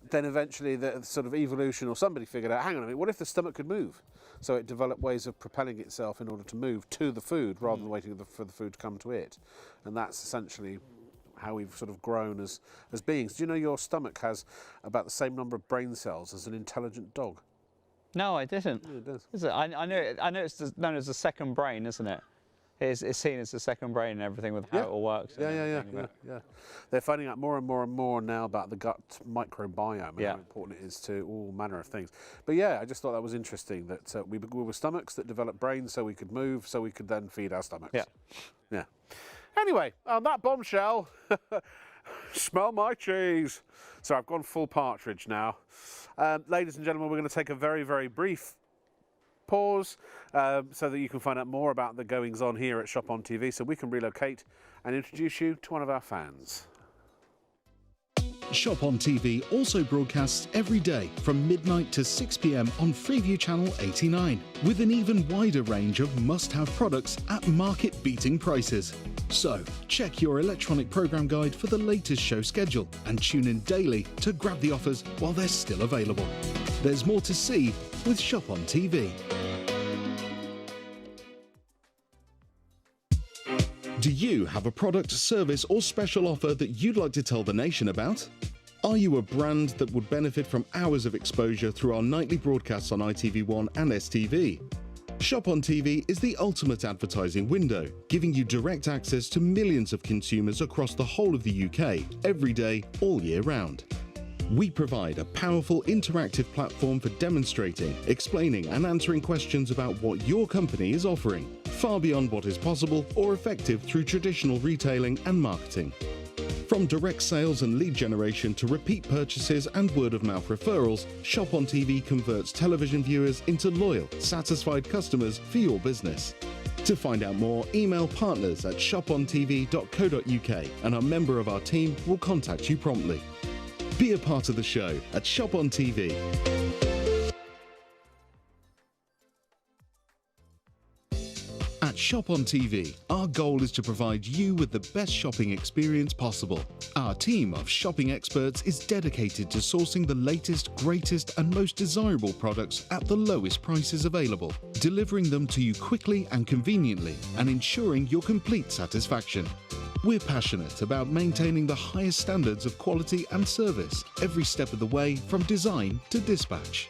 then eventually the sort of evolution, or somebody figured out, hang on a minute, what if the stomach could move? So it developed ways of propelling itself in order to move to the food rather than waiting for the food to come to it. And that's essentially how we've sort of grown as beings. Do you know your stomach has about the same number of brain cells as an intelligent dog? No, I didn't. Yeah, it does. Is it? I know it's known as the second brain, isn't it? It's seen as the second brain and everything with how it all works. Yeah. They're finding out more and more now about the gut microbiome and how important it is to all manner of things. But yeah, I just thought that was interesting that we were stomachs that developed brains so we could move, so we could then feed our stomachs. Yeah. Anyway, on that bombshell, smell my cheese. So I've gone full partridge now. Ladies and gentlemen, we're going to take a very, very brief pause so that you can find out more about the goings on here at ShopOnTV, so we can relocate and introduce you to one of our fans. ShopOnTV also broadcasts every day from midnight to 6 p.m. on Freeview Channel 89, with an even wider range of must-have products at market-beating prices. So, check your electronic program guide for the latest show schedule and tune in daily to grab the offers while they're still available. There's more to see with ShopOnTV. Do you have a product, service or special offer that you'd like to tell the nation about? Are you a brand that would benefit from hours of exposure through our nightly broadcasts on ITV1 and STV? ShopOnTV is the ultimate advertising window, giving you direct access to millions of consumers across the whole of the UK, every day, all year round. We provide a powerful interactive platform for demonstrating, explaining and answering questions about what your company is offering. far beyond what is possible or effective through traditional retailing and marketing. From direct sales and lead generation to repeat purchases and word-of-mouth referrals, ShopOnTV converts television viewers into loyal, satisfied customers for your business. To find out more, email partners at shopontv.co.uk and a member of our team will contact you promptly. Be a part of the show at ShopOnTV. At ShopOnTV, our goal is to provide you with the best shopping experience possible. Our team of shopping experts is dedicated to sourcing the latest, greatest and most desirable products at the lowest prices available, delivering them to you quickly and conveniently and ensuring your complete satisfaction. We're passionate about maintaining the highest standards of quality and service every step of the way from design to dispatch.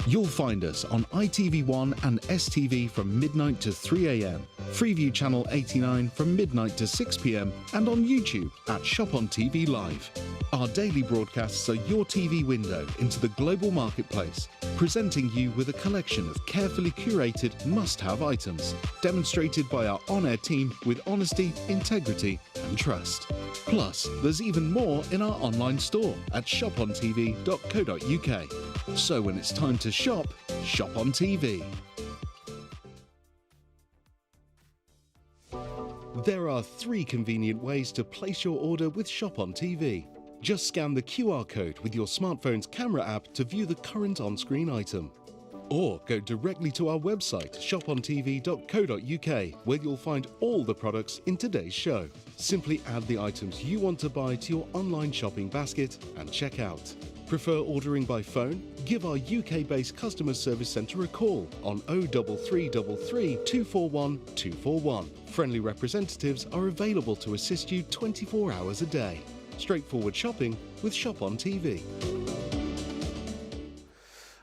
You'll find us on ITV1 and STV from midnight to 3 AM, Freeview Channel 89 from midnight to 6 PM and on YouTube at ShopOnTV Live. Our daily broadcasts are your TV window into the global marketplace, presenting you with a collection of carefully curated must-have items, demonstrated by our on-air team with honesty, integrity and trust. Plus, there's even more in our online store at shopontv.co.uk. So when it's time to shop, shop on TV. There are 3 convenient ways to place your order with ShopOnTV. Just scan the QR code with your smartphone's camera app to view the current on-screen item. Or go directly to our website, shopontv.co.uk, where you'll find all the products in today's show. Simply add the items you want to buy to your online shopping basket and check out. Prefer ordering by phone? Give our UK-based customer service centre a call on 03333 241 241. Friendly representatives are available to assist you 24 hours a day. Straightforward shopping with ShopOnTV.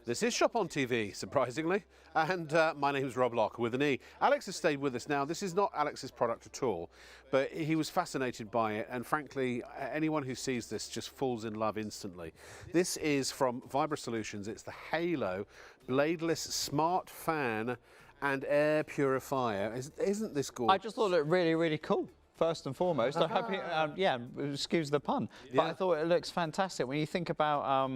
This is ShopOnTV, surprisingly, and my name's Rob Locke with an E. Alex has stayed with us now. This is not Alex's product at all, but he was fascinated by it, and frankly, anyone who sees this just falls in love instantly. This is from Vibra Solutions. It's the Halo bladeless smart fan and air purifier. Isn't this gorgeous? I just thought it looked really, really cool. First and foremost, I hope yeah, excuse the pun, but I thought it looks fantastic. When you think about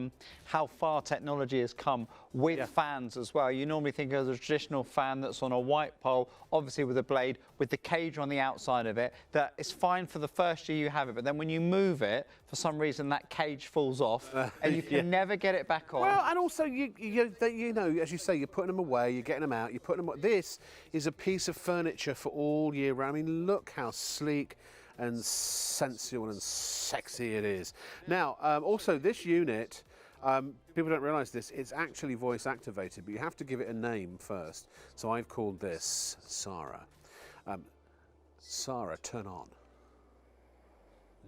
how far technology has come with fans as well, you normally think of a traditional fan that's on a white pole, obviously with a blade, with the cage on the outside of it, that is fine for the first year you have it, but then when you move it, for some reason that cage falls off and you can never get it back on. Well, and also, you know, as you say, you're putting them away, you're getting them out, you're putting them away. This is a piece of furniture for all year round. I mean, look how sleek and sensual and sexy it is. Now, also this unit, people don't realise this, it's actually voice activated, but you have to give it a name first. So I've called this Sarah. Sarah, turn on.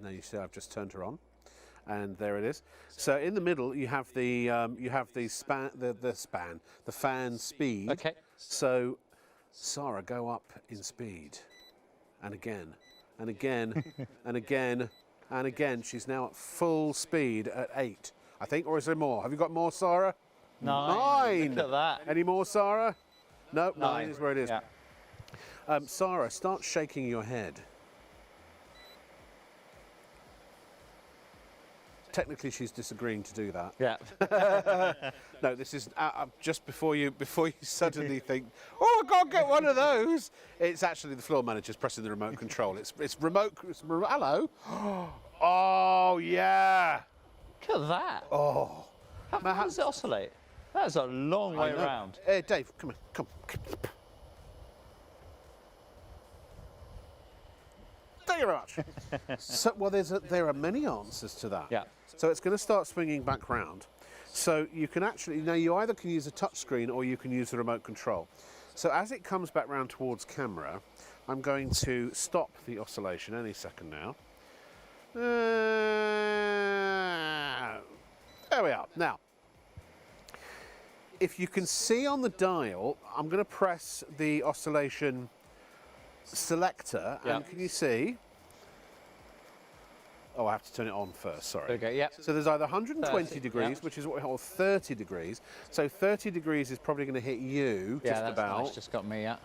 Now you see I've just turned her on, and there it is. So in the middle you have the fan speed. Okay. So Sarah, go up in speed, and again, and again, and again, and again. She's now at full speed at 8, I think, or is there more? Have you got more, Sarah? 9. Look at that. Any more, Sarah? No, 9 is where it is. Yeah. Sarah, start shaking your head. Technically, she's disagreeing to do that. Yeah. No, this is just before you suddenly think, oh, I can't get one of those. It's actually the floor manager's pressing the remote control. It's remote. Hello. Oh yeah. Look at that. Oh. How does it oscillate? That's a long way around. Hey, Dave, come on, come. Thank you very much. So, well, there are many answers to that. Yeah. So it's going to start swinging back round. So you can actually, now you either can use a touch screen or you can use the remote control. So as it comes back round towards camera, I'm going to stop the oscillation any second now. There we are. Now, if you can see on the dial, I'm going to press the oscillation selector, and can you see? Oh, I have to turn it on first, sorry. Okay, yeah. So there's either 120 30, degrees, which is what we call 30 degrees. So 30 degrees is probably going to hit you, just that's about. nice, just got me, yeah.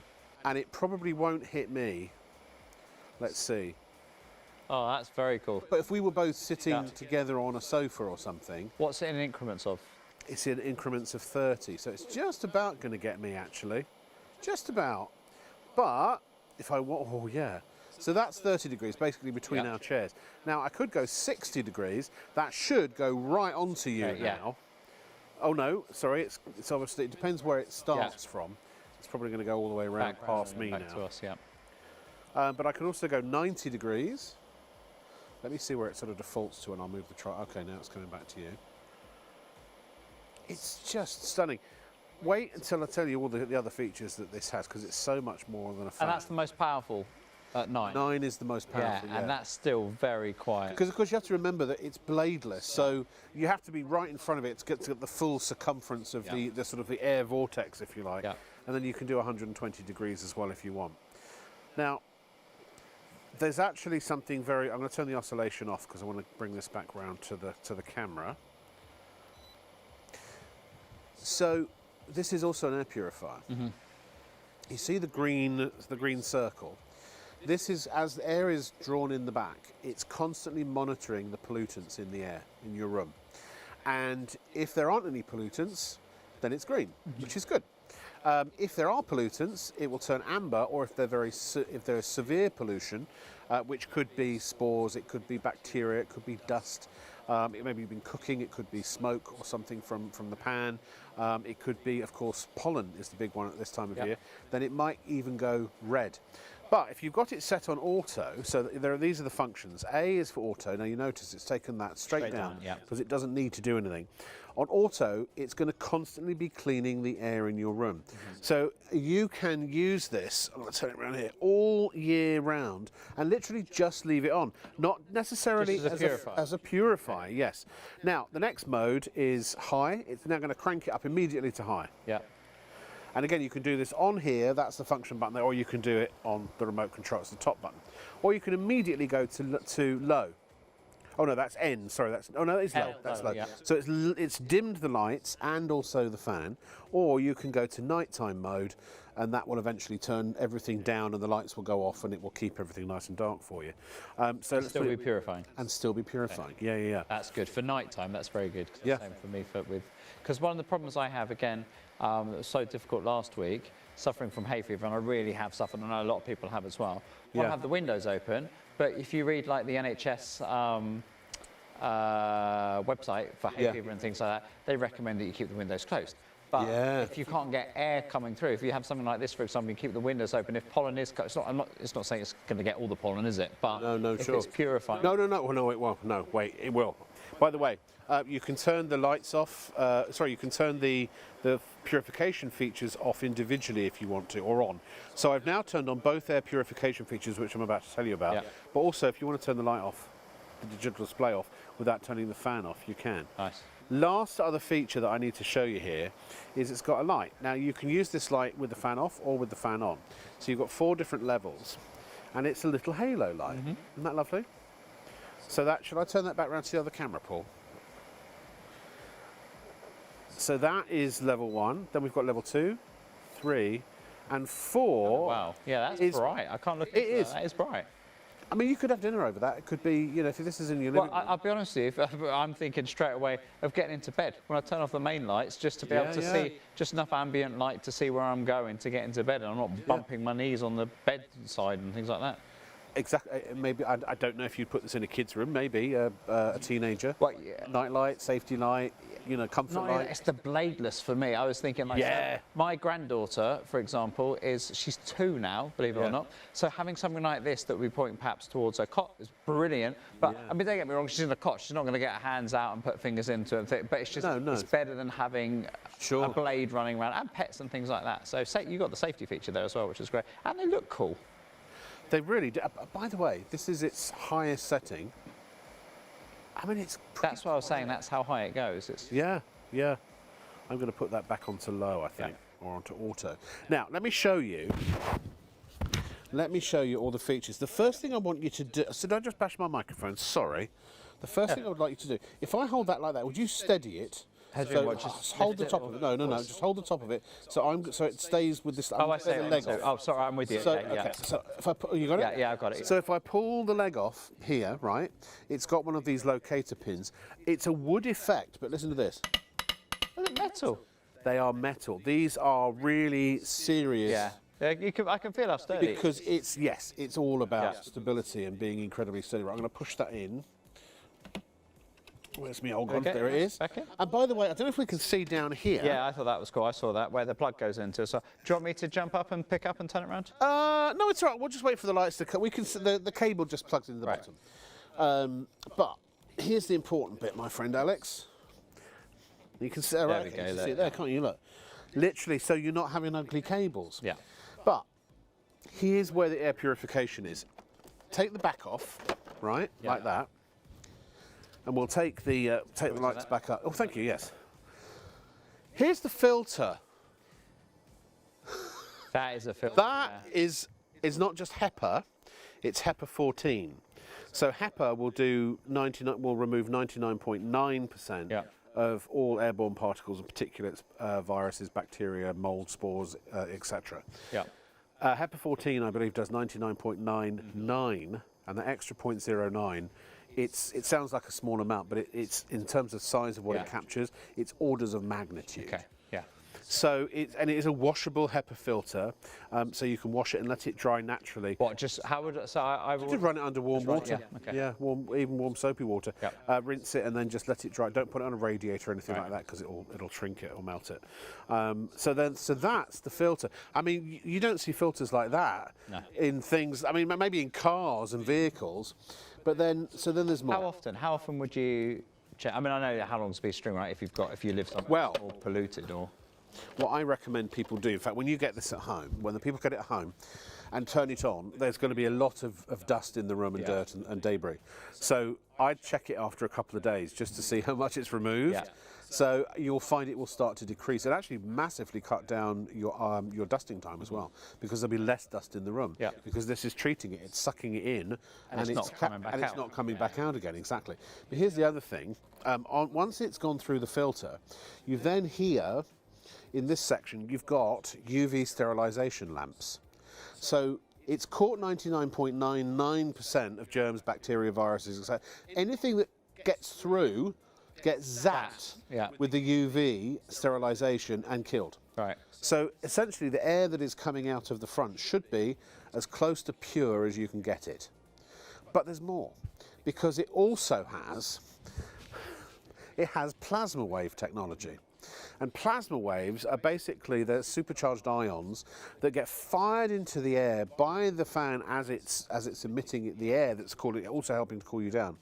and it probably won't hit me. Let's see. Oh, that's very cool. But if we were both sitting together on a sofa or something, What's it in increments of? it's in increments of 30, so it's just about going to get me, actually. Just about. But if I want, oh yeah. So that's 30 degrees, basically between our chairs. Now, I could go 60 degrees. That should go right onto you now. Oh no, sorry, it's obviously, it depends where it starts from. It's probably going to go all the way around past me back now. to us, But I can also go 90 degrees. Let me see where it sort of defaults to, and I'll move the okay, now it's coming back to you. It's just stunning. Wait until I tell you all the other features that this has, because it's so much more than a fan. And that's the most powerful at 9. 9 is the most powerful, and that's still very quiet. Because, of course, you have to remember that it's bladeless, so you have to be right in front of it to get the full circumference of the sort of the air vortex, if you like. And then you can do 120 degrees as well if you want. Now, there's actually something very... I'm going to turn the oscillation off because I want to bring this back round to the camera. So, this is also an air purifier. You see the green circle? This is, as the air is drawn in the back, it's constantly monitoring the pollutants in the air in your room. And if there aren't any pollutants, then it's green, which is good. If there are pollutants, it will turn amber, or if there is severe pollution, which could be spores, it could be bacteria, it could be dust, it maybe you've been cooking, it could be smoke or something from the pan, it could be, of course, pollen is the big one at this time of year, then it might even go red. But if you've got it set on auto, so these are the functions. A is for auto. Now you notice it's taken that straight down because it doesn't need to do anything. On auto, it's going to constantly be cleaning the air in your room. So you can use this, I'm going to turn it around here, all year round and literally just leave it on. Not necessarily as a purifier, yes. Now, the next mode is high. It's now going to crank it up immediately to high. And again, you can do this on here, that's the function button there, or you can do it on the remote control, it's the top button. Or you can immediately go to low. Oh no, that's N, sorry, oh no, it's low, that's low. So it's dimmed the lights and also the fan, or you can go to nighttime mode, and that will eventually turn everything down and the lights will go off and it will keep everything nice and dark for you. So let's still be purifying. And still be purifying, yeah. That's good. For nighttime, that's very good. Same for me, because one of the problems I have, again, that was so difficult last week, suffering from hay fever, and I really have suffered, and I know a lot of people have as well. I have the windows open, but if you read like the NHS website for hay fever and things like that, they recommend that you keep the windows closed. But if you can't get air coming through, if you have something like this, for example, you keep the windows open. If pollen is, it's not saying it's going to get all the pollen, is it? But if it's purifying. No, it won't. No, wait, it will. By the way, you can turn the lights off. You can turn the purification features off individually if you want to, or on. So I've now turned on both air purification features, which I'm about to tell you about. But also, if you want to turn the light off, the digital display off, without turning the fan off, you can. Nice. Last other feature that I need to show you here is it's got a light. Now you can use this light with the fan off or with the fan on. So you've got 4 different levels, and it's a little halo light. Isn't that lovely? So should I turn that back around to the other camera, Paul? So that is level 1. Then we've got level 2, 3, and 4. Oh, wow. Yeah, that's bright. I can't look at it. That is bright. I mean, you could have dinner over that. It could be, you know, if this is in your living room. I'll be honest with you, I'm thinking straight away of getting into bed. When I turn off the main lights, just to be able to see just enough ambient light to see where I'm going to get into bed, and I'm not bumping my knees on the bed side and things like that. Exactly. Maybe, I don't know if you'd put this in a kid's room, maybe a teenager. Night light, safety light, you know, comfort light. It's the bladeless for me. I was thinking like, my granddaughter, for example, she's 2 now, believe it or not. So having something like this that we point perhaps towards her cot is brilliant. But I mean, don't get me wrong, she's in a cot. She's not going to get her hands out and put fingers into it. But it's just, it's better than having a blade running around, and pets and things like that. So you've got the safety feature there as well, which is great. And they look cool. They really do. By the way, this is its highest setting. I mean, that's what I was saying. That's how high it goes. Yeah. I'm going to put that back onto low, I think, or onto auto. Now, let me show you. Let me show you all the features. The first thing I want you to do. So did I just bash my microphone? Sorry. The first thing I would like you to do. If I hold that like that, would you steady it? So just hold the top of it. No, just hold the top of it. So it stays with this. Oh, I see. The leg off. Oh, sorry, I'm with you. So, okay, yeah. So if I you got it? Yeah, I've got it. So if I pull the leg off here, right, it's got one of these locator pins. It's a wood effect, but listen to this. Is it metal? They are metal. These are really serious. Yeah. I can feel how sturdy. Because it's all about stability and being incredibly sturdy. Right, I'm going to push that in. Where's my old one? Okay, There it is. back in. And by the way, I don't know if we can see down here. Yeah, I thought that was cool. I saw that, where the plug goes into. So, do you want me to jump up and pick up and turn it around? No, it's all right. We'll just wait for the lights to come. We can see the cable just plugs into the bottom. But here's the important bit, my friend Alex. You can see, right, we go, you can there. see it there, can't you? Look. Literally, so you're not having ugly cables. Yeah. But here's where the air purification is. Take the back off, right, like that. And we'll take the lights back up. Oh, thank you, yes. Here's the filter. That is a filter. That is not just HEPA, it's HEPA 14. So HEPA will remove 99.9% of all airborne particles and particulates, viruses, bacteria, mold, spores, etc. Yeah. HEPA 14, I believe, does 99.99, and the extra 0.09. It sounds like a small amount, but it's in terms of size of what it captures, it's orders of magnitude. Okay. Yeah. So it is a washable HEPA filter, so you can wash it and let it dry naturally. What? Just how would I You could run it under warm water. yeah, okay. Even warm soapy water. Yep. Rinse it and then just let it dry. Don't put it on a radiator or anything like that because it'll shrink it or melt it. So that's the filter. I mean, you don't see filters like that in things. I mean, maybe in cars and vehicles, but then there's more. How often would you check? I mean, I know how long's a piece of string, right? If you live somewhere or polluted or. What I recommend people do, in fact, when you get this at home, when the people get it at home and turn it on, there's going to be a lot of dust in the room and dirt and debris. So I'd check it after a couple of days just to see how much it's removed. Yeah. So you'll find it will start to decrease. It actually massively cut down your dusting time as well, because there'll be less dust in the room. Yeah. Because this is treating it, it's sucking it in, and it's not coming back out again. Exactly. But here's the other thing: once it's gone through the filter, you then here. In this section, you've got UV sterilisation lamps. So it's caught 99.99% of germs, bacteria, viruses, etc. Anything that gets through gets zapped with the UV sterilisation and killed. Right. So essentially, the air that is coming out of the front should be as close to pure as you can get it. But there's more, because it also has plasma wave technology. And plasma waves are basically the supercharged ions that get fired into the air by the fan as it's emitting the air that's also helping to cool you down.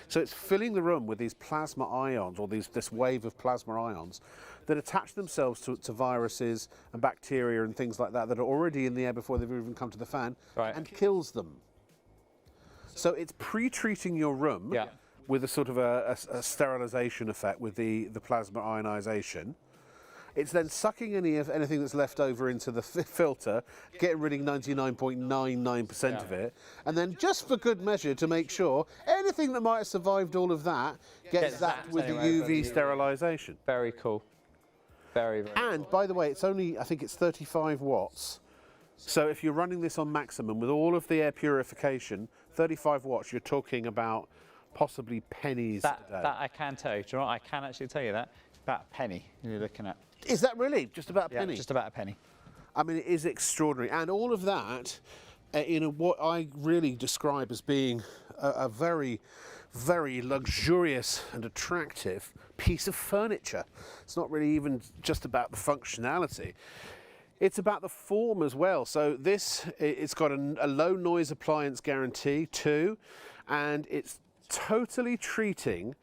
So it's filling the room with these plasma ions, or this wave of plasma ions that attach themselves to viruses and bacteria and things like that are already in the air before they've even come to the fan, and kills them. So it's pre-treating your room with a sort of a sterilisation effect with the plasma ionisation. It's then sucking anything that's left over into the filter, getting rid of 99.99% of it, and then just for good measure to make sure anything that might have survived all of that gets zapped with the UV sterilisation. Very cool. Very, very And by the way, it's only, I think it's 35 watts. So if you're running this on maximum with all of the air purification, 35 watts, you're talking about possibly pennies a day. That I can tell you. Do you know what? I can actually tell you that. It's about a penny you're looking at. Is that really? Just about a penny? Yeah, just about a penny. I mean, it is extraordinary. And all of that in what I really describe as being a very, very luxurious and attractive piece of furniture. It's not really even just about the functionality. It's about the form as well. So it's got a low noise appliance guarantee too, and it's totally treating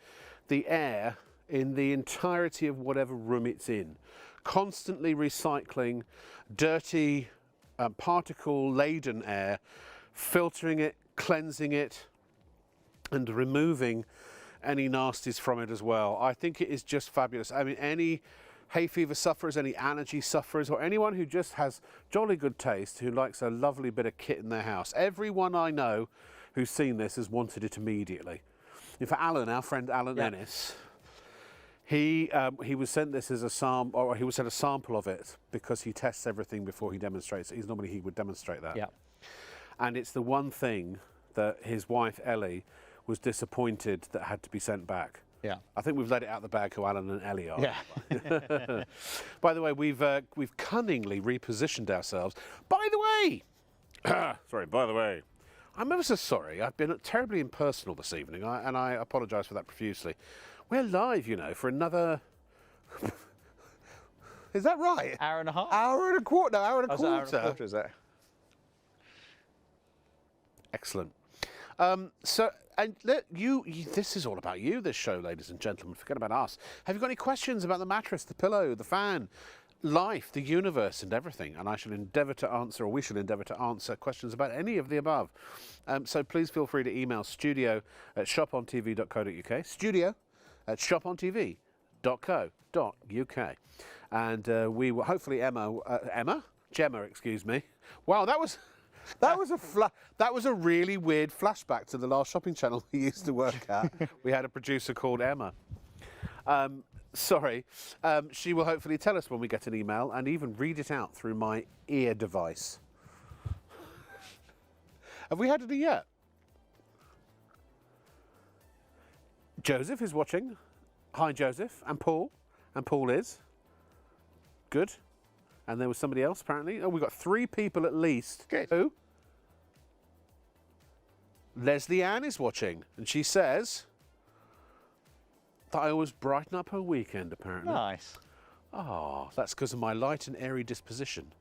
the air in the entirety of whatever room it's in, constantly recycling dirty, particle-laden air, filtering it, cleansing it, and removing any nasties from it as well. I think it is just fabulous. I mean, any hay fever sufferers, any allergy sufferers, or anyone who just has jolly good taste, who likes a lovely bit of kit in their house. Everyone I know who's seen this has wanted it immediately. In fact, Alan, our friend Alan Ennis, He was sent this as a sample, or he was sent a sample of it because he tests everything before he demonstrates it. He would demonstrate that. Yeah. And it's the one thing that his wife Ellie was disappointed that had to be sent back. Yeah. I think we've let it out the bag who Alan and Ellie are. Yeah. By the way, we've cunningly repositioned ourselves. By the way, by the way, I'm ever so sorry. I've been terribly impersonal this evening, and I apologise for that profusely. We're live, you know, for another. Is that right? Hour and a half? Hour and a quarter. No, hour and a Oh, quarter. hour and a quarter, is it? Excellent. So, and this is all about you, this show, ladies and gentlemen. Forget about us. Have you got any questions about the mattress, the pillow, the fan, life, the universe, and everything? And I shall endeavour to answer, or we shall endeavour to answer questions about any of the above. So please feel free to email studio@shopontv.co.uk. Studio@shopontv.co.uk. And we will hopefully Gemma, excuse me. Wow, that was a really weird flashback to the last shopping channel we used to work at. We had a producer called Emma. Sorry. She will hopefully tell us when we get an email and even read it out through my ear device. Have we had any yet? Joseph is watching. Hi, Joseph. And Paul. And Paul is. Good. And there was somebody else, apparently. Oh, we've got 3 people at least. Good. Who? Leslie Ann is watching. And she says that I always brighten up her weekend, apparently. Nice. Oh, that's because of my light and airy disposition.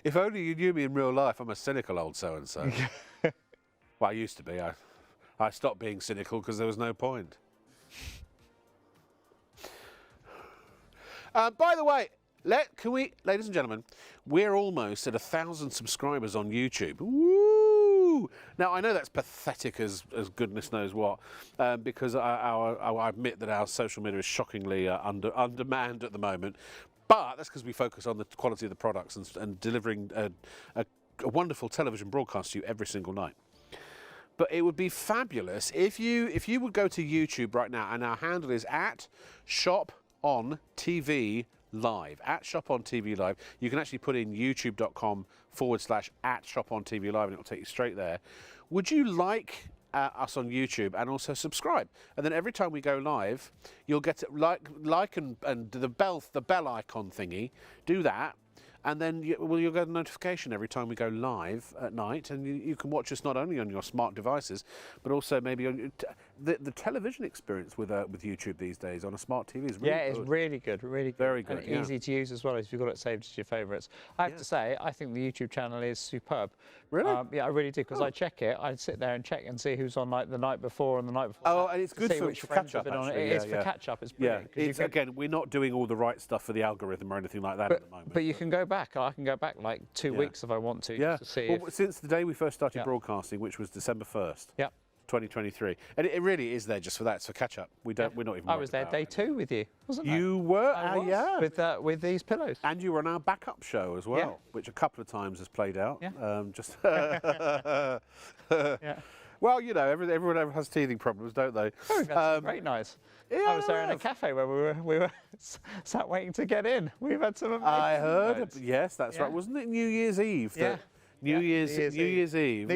If only you knew me in real life, I'm a cynical old so-and-so. Well, I used to be. I stopped being cynical because there was no point. By the way, ladies and gentlemen, we're almost at 1,000 subscribers on YouTube. Woo! Now, I know that's pathetic as goodness knows what, because I admit that our social media is shockingly undermanned at the moment. But that's because we focus on the quality of the products and delivering a wonderful television broadcast to you every single night. But it would be fabulous if you would go to YouTube right now, and our handle is @ShopOnTV Live. @ShopOnTV Live. You can actually put in youtube.com/@ShopOnTV Live, and it will take you straight there. Would you like us on YouTube and also subscribe? And then every time we go live, you'll get like and the bell icon thingy. Do that. And then you'll get a notification every time we go live at night, and you can watch us not only on your smart devices, but also maybe on the television experience with YouTube these days on a smart TV is really good. Yeah, it's really good, really good. Very good, and yeah. easy to use as well if you've got it saved as your favourites. I have to say, I think the YouTube channel is superb. Really? Yeah, I really do, because I check it. I sit there and check and see who's on like the night before and the night before. Oh, and it's good for catch-up, actually. It's for catch-up. It's brilliant. Yeah, again, we're not doing all the right stuff for the algorithm or anything like that at the moment. But you can go back. I can go back like 2 weeks if I want to. Yeah. To see well, since the day we first started broadcasting, which was December 1st. Yeah. 2023, and it really is there just for that. It's for catch up. We're not even. I was there day 2 with you, wasn't I? You were, yeah, with these pillows. And you were on our backup show as well, which a couple of times has played out. Yeah. Yeah. Well, you know, everyone has teething problems, don't they? Oh, we've had some great nights. Yeah, I was there in a cafe where we were sat waiting to get in. We've had some amazing I heard. nights. Yes, that's right. Wasn't it New Year's Eve? Yeah. New Year's Eve. New Year's Day. New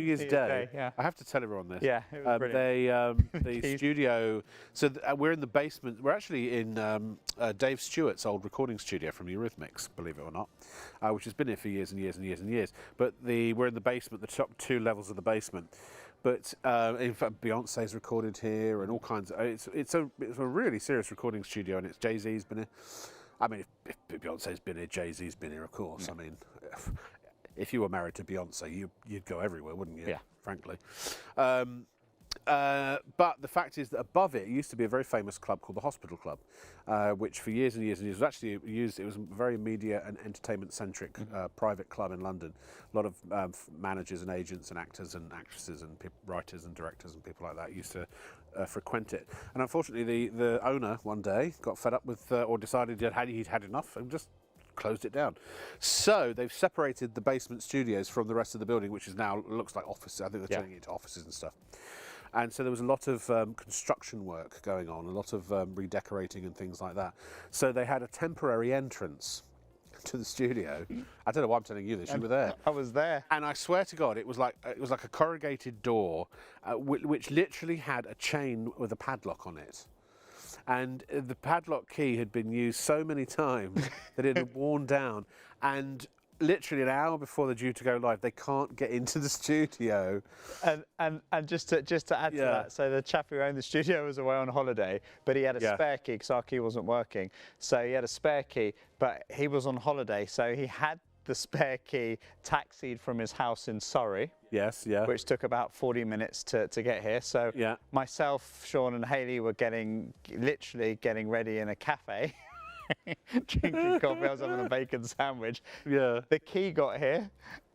Year's Day. Yeah. I have to tell everyone this. Yeah, it was brilliant. The studio. So we're in the basement. We're actually in Dave Stewart's old recording studio from Eurythmics, believe it or not, which has been here for years and years and years and years. But we're in the basement, the top 2 levels of the basement. But in fact, Beyonce's recorded here, and all kinds of. It's a really serious recording studio, and Jay-Z's been here. I mean, if Beyonce's been here, Jay-Z's been here, of course. I mean. If you were married to Beyonce, you'd go everywhere, wouldn't you? Yeah. Frankly. But the fact is that above it used to be a very famous club called the Hospital Club, which for years and years and years was actually used. It was a very media and entertainment-centric private club in London. A lot of managers and agents and actors and actresses and writers and directors and people like that used to frequent it. And unfortunately, the owner one day got fed up with, or decided he'd had enough and just closed it down. So they've separated the basement studios from the rest of the building, which is now looks like offices. I think they're turning it into offices and stuff. And so there was a lot of construction work going on, a lot of redecorating and things like that. So they had a temporary entrance to the studio. I don't know why I'm telling you this. You were there. I was there. And I swear to God, it was like a corrugated door, which literally had a chain with a padlock on it. And the padlock key had been used so many times that it had worn down. And literally an hour before they're due to go live, they can't get into the studio. And just to add to that, so the chap who owned the studio was away on holiday, but he had a spare key because our key wasn't working. So he had a spare key, but he was on holiday, so he had the spare key taxied from his house in Surrey. Yes, yeah. Which took about 40 minutes to get here. So myself, Sean and Hayley were literally getting ready in a cafe, drinking coffee. I was having a bacon sandwich. Yeah. The key got here,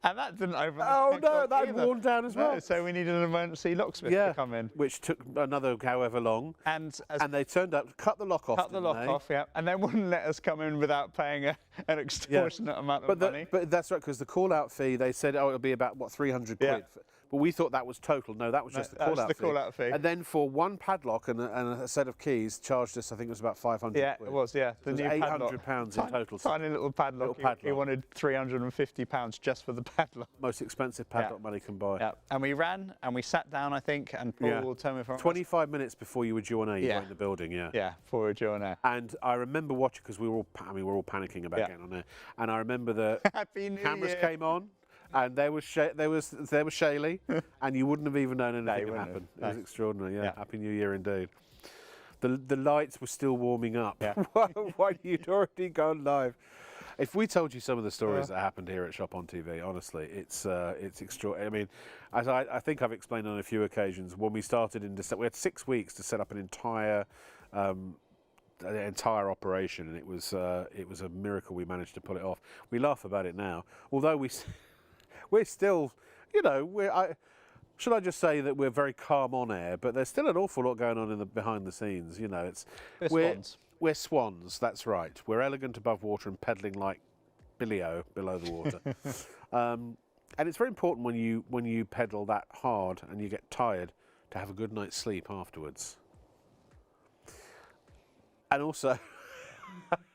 and that didn't open. Oh no, that had worn down as well. No, so we needed an emergency locksmith to come in. Which took another however long. And they turned up, cut the lock off. Cut the lock off, yeah. And they wouldn't let us come in without paying an extortionate amount of money. But that's right, because the call-out fee, they said, oh, it'll be about, what, 300 quid? But we thought that was total. No, that was just the call-out fee. And then for one padlock and a set of keys, charged us, I think it was about 500 quid. Yeah, it was, yeah. The new £800 in total. Tiny little padlock. He wanted £350 just for the padlock. Most expensive padlock money can buy. Yeah, and we ran and we sat down, I think, and Paul will tell me if I'm 25 minutes before you were due on air, you were in the building, Yeah, before we were due on air. And I remember watching, because we were all panicking about getting on air. And I remember the cameras came on. And there was Shaylee, and you wouldn't have even known anything had happened. It was extraordinary. Yeah, Happy New Year indeed. The lights were still warming up while you'd already gone live. If we told you some of the stories that happened here at Shop on TV, honestly, it's extraordinary. I mean, as I think I've explained on a few occasions, when we started in December, we had 6 weeks to set up an entire operation, and it was a miracle we managed to pull it off. We laugh about it now, although we're still, you know, should I just say that we're very calm on air, but there's still an awful lot going on in the behind the scenes. You know, we're swans. That's right. We're elegant above water and peddling like Billy-O below the water. And it's very important when you pedal that hard and you get tired to have a good night's sleep afterwards. And also,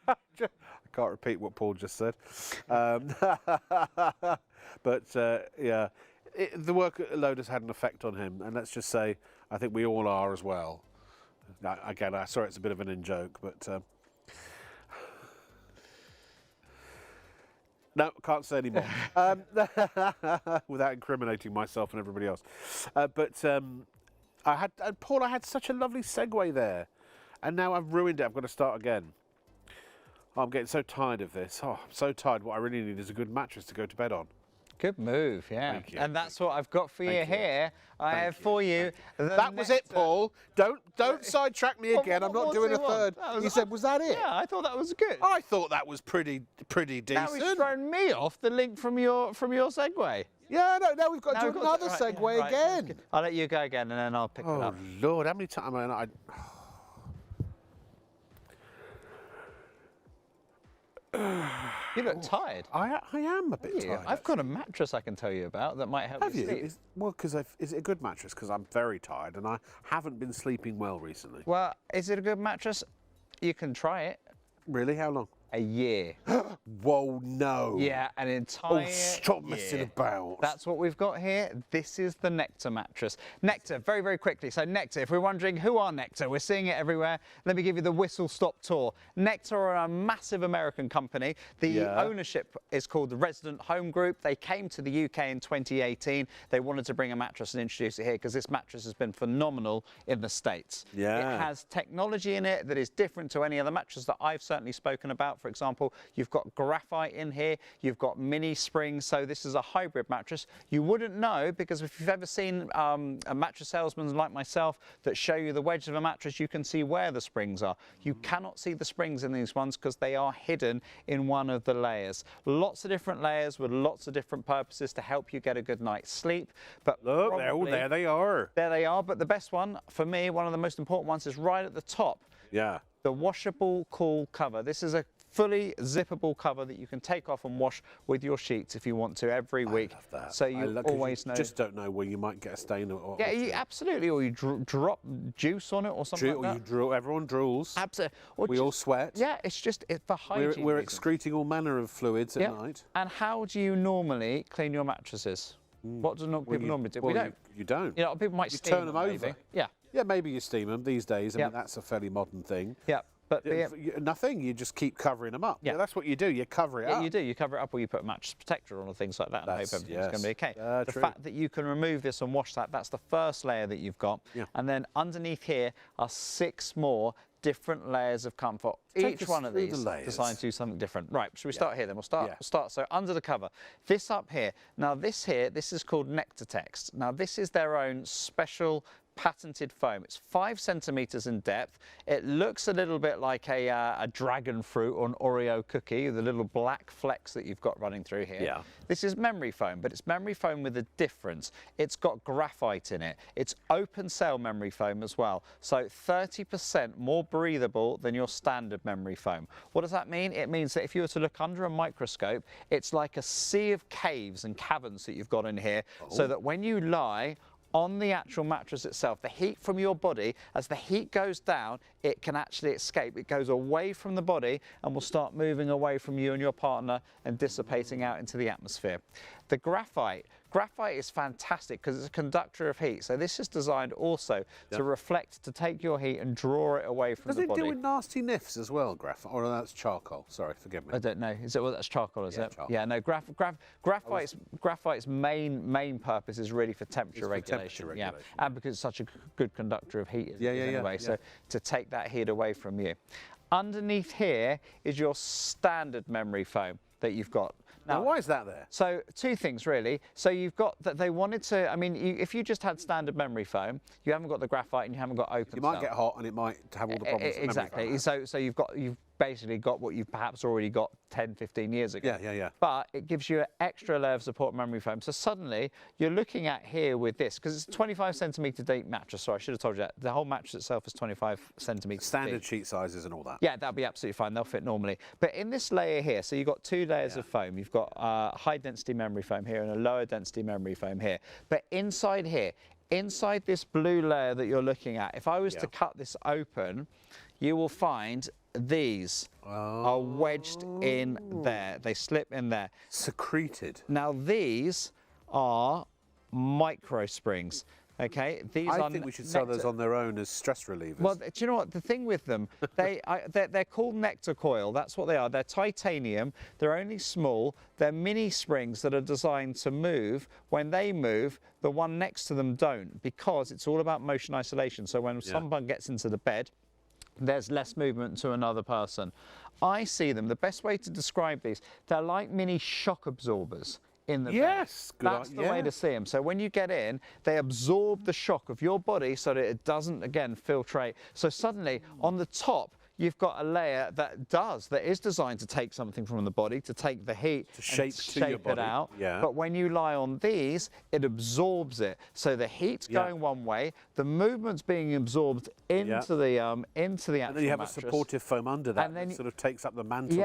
I can't repeat what Paul just said. But the workload has had an effect on him, and let's just say I think we all are as well. Again, I saw it's a bit of an in-joke, but no, can't say any more without incriminating myself and everybody else. Paul, I had such a lovely segue there, and now I've ruined it. I've got to start again. I'm getting so tired of this. Oh, I'm so tired. What I really need is a good mattress to go to bed on. Good move, yeah. Thank you. And that's what I've got for you here. I have for you. That was it, Paul. Don't sidetrack me again. I'm not doing a third. He said, was that it? Yeah, I thought that was good. I thought that was pretty decent. Now he's thrown me off the link from your segue. Yeah, no, now we've got to do another segue again. I'll let you go again, and then I'll pick it up. Oh Lord, how many times? You look tired. I am a bit tired. I've got a mattress I can tell you about that might help you sleep. Well, because is it a good mattress? Because I'm very tired and I haven't been sleeping well recently. Well, is it a good mattress? You can try it. Really? How long? A year. Whoa, no. Yeah, an entire Oh, stop messing about. That's what we've got here. This is the Nectar mattress. Nectar, very, very quickly. So Nectar, if we're wondering who are Nectar, we're seeing it everywhere. Let me give you the whistle-stop tour. Nectar are a massive American company. The ownership is called the Resident Home Group. They came to the UK in 2018. They wanted to bring a mattress and introduce it here because this mattress has been phenomenal in the States. Yeah. It has technology in it that is different to any other mattress that I've certainly spoken about. For example, you've got graphite in here, you've got mini springs, so this is a hybrid mattress. You wouldn't know because if you've ever seen a mattress salesman like myself that show you the wedge of a mattress, you can see where the springs are. You cannot see the springs in these ones because they are hidden in one of the layers. Lots of different layers with lots of different purposes to help you get a good night's sleep. But look, there they are. There they are, but the best one, for me, one of the most important ones is right at the top. Yeah. The washable cool cover. This is a fully zippable cover that you can take off and wash with your sheets if you want to every week. I love that. So you always know. Just don't know where you might get a stain or Yeah, absolutely. Or you drop juice on it or something like that. Everyone drools. Absolutely. We all sweat. Yeah, it's just for hygiene. We're reasons. excreting all manner of fluids at night. And how do you normally clean your mattresses? What do people normally do? Well, We don't. You don't. You know, people might steam turn them over. maybe. Yeah. Yeah, maybe you steam them these days. I Yeah. mean, that's a fairly modern thing. Yeah. But Nothing. You just keep covering them up. Yeah. That's what you do. You cover it up. yeah, you do. You cover it up, or you put a mattress protector on, or things like that, and hope everything's going to be okay. The true. fact that you can remove this and wash that's the first layer that you've got. Yeah. And then underneath here are 6 more different layers of comfort. Take Each us one of through the these layers. designed to do something different. Right, should we start here then? We'll start. Yeah. We'll start. So under the cover, this up here. Now this is called Nectartex. Now this is their own special patented foam. It's 5 centimeters in depth. It looks a little bit like a dragon fruit or an Oreo cookie, the little black flecks that you've got running through here. Yeah. This is memory foam, but it's memory foam with a difference. It's got graphite in it. It's open cell memory foam as well. So 30% more breathable than your standard memory foam. What does that mean? It means that if you were to look under a microscope, it's like a sea of caves and caverns that you've got in here, so that when you lie on the actual mattress itself, the heat from your body, as the heat goes down, it can actually escape. It goes away from the body and will start moving away from you and your partner and dissipating out into the atmosphere. The graphite is fantastic because it's a conductor of heat. So this is designed also to reflect, to take your heat and draw it away from the body. Does it deal with nasty nifs as well, graphite? Or that's charcoal? Sorry, forgive me. I don't know. Is it? Well, that's charcoal, is it? Charcoal. Yeah. No. Graphite's main purpose is really for temperature regulation. Yeah. And because it's such a good conductor of heat. Anyway, so to take that heat away from you. Underneath here is your standard memory foam that you've got. Now, why is that there? So 2 things really. So you've got that they wanted to. I mean, if you just had standard memory foam, you haven't got the graphite and you haven't got open. You might get hot and it might have all the problems. Exactly. So you've basically got what you've perhaps already got 10, 15 years ago. Yeah. But it gives you an extra layer of support memory foam. So suddenly you're looking at here with this, because it's a 25 centimetre deep mattress. Sorry, I should have told you that. The whole mattress itself is 25 centimetres Standard deep. sheet sizes and all that. Yeah, that'll be absolutely fine. They'll fit normally. But in this layer here, so you've got 2 layers of foam. You've got high density memory foam here and a lower density memory foam here. But inside here, inside this blue layer that you're looking at, if I was to cut this open, you will find these are wedged in there. They slip in there. Secreted. Now these are micro springs. Okay, I think we should sell those on their own as stress relievers. Well, do you know what? The thing with them, they're called nectar coil. That's what they are. They're titanium. They're only small. They're mini springs that are designed to move. When they move, the one next to them don't, because it's all about motion isolation. So when someone gets into the bed, there's less movement to another person. I see them, the best way to describe these, they're like mini shock absorbers in the bed. That's the way to see them. So when you get in, they absorb the shock of your body so that it doesn't, again, filtrate. So suddenly, on the top, you've got a layer that is designed to take something from the body, to take the heat, to shape it out. Yeah. But when you lie on these, it absorbs it. So the heat's going one way, the movement's being absorbed into the actual And then you have mattress. a supportive foam under that, And then that sort of takes up the mantle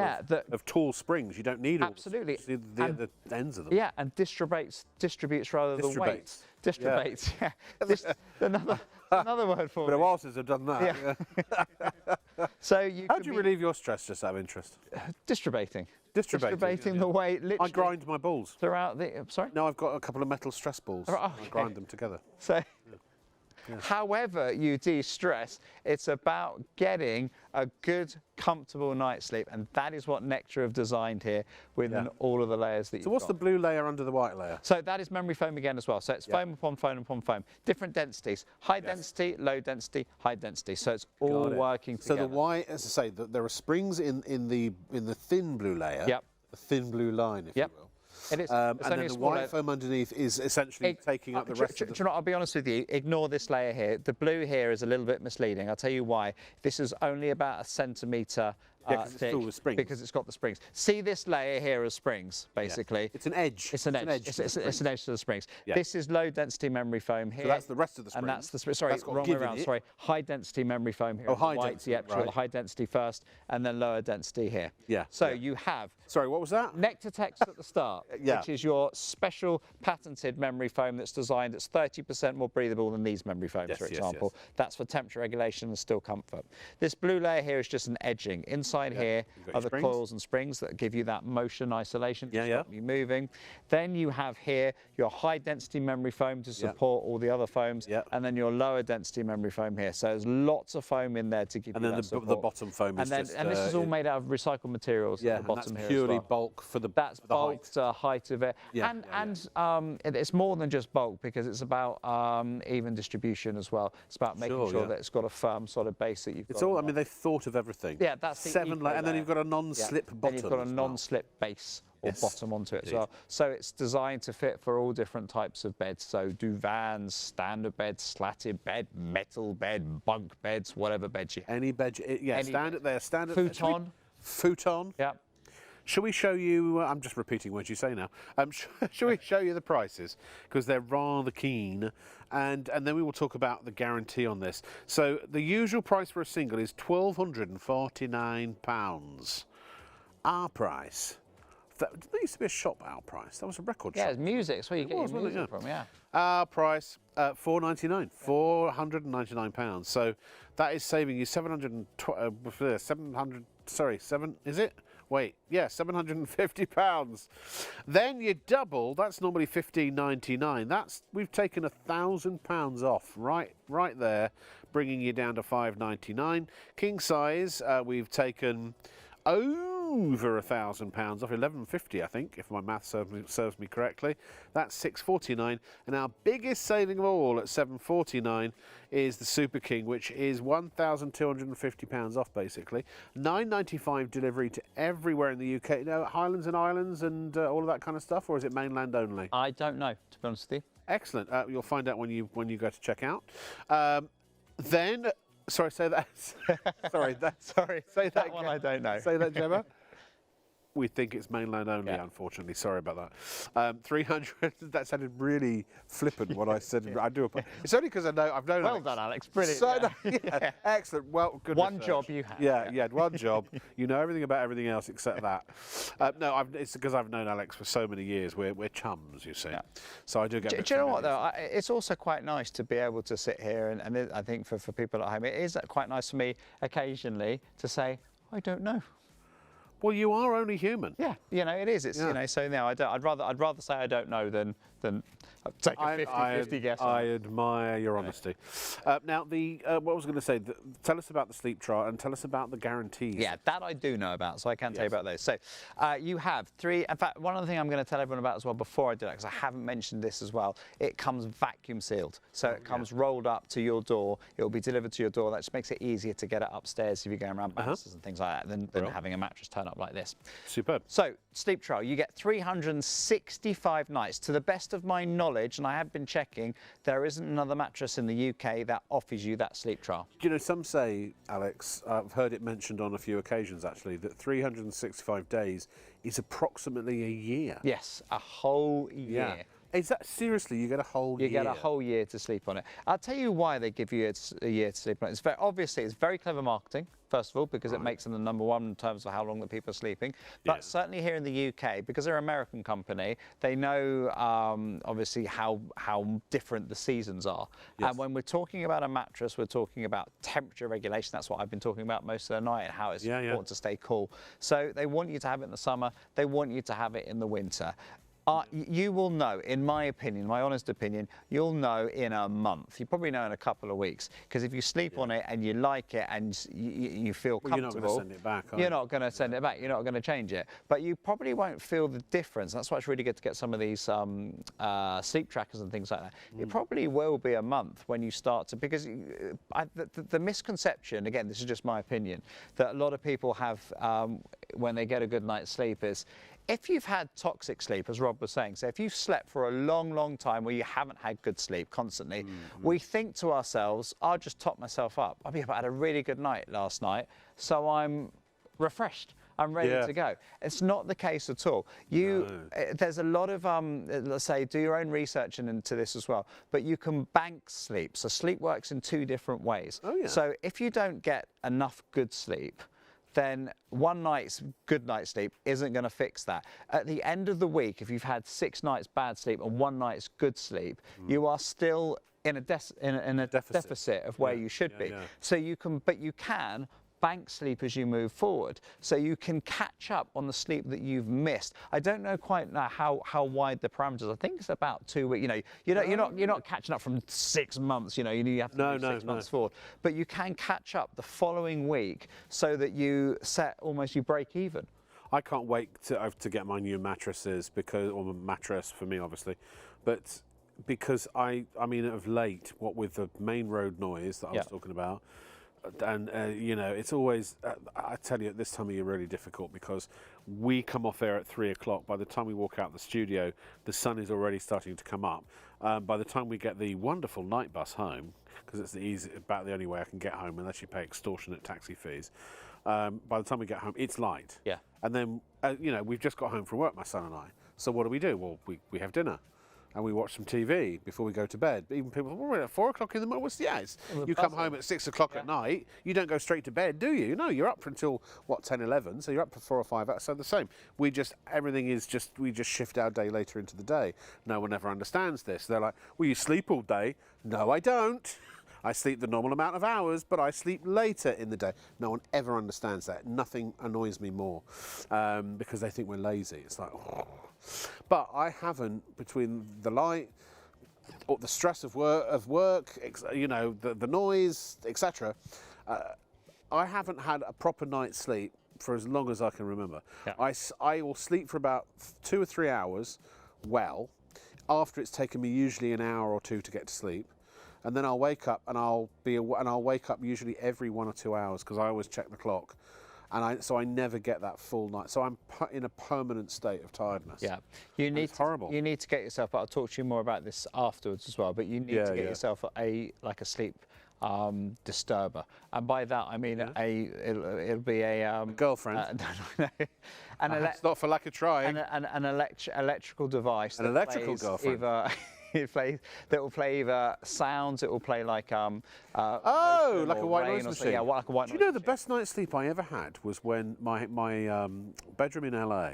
of tall springs. You don't need all the ends of them. Yeah, and distributes rather than weights. Distribates, yeah. Another word for it. But a while since I've done that. Yeah. So how do you relieve your stress, just out of interest? Distribating. Distribating the way, literally. I grind my balls. Throughout the, sorry? No, I've got a couple of metal stress balls. Oh, okay. I grind them together. So, however you de-stress, it's about getting a good, comfortable night's sleep, and that is what Nectar have designed here within all of the layers that you've got. So what's the blue layer under the white layer? So that is memory foam again as well. So it's foam upon foam upon foam. Different densities. High density, low density, high density. So it's all working together. So the white, as I say, there are springs in the thin blue layer. Yep. The thin blue line, if you will. It is. And then the white foam underneath is essentially taking up the rest of the... Do you know what, I'll be honest with you, ignore this layer here. The blue here is a little bit misleading. I'll tell you why. This is only about 1 centimetre Yeah, 'cause it's thick filled with springs. because it's got the springs. See this layer here of springs, basically. Yeah. It's an edge. It's an edge. It's an edge to the springs. Yeah. This is low density memory foam here. So that's the rest of the springs. And that's the sorry, That's got wrong way give in around. it. Sorry, high density memory foam here. Oh, on the high white. density, Yep, so right. the high density first, and then lower density here. Yeah, So yeah. you have Sorry, what was that? Nectar Text at the start, Yeah. which is your special patented memory foam that's designed. It's 30% more breathable than these memory foams, Yes, for yes, example. yes. That's for temperature regulation and still comfort. This blue layer here is just an edging. Inside here You've got are your the springs. coils and springs that give you that motion isolation to Yeah, yeah. stop you moving. Then you have here your high density memory foam to support all the other foams, Yeah. and then your lower density memory foam here. So there's lots of foam in there to give And you then that the support. bottom foam is and just, and this is all made out of recycled materials Yeah, at the and bottom that's here purely as well. bulk for the That's for the bulk height. to height of it, Yeah, and it's more than just bulk because it's about even distribution as well. It's about making Sure, sure yeah. that it's got a firm, solid base that you've got. It's all. I on mean, they've thought of everything. Yeah, that's the 7 eco and then layer. you've got a non-slip Then bottom. you've got a as well. non-slip base or Yes, bottom onto it as indeed. well. So it's designed to fit for all different types of beds. So divans, standard beds, slatted bed, metal bed, bunk beds, whatever beds you have. Any bed. Yeah, Any stand it there. Stand it. Futon. Futon. Yeah. Shall we show you? I'm just repeating what you say now. Shall we show you the prices because they're rather keen, and then we will talk about the guarantee on this. So the usual price for a single is £1,249. Our price. There used to be a shop. Our price. That was a record Yeah, shop. it's music. That's where you get your wasn't it? music Yeah. from. Yeah. Our price, £499. So that is saving you 700. Sorry, is it? Wait, yeah, £750. Then you double. That's normally £15.99. We've taken £1,000 off right there, bringing you down to £599. King size, we've taken over £1,000 off, £1,150 I think, if my math serves me correctly. That's $649, and our biggest saving of all at $749 is the Super King, which is £1,250 off basically. $9.95 delivery to everywhere in the UK. Now, Highlands and Islands and all of that kind of stuff, or is it mainland only? I don't know, to be honest with you. Excellent. You'll find out when you go to check out. Then. Sorry, say that. Sorry, Sorry, say that one again. I don't know. Say that, Gemma. We think it's mainland only, Yeah. unfortunately. Sorry about that. 300. That sounded really flippant. What I said. I do. It's only because I've known. Well Alex. done, Alex. Brilliant. So, yeah. yeah, excellent. Well, good. One research. job you had. Yeah, you had one job. You know everything about everything else except that. No, it's because I've known Alex for so many years. We're chums, you see. Yeah. So I do get. a bit Do you know what familiar. though? It's also quite nice to be able to sit here, and I think for people at home, it is quite nice for me occasionally to say, I don't know. Well, you are only human. Yeah, you know, it is. It's you know, so now I'd rather say I don't know than take a 50-50 guess. I admire your honesty. Now, what I was going to say, tell us about the sleep trial and tell us about the guarantees. Yeah, that I do know about, so I can tell you about those. So you have three. In fact, one other thing I'm going to tell everyone about as well before I do that, because I haven't mentioned this as well, it comes vacuum sealed. So it comes rolled up to your door. It will be delivered to your door. That just makes it easier to get it upstairs if you're going around bounces and things like that than having a mattress turn up like this. Superb. So, sleep trial, you get 365 nights. To the best of my knowledge, and I have been checking, there isn't another mattress in the UK that offers you that sleep trial. Do you know, some say, Alex, I've heard it mentioned on a few occasions actually, that 365 days is approximately a year. Yes, a whole year. Yeah. Is that seriously? You get a whole year? You get a whole year to sleep on it. I'll tell you why they give you a year to sleep on it. Obviously, it's very clever marketing, first of all, because it makes them the #1 in terms of how long that people are sleeping. But certainly here in the UK, because they're an American company, they know obviously how different the seasons are. Yes. And when we're talking about a mattress, we're talking about temperature regulation. That's what I've been talking about most of the night, and how it's important to stay cool. So they want you to have it in the summer. They want you to have it in the winter. You will know, in my opinion, my honest opinion, you'll know in a month. You probably know in a couple of weeks, because if you sleep on it and you like it and you feel comfortable, you're not going to send it back, are you? You're not going to send it back. You're not going to change it. But you probably won't feel the difference. That's why it's really good to get some of these sleep trackers and things like that. It probably will be a month when you start to, because the misconception, again, this is just my opinion, that a lot of people have when they get a good night's sleep is, if you've had toxic sleep, as Rob was saying, so if you've slept for a long, long time where you haven't had good sleep constantly, we think to ourselves, I'll just top myself up. I had a really good night last night, so I'm refreshed. I'm ready to go. It's not the case at all. There's a lot of, let's say, do your own research into this as well, but you can bank sleep. So sleep works in 2 different ways. Oh, yeah. So if you don't get enough good sleep, then one night's good night's sleep isn't going to fix that. At the end of the week, if you've had 6 nights bad sleep and 1 night's good sleep, you are still in a deficit of where you should be. So you can, but you can bank sleep as you move forward, so you can catch up on the sleep that you've missed. I don't know quite now how wide the parameters are. I think it's about 2 weeks. You know, you're not catching up from 6 months. You know, you have to do 6 months forward, but you can catch up the following week so that you you break even. I can't wait to get my new mattresses or mattress for me, obviously, but because I mean, of late, what with the main road noise that I was talking about. And, you know, it's always, I tell you, at this time of year, really difficult because we come off air at 3 o'clock. By the time we walk out the studio, the sun is already starting to come up. By the time we get the wonderful night bus home, because it's about the only way I can get home unless you pay extortionate taxi fees. By the time we get home, it's light. Yeah. And then, you know, we've just got home from work, my son and I. So what do? Well, we have dinner. And we watch some TV before we go to bed. But even people, we're at 4 o'clock in the morning. You come home at 6 o'clock at night. You don't go straight to bed, do you? No, you're up for until, 10, 11. So you're up for 4 or 5 hours. So the same. We just shift our day later into the day. No one ever understands this. They're like, well, you sleep all day. No, I don't. I sleep the normal amount of hours, but I sleep later in the day. No one ever understands that. Nothing annoys me more because they think we're lazy. It's like, oh. But I haven't, between the light, or the stress of work, you know, the noise, etc. I haven't had a proper night's sleep for as long as I can remember. Yeah. I will sleep for about 2 or 3 hours, after it's taken me usually an hour or 2 to get to sleep. And then I'll wake up and I'll wake up usually every 1 or 2 hours because I always check the clock. And so I never get that full night. So I'm in a permanent state of tiredness. Yeah, it's horrible. You need to get yourself. I'll talk to you more about this afterwards as well. But you need to get yourself a sleep disturber, and by that I mean it'll be a girlfriend. No. It's not for lack of trying. An electrical device. An electrical girlfriend. That will play either sounds. It will play like like a white noise machine. Yeah, like a white noise. Do you know the best night's sleep I ever had was when my bedroom in LA,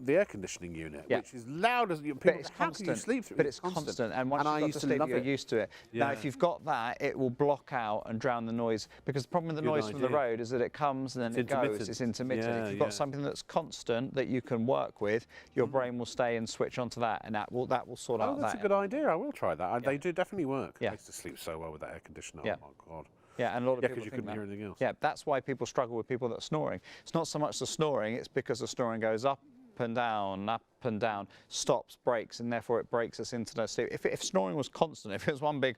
the air conditioning unit, which is loud as people. But it's how constant. can you sleep through? But it's constant, and once you've got to sleep, you're used to it. Yeah. Now, if you've got that, it will block out and drown the noise. Because the problem with the noise from the road is that it comes and then it goes. It's intermittent. If you've got something that's constant that you can work with, your brain will stay and switch onto that, and that will sort out that. Oh, that's a good idea. I will try that. They do definitely work. I used to sleep so well with that air conditioner. Yeah. Oh my God. Yeah, and a lot of people because you couldn't hear anything else. Yeah, that's why people struggle with people that are snoring. It's not so much the snoring; it's because the snoring goes up and down, stops, breaks, and therefore it breaks us into no sleep. If snoring was constant, if it was one big,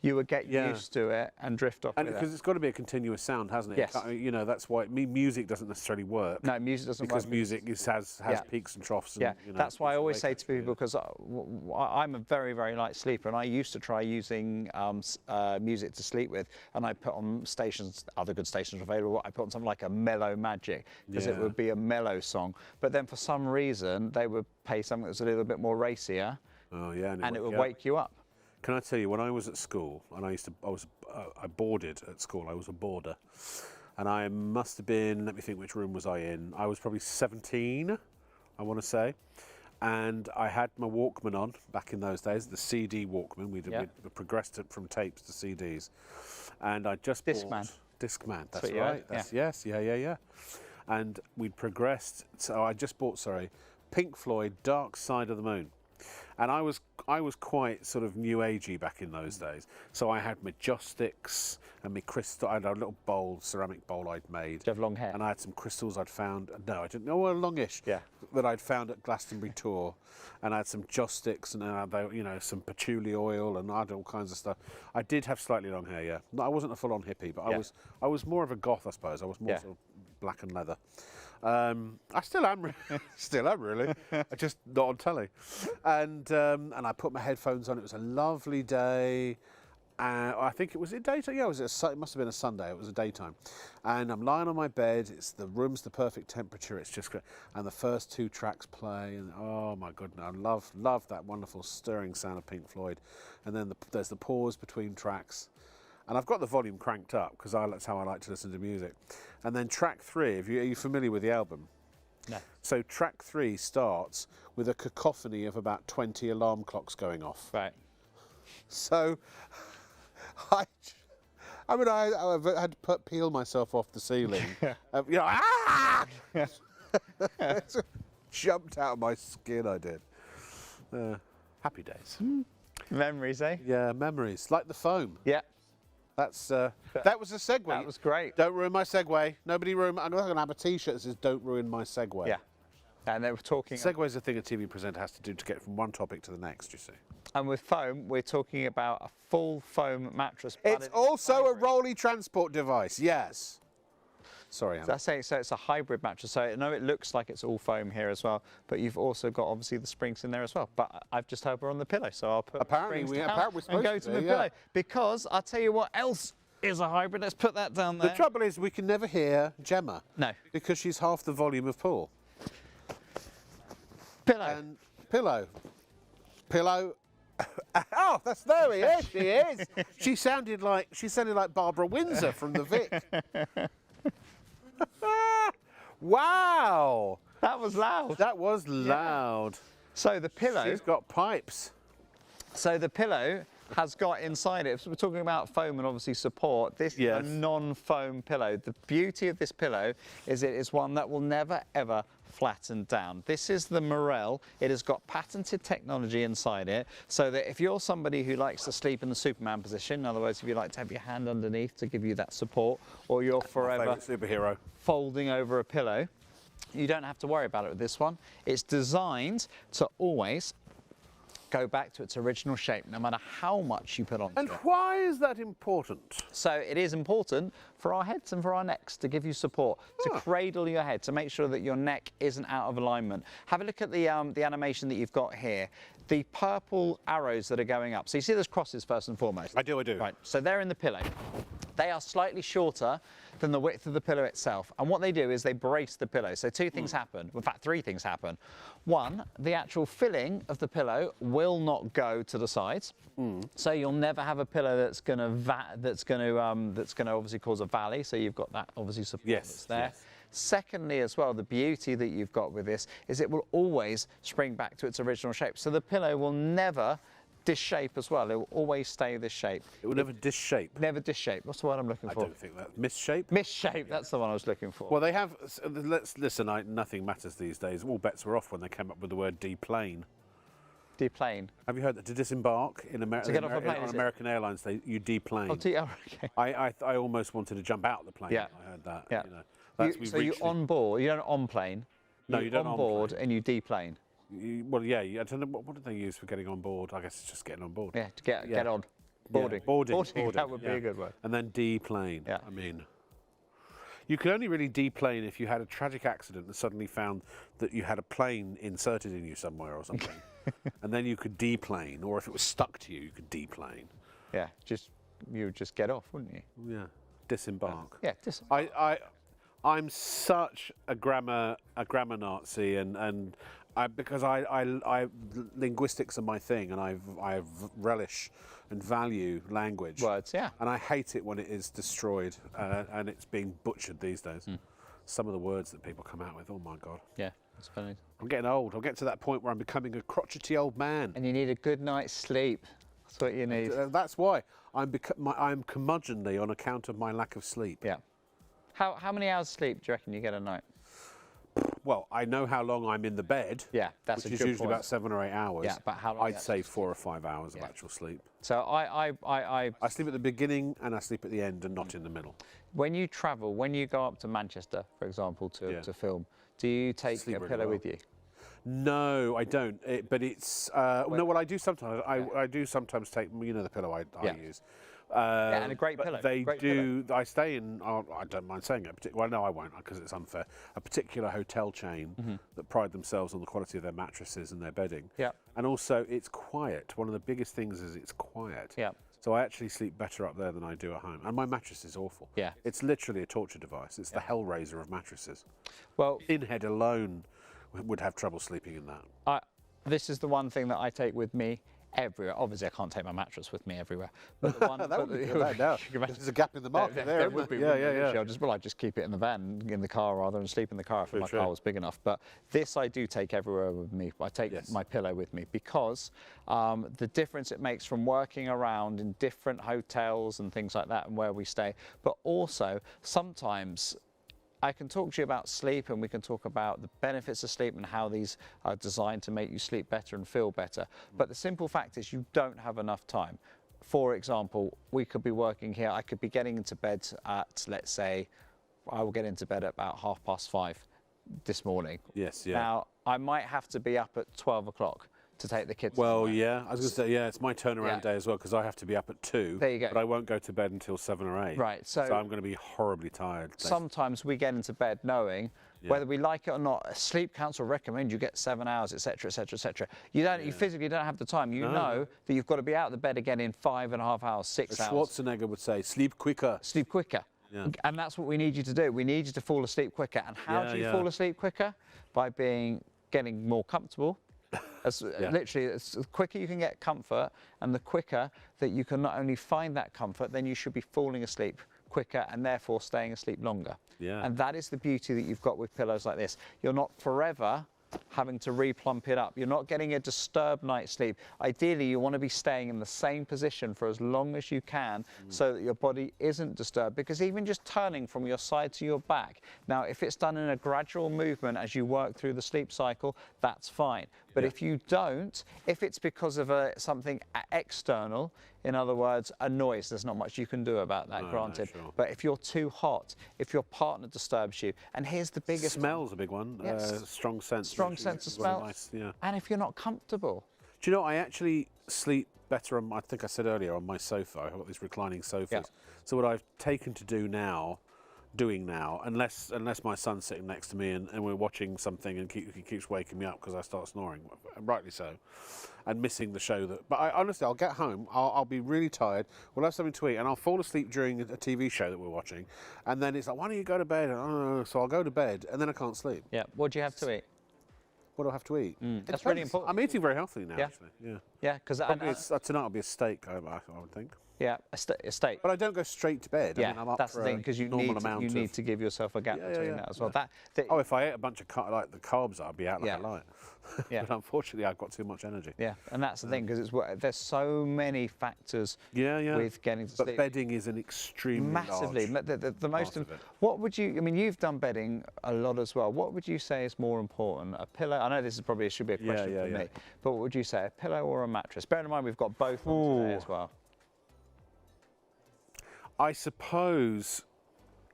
you would get used to it and drift off. And because it's got to be a continuous sound, hasn't it? Yes. You know, that's why music doesn't necessarily work. No, music doesn't work. Because music has peaks and troughs. And, you know, that's why I always say to people, because I'm a very, very light sleeper, and I used to try using music to sleep with, and I put on stations, other good stations available, I put on something like a Mellow Magic, because it would be a mellow song. But then for some reason, they would play something that was a little bit more racier, and it would wake you up. Can I tell you, when I was at school, and I boarded at school, I was a boarder, and I must have been, let me think, which room was I in? I was probably 17, I want to say, and I had my Walkman on back in those days, the CD Walkman. We'd progressed it from tapes to CDs, and I just bought Discman. That's right. Yes. And we'd progressed. So I just bought, Pink Floyd, Dark Side of the Moon. And I was quite sort of new agey back in those days. So I had my joss sticks and my crystal. I had a little ceramic bowl I'd made. Did you have long hair? And I had some crystals I'd found. No, I didn't. Well, longish. Yeah. That I'd found at Glastonbury Tour, and I had some joss sticks and some patchouli oil, and I had all kinds of stuff. I did have slightly long hair. Yeah. No, I wasn't a full-on hippie, but I was more of a goth, I suppose. I was more sort of black and leather. I still am really. I just not on telly. And I put my headphones on. It was a lovely day, I think it was daytime. Yeah, it must have been a Sunday. It was a daytime, and I'm lying on my bed. The room's the perfect temperature. It's just great. And the first 2 tracks play, and oh my goodness, I love that wonderful stirring sound of Pink Floyd. And then there's the pause between tracks, and I've got the volume cranked up because that's how I like to listen to music. And then track 3. Are you familiar with the album? No. So track 3 starts with a cacophony of about 20 alarm clocks going off. Right. So I had to peel myself off the ceiling. Jumped out of my skin, I did. Happy days. Memories, eh? Yeah, memories. Like the foam. Yeah. That was a segue. That was great. Don't ruin my segue. Nobody ruin. I'm not going to have a T-shirt that says "Don't ruin my segue." Yeah. And they were talking. Segue is a thing a TV presenter has to do to get from one topic to the next. You see. And with foam, we're talking about a full foam mattress. It's also a rolly transport device. Yes. Sorry, Anna. So it's a hybrid mattress. So I know it looks like it's all foam here as well, but you've also got obviously the springs in there as well. But I've just heard we're on the pillow, so I'll put Apparently springs we're down supposed and go to to be, the pillow. Because I'll tell you what else is a hybrid. Let's put that down there. The trouble is we can never hear Gemma. No. Because she's half the volume of Paul. Pillow. And pillow. Oh, there he is. She is. She sounded like Barbara Windsor from the Vic. Wow. That was loud. That was loud. So the pillow. She's got pipes. So the pillow has got inside it, so we're talking about foam and obviously support. This is a non-foam pillow. The beauty of this pillow is it is one that will never ever flatten down. This is the Morel. It has got patented technology inside it, so that if you're somebody who likes to sleep in the Superman position, in other words, if you like to have your hand underneath to give you that support, or you're forever My favourite superhero. folding over a pillow, you don't have to worry about it with this one. It's designed to always go back to its original shape, no matter how much you put on And it. why is that important? So it is important for our heads and for our necks to give you support, to cradle your head, to make sure that your neck isn't out of alignment. Have a look at the animation that you've got here. The purple arrows that are going up. So you see those crosses first and foremost? I do. Right, so they're in the pillow. They are slightly shorter than the width of the pillow itself. And what they do is they brace the pillow. So 2 things happen. In fact, 3 things happen. 1, the actual filling of the pillow will not go to the sides. So you'll never have a pillow that's going to obviously cause a valley. So you've got that obviously support that's there. Yes. Secondly, as well, the beauty that you've got with this is it will always spring back to its original shape. So the pillow will never disshape as well. It will always stay this shape. It will never disshape. Never disshape. What's the word I'm looking for? I don't think that. Misshape? Misshape, that's the one I was looking for. Well, they have. Let's listen. Nothing matters these days. All bets were off when they came up with the word deplane. Deplane. Have you heard that to disembark in America? To get off a plane, on American Airlines, you deplane. Oh, okay. I almost wanted to jump out of the plane. Yeah. I heard that. Yeah. You know, So you on board, you don't on plane. No, you don't on on board plane. and you deplane. Well, yeah. I don't know what did they use for getting on board. I guess it's just getting on board. Yeah, to get on. Boarding. Yeah, boarding. That would be a good word. And then deplane. Yeah. I mean, you could only really deplane if you had a tragic accident and suddenly found that you had a plane inserted in you somewhere or something. And then you could deplane, or if it was stuck to you, you could deplane. Yeah, you would just get off, wouldn't you? Yeah, disembark. Yeah, I'm such a grammar Nazi, and because I linguistics are my thing, and I relish and value language. Words, yeah. And I hate it when it is destroyed and it's being butchered these days. Some of the words that people come out with, oh my God. Yeah, that's funny. I'm getting old. I'll get to that point where I'm becoming a crotchety old man. And you need a good night's sleep. That's what you need. That's why I'm curmudgeonly on account of my lack of sleep. Yeah. How many hours sleep do you reckon you get a night? Well, I know how long I'm in the bed. Yeah, that's which a is good usually point. about 7 or 8 hours. Yeah, but how long? I'd say 4 or 5 hours of actual sleep. So I sleep at the beginning and I sleep at the end and not in the middle. When you travel, when you go up to Manchester, for example, to film, do you take a pillow with you? No, I don't. But it's no. Well, I do sometimes. I do sometimes take. You know the pillow I use. And a great pillow. They great do. Pillow. I stay in. I don't mind saying it. Well, no, I won't because it's unfair. A particular hotel chain that pride themselves on the quality of their mattresses and their bedding. Yeah. And also, it's quiet. One of the biggest things is it's quiet. Yeah. So I actually sleep better up there than I do at home. And my mattress is awful. Yeah. It's literally a torture device. It's the Hellraiser of mattresses. Well, Pinhead alone would have trouble sleeping in that. this is the one thing that I take with me everywhere. Obviously, I can't take my mattress with me everywhere. But the one, That would be good, no. There's a gap in the market there, there isn't would be. there? Yeah. I'd just keep it in the van, in the car rather than sleep in the car if my True. car was big enough. But this I do take everywhere with me. I take my pillow with me because the difference it makes from working around in different hotels and things like that and where we stay. But also sometimes I can talk to you about sleep, and we can talk about the benefits of sleep and how these are designed to make you sleep better and feel better. But the simple fact is you don't have enough time. For example, we could be working here. I could be getting into bed at, let's say, I will get into bed at about 5:30 this morning. Yes, yeah. Now, I might have to be up at 12 o'clock to take the kids. Well, yeah, I was going to say, yeah, it's my turnaround day as well because I have to be up at 2. There you go. But I won't go to bed until 7 or 8. Right, so I'm going to be horribly tired. Sometimes we get into bed knowing whether we like it or not. A sleep council recommend you get 7 hours, etc., etc., etc. You physically don't have the time. You know that you've got to be out of the bed again in 5.5 hours, 6 hours. Schwarzenegger would say, sleep quicker. Sleep quicker. Yeah. And that's what we need you to do. We need you to fall asleep quicker. And how do you fall asleep quicker? By getting more comfortable. Literally, the quicker you can get comfort, and the quicker that you can not only find that comfort, then you should be falling asleep quicker and therefore staying asleep longer. Yeah. And that is the beauty that you've got with pillows like this. You're not forever having to replump it up. You're not getting a disturbed night's sleep. Ideally, you want to be staying in the same position for as long as you can so that your body isn't disturbed, because even just turning from your side to your back, now if it's done in a gradual movement as you work through the sleep cycle, that's fine. But if you don't, if it's because of something external, in other words, a noise, there's not much you can do about that, granted. No, sure. But if you're too hot, if your partner disturbs you, and here's the biggest Smell's a big one. Yes. Strong sense. Strong sense of smell. Nice, yeah. And if you're not comfortable. Do you know, I actually sleep better on, I think I said earlier, on my sofa. I've got these reclining sofas. Yeah. So what I've taken to do now, unless my son's sitting next to me and we're watching something and he keeps waking me up because I start snoring, rightly so, and missing the show. But honestly, I'll get home, I'll be really tired, we'll have something to eat, and I'll fall asleep during a TV show that we're watching, and then it's like, why don't you go to bed? So I'll go to bed, and then I can't sleep. Yeah. What do you have to eat? What do I have to eat? That's really important. I'm eating very healthily now, actually. Yeah. Yeah, because Tonight will be a steak, I would think. Yeah, a steak. But I don't go straight to bed. Yeah, I mean, I'm up that's for the thing, because you need to give yourself a gap between that as well. Oh, if I ate a bunch of like the carbs, I'd be out like a light. Yeah. But unfortunately, I've got too much energy. Yeah, and that's the thing, because there's so many factors with getting to sleep. But bedding is an extremely massively. large The most. part of it. What would you? I mean, you've done bedding a lot as well. What would you say is more important? A pillow? I know this should be a question for me. But what would you say? A pillow or a mattress? Bear in mind we've got both on today as well. I suppose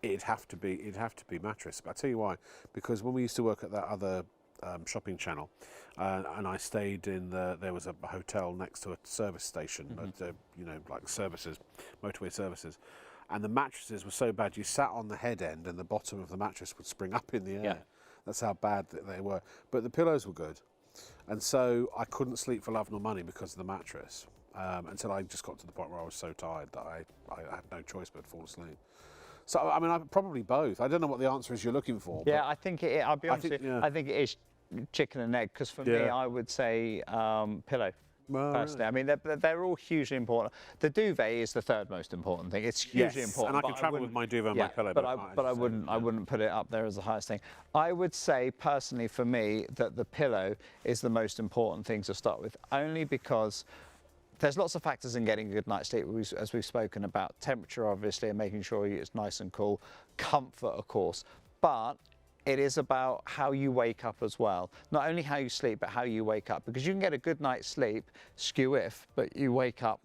it'd have to be mattress. But I tell you why, because when we used to work at that other shopping channel, and I stayed in there was a hotel next to a service station, like motorway services, and the mattresses were so bad you sat on the head end and the bottom of the mattress would spring up in the air. Yeah. That's how bad they were. But the pillows were good, and so I couldn't sleep for love nor money because of the mattress. Until I just got to the point where I was so tired that I had no choice but to fall asleep. So, I mean, probably both. I don't know what the answer is you're looking for. Yeah, I think I'll be honest with you, I think it is chicken and egg, because for me, I would say pillow. Well, personally, I mean, they're all hugely important. The duvet is the third most important thing. It's hugely important. And I can travel with my duvet and my pillow. But I wouldn't put it up there as the highest thing. I would say personally, for me, that the pillow is the most important thing to start with, only because there's lots of factors in getting a good night's sleep, as we've spoken about. Temperature, obviously, and making sure it's nice and cool. Comfort, of course. But it is about how you wake up as well. Not only how you sleep, but how you wake up. Because you can get a good night's sleep, but you wake up,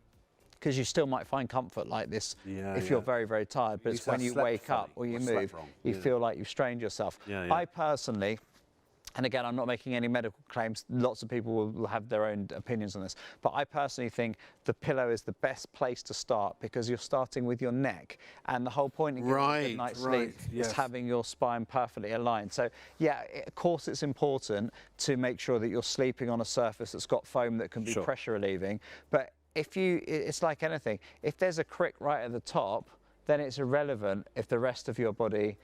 because you still might find comfort like this if you're very, very tired. But it's when you wake up or you move, you feel like you've strained yourself. I personally, and again, I'm not making any medical claims. Lots of people will have their own opinions on this. But I personally think the pillow is the best place to start, because you're starting with your neck. And the whole point of getting a good night's sleep is having your spine perfectly aligned. So, yeah, of course, it's important to make sure that you're sleeping on a surface that's got foam that can be pressure relieving. But it's like anything. If there's a crick right at the top, then it's irrelevant if the rest of your body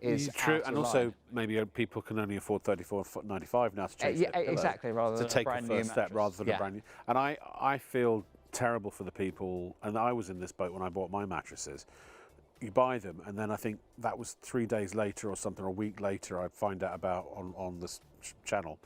is true, out and of also line. maybe people can only afford $34.95 now to change Yeah, their pillow, exactly, rather to than a take brand a new first step mattress. rather than Yeah. a brand new. And I feel terrible for the people, and I was in this boat when I bought my mattresses. You buy them, and then I think that was 3 days later or something, or a week later, I find out about on this channel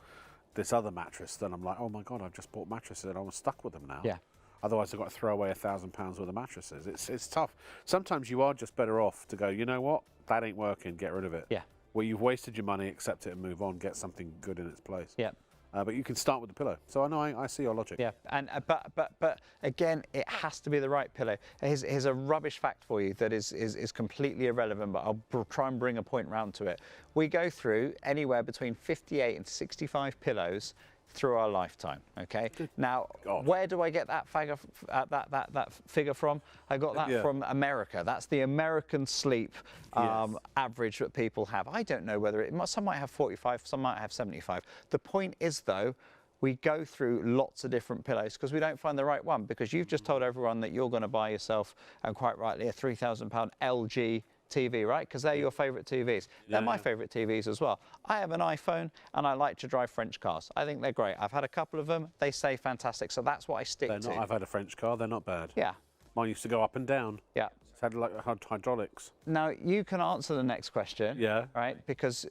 this other mattress. Then I'm like, oh my God, I've just bought mattresses and I was stuck with them now. Yeah. Otherwise, I've got to throw away £1,000 worth of mattresses. It's tough. Sometimes you are just better off to go, you know what, that ain't working, get rid of it. Yeah. Well, you've wasted your money, accept it and move on, get something good in its place. Yeah. But you can start with the pillow. So I know I see your logic. Yeah, and but again, it has to be the right pillow. Here's a rubbish fact for you that is completely irrelevant, but I'll try and bring a point round to it. We go through anywhere between 58 and 65 pillows through our lifetime. Okay. Now, where do I get that figure? That figure from? I got that from America. That's the American sleep average that people have. I don't know whether some might have 45, some might have 75. The point is, though, we go through lots of different pillows because we don't find the right one. Because you've just told everyone that you're going to buy yourself, and quite rightly, a £3,000 LG TV, right? Because they're your favourite TVs. They're my favourite TVs as well. I have an iPhone and I like to drive French cars. I think they're great. I've had a couple of them. They say fantastic. So that's what I stick to. I've had a French car. They're not bad. Yeah. Mine used to go up and down. Yeah. It's had like hydraulics. Now, you can answer the next question. Yeah. Right? Because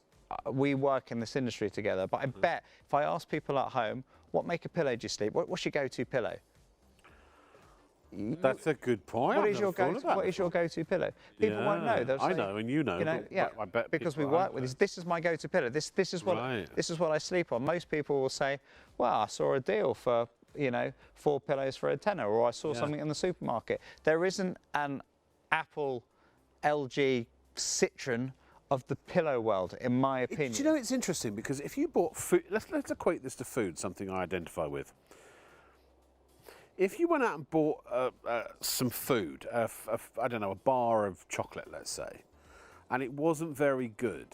we work in this industry together. But I bet if I ask people at home, what make a pillow do you sleep? What's your go-to pillow? That's a good point. What is your go-to pillow? People won't know. They'll I say, know, and you know. Yeah, I bet because we people work with this. This is my go-to pillow. This is what I sleep on. Most people will say, "Well, I saw a deal for 4 pillows for a tenner," or "I saw something in the supermarket." There isn't an Apple, LG, Citroen of the pillow world, in my opinion. Do you know, it's interesting because if you bought food, let's equate this to food, something I identify with. If you went out and bought some food, I don't know, a bar of chocolate, let's say, and it wasn't very good,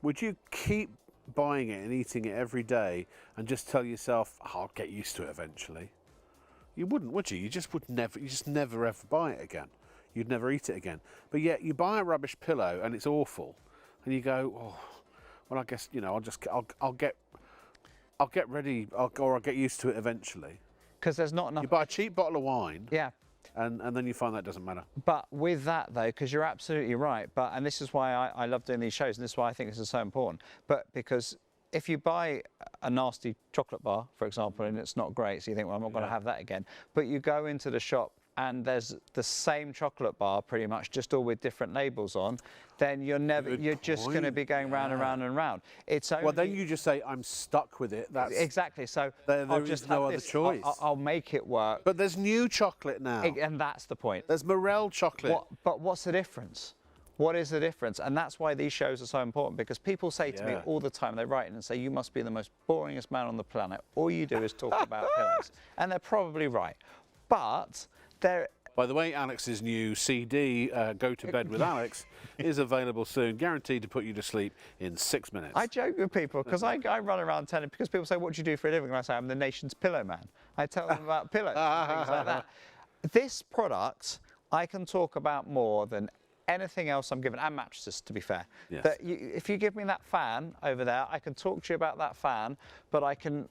would you keep buying it and eating it every day and just tell yourself, I'll get used to it eventually? You wouldn't, would you? You just never ever buy it again. You'd never eat it again. But yet you buy a rubbish pillow and it's awful, and you go, oh, well, I guess I'll get ready, or I'll get used to it eventually. Because there's not enough. You buy a cheap bottle of wine. Yeah. And then you find that doesn't matter. But with that, though, because you're absolutely right, and this is why I love doing these shows, and this is why I think this is so important, but because if you buy a nasty chocolate bar, for example, and it's not great, so you think, well, I'm not going to have that again, but you go into the shop and there's the same chocolate bar pretty much, just all with different labels on, then you're just going to be going round and round and round. It's only, well, then you just say, I'm stuck with it. That's exactly. So there is no other choice. I'll make it work. But there's new chocolate now. And that's the point. There's Morel chocolate. But what's the difference? What is the difference? And that's why these shows are so important, because people say to me all the time, they write in and say, you must be the most boringest man on the planet. All you do is talk about pillows. And they're probably right. But by the way, Alex's new CD, Go to Bed with Alex, is available soon, guaranteed to put you to sleep in 6 minutes. I joke with people because I run around telling, because people say, what do you do for a living? And I say, I'm the nation's pillow man. I tell them about pillows and things like that. This product, I can talk about more than anything else I'm given, and mattresses, to be fair. Yes. If you give me that fan over there, I can talk to you about that fan, but I can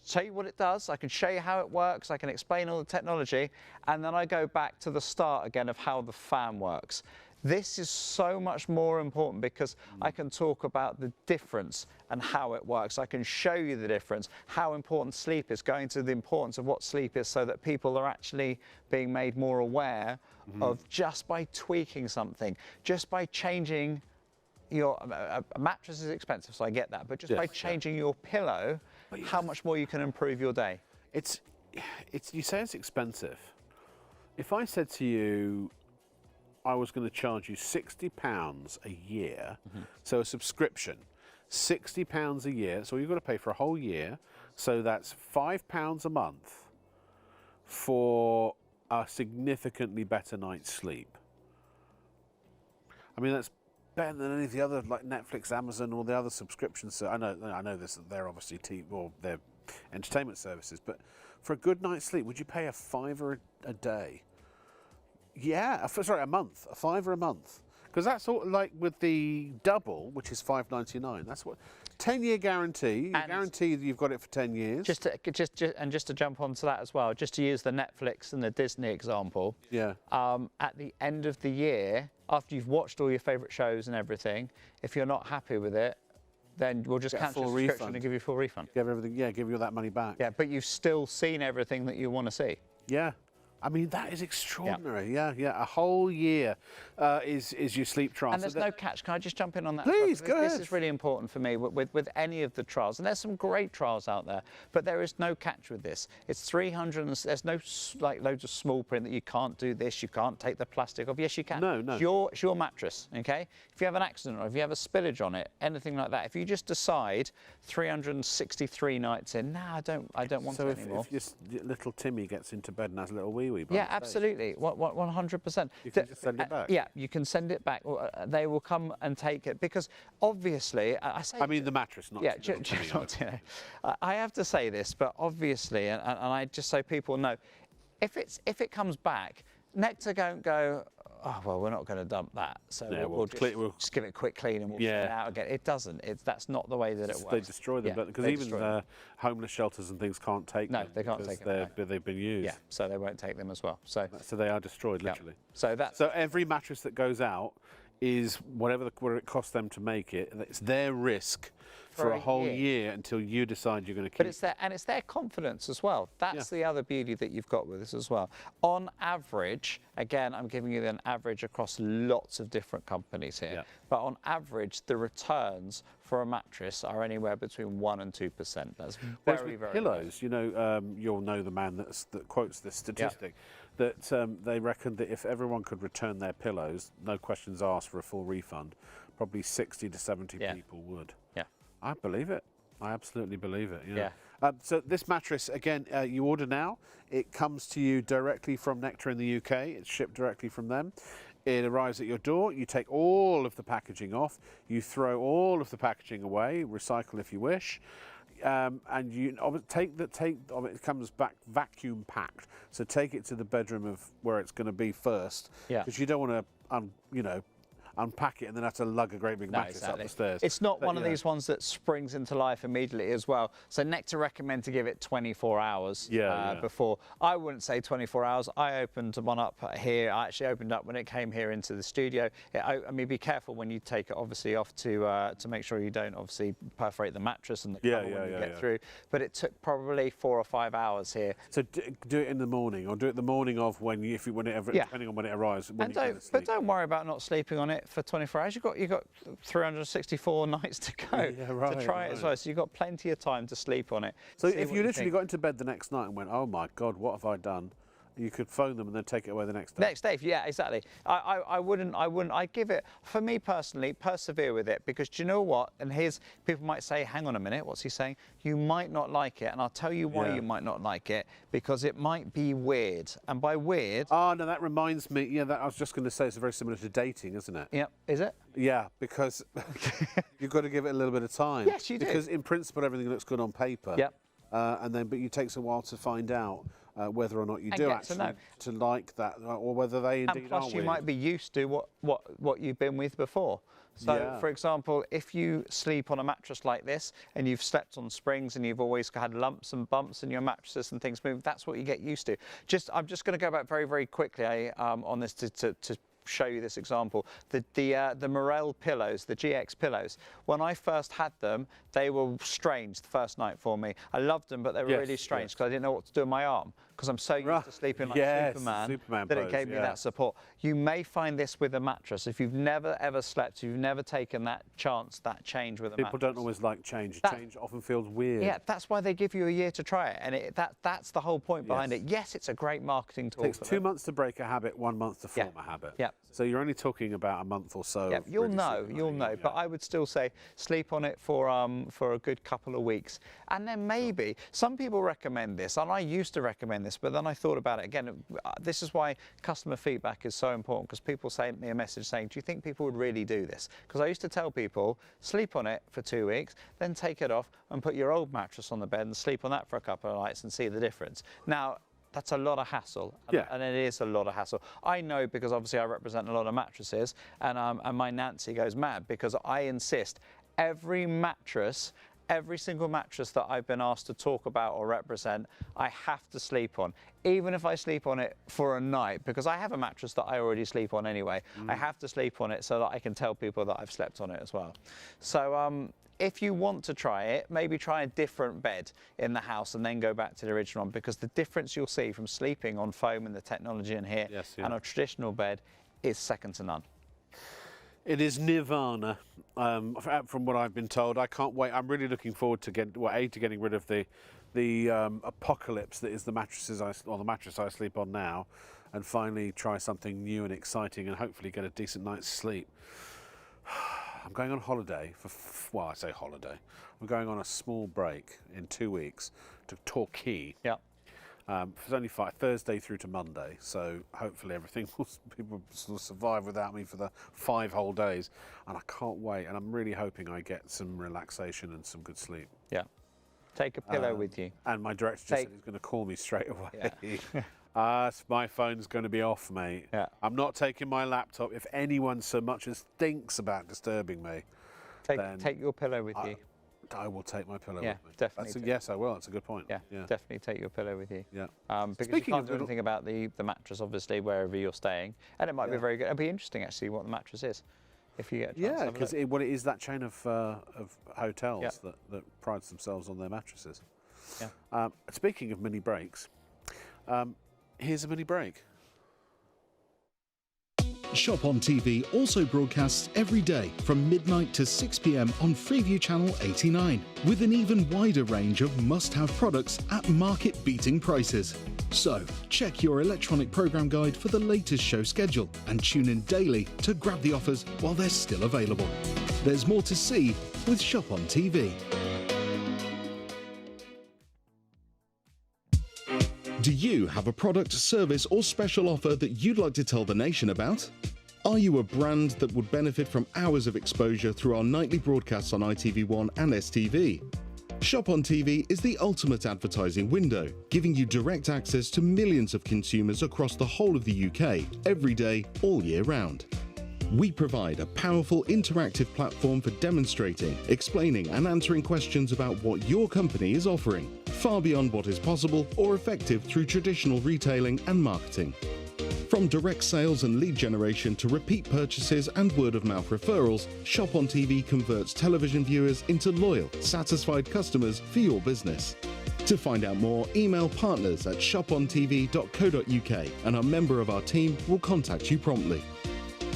tell you what it does, I can show you how it works, I can explain all the technology, and then I go back to the start again of how the fan works. This is so much more important because I can talk about the difference and how it works. I can show you the difference, how important sleep is, going to the importance of what sleep is, so that people are actually being made more aware of, just by tweaking something, just by changing your a mattress is expensive, so I get that, but just by changing your pillow, how much more you can improve your day. It's you say it's expensive. If I said to you, I was going to charge you £60 a year, so a subscription, £60 a year, so you've got to pay for a whole year, so that's £5 a month for a significantly better night's sleep. I mean, that's better than any of the other, like Netflix, Amazon, or the other subscriptions. So I know this. They're obviously they're entertainment services. But for a good night's sleep, would you pay a £5 a day? Yeah, sorry, a month, a £5 a month. Because that's sort of like with the double, which is £5.99. That's what 10-year guarantee. You guarantee that you've got it for 10 years. Just to jump onto that as well, just to use the Netflix and the Disney example. Yeah. At the end of the year, after you've watched all your favourite shows and everything, if you're not happy with it, then we'll just cancel your subscription and give you a full refund. Give everything. Yeah, give you all that money back. Yeah, but you've still seen everything that you want to see. Yeah. I mean, that is extraordinary. Yeah, yeah. A whole year is your sleep trial. And there's no catch. Can I just jump in on that? Please, go ahead. This is really important for me with any of the trials. And there's some great trials out there, but there is no catch with this. It's 300, and there's no like loads of small print that you can't do this, you can't take the plastic off. Yes, you can. No, no. It's your mattress, okay? If you have an accident or if you have a spillage on it, anything like that, if you just decide 363 nights in, nah, I don't want it anymore. So if your little Timmy gets into bed and has a little wee-wee by yeah, mistake, absolutely, 100%. you can just send it back. Yeah, you can send it back. They will come and take it because obviously, I mean the mattress, not I have to say this, but obviously, and I just so people know, if it comes back, Nectar don't go, oh well, we're not going to dump that, so yeah, we'll just give it a quick clean and we'll send it out again. It doesn't. That's not the way that it works. They destroy them, because even homeless shelters and things can't take them. No, they can't take them. They've been used. Yeah, so they won't take them as well. So they are destroyed literally. So every mattress that goes out is whatever it costs them to make it. It's their risk for a whole year until you decide you're going to keep it. But it's their confidence as well. That's the other beauty that you've got with this as well. On average, again, I'm giving you an average across lots of different companies here, but on average, the returns for a mattress are anywhere between 1% and 2%. That's very, very pillows. You know, you'll know the man that quotes this statistic. That they reckon that if everyone could return their pillows, no questions asked, for a full refund, probably 60 to 70 people would. Yeah. I believe it. I absolutely believe it. Yeah. So this mattress, again, you order now. It comes to you directly from Nectar in the UK. It's shipped directly from them. It arrives at your door. You take all of the packaging off. You throw all of the packaging away. Recycle if you wish. And you it comes back vacuum packed. So take it to the bedroom of where it's going to be first, because you don't want to, unpack it and then have to lug a great big mattress up the stairs. It's not one of these ones that springs into life immediately as well. So Nectar recommend to give it 24 hours before. I wouldn't say 24 hours. I opened one up here. I actually opened up when it came here into the studio. I mean, be careful when you take it obviously off to make sure you don't obviously perforate the mattress and the cover when you get through. But it took probably 4 or 5 hours here. So do it in the morning, or do it the morning of depending on when it arrives. But don't worry about not sleeping on it for 24 hours. You've got 364 nights to go to try it as well. So you've got plenty of time to sleep on it. So if you literally got into bed the next night and went, oh my God, what have I done? You could phone them and then take it away the next day. Next day, yeah, exactly. I wouldn't. I'd give it, for me personally, persevere with it, because do you know what? And here's, people might say, hang on a minute, what's he saying? You might not like it, and I'll tell you why you might not like it, because it might be weird. And by weird... Oh, no, that reminds me, I was just going to say it's very similar to dating, isn't it? Yeah, is it? Yeah, because you've got to give it a little bit of time. Yes, you do. Because in principle, everything looks good on paper. Yep. But it takes a while to find out whether or not you do actually to like that, or whether they indeed are. And plus, you might be used to what you've been with before. So, for example, if you sleep on a mattress like this and you've slept on springs and you've always had lumps and bumps in your mattresses and things move, that's what you get used to. I'm just going to go back very, very quickly on this to show you this example. The Morel pillows, the GX pillows, when I first had them, they were strange the first night for me. I loved them, but they were really strange because I didn't know what to do with my arm, because I'm so used to sleeping like Superman that it gave me that support. You may find this with a mattress. If you've never ever slept, you've never taken that chance, that change with a mattress. People don't always like change. Change often feels weird. Yeah, that's why they give you a year to try it, and that's the whole point behind it. Yes, it's a great marketing tool. It takes 2 months to break a habit, 1 month to form a habit. Yeah. So you're only talking about a month or so. Yeah, you'll know. But I would still say sleep on it for a good couple of weeks, and then maybe some people recommend this, and I used to recommend this. this, but then I thought about it again. This is why customer feedback is so important, because people sent me a message saying, do you think people would really do this? Because I used to tell people, sleep on it for 2 weeks, then take it off and put your old mattress on the bed and sleep on that for a couple of nights and see the difference. Now, that's a lot of hassle, and it is a lot of hassle. I know, because obviously I represent a lot of mattresses, and my Nancy goes mad because I insist every single mattress that I've been asked to talk about or represent, I have to sleep on. Even if I sleep on it for a night, because I have a mattress that I already sleep on anyway, I have to sleep on it so that I can tell people that I've slept on it as well. So if you want to try it, maybe try a different bed in the house and then go back to the original one, because the difference you'll see from sleeping on foam and the technology in here and a traditional bed is second to none. It is nirvana, from what I've been told. I can't wait. I'm really looking forward to getting rid of the apocalypse that is the mattress I sleep on now, and finally try something new and exciting, and hopefully get a decent night's sleep. I'm going on holiday well, I say holiday. I'm going on a small break in 2 weeks to Torquay. Yeah. It's only Thursday through to Monday, so hopefully people will survive without me for the 5 whole days, and I can't wait. And I'm really hoping I get some relaxation and some good sleep. Yeah. Take a pillow with you. And my director just said he's going to call me straight away. Yeah. My phone's going to be off, mate. Yeah. I'm not taking my laptop. If anyone so much as thinks about disturbing me, take your pillow with you. I will take my pillow with me. Definitely. Yes, I will. That's a good point. Yeah, definitely take your pillow with you. Yeah. Because you can't do anything about the mattress, obviously, wherever you're staying. And it might be very good. It'll be interesting, actually, what the mattress is, if you get a chance. Yeah, because it is that chain of hotels that prides themselves on their mattresses. Yeah. Speaking of mini breaks, here's a mini break. ShopOnTV also broadcasts every day from midnight to 6 p.m. on Freeview Channel 89, with an even wider range of must-have products at market-beating prices. So, check your electronic program guide for the latest show schedule and tune in daily to grab the offers while they're still available. There's more to see with ShopOnTV. Do you have a product, service or special offer that you'd like to tell the nation about? Are you a brand that would benefit from hours of exposure through our nightly broadcasts on ITV1 and STV? ShopOnTV is the ultimate advertising window, giving you direct access to millions of consumers across the whole of the UK, every day, all year round. We provide a powerful interactive platform for demonstrating, explaining and answering questions about what your company is offering, far beyond what is possible or effective through traditional retailing and marketing. From direct sales and lead generation to repeat purchases and word-of-mouth referrals, ShopOnTV converts television viewers into loyal, satisfied customers for your business. To find out more, email partners@shopontv.co.uk and a member of our team will contact you promptly.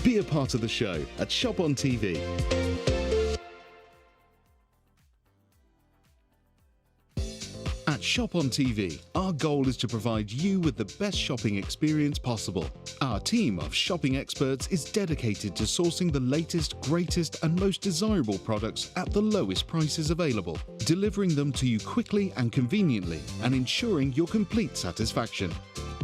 Be a part of the show at ShopOnTV. At ShopOnTV, our goal is to provide you with the best shopping experience possible. Our team of shopping experts is dedicated to sourcing the latest, greatest and most desirable products at the lowest prices available, delivering them to you quickly and conveniently and ensuring your complete satisfaction.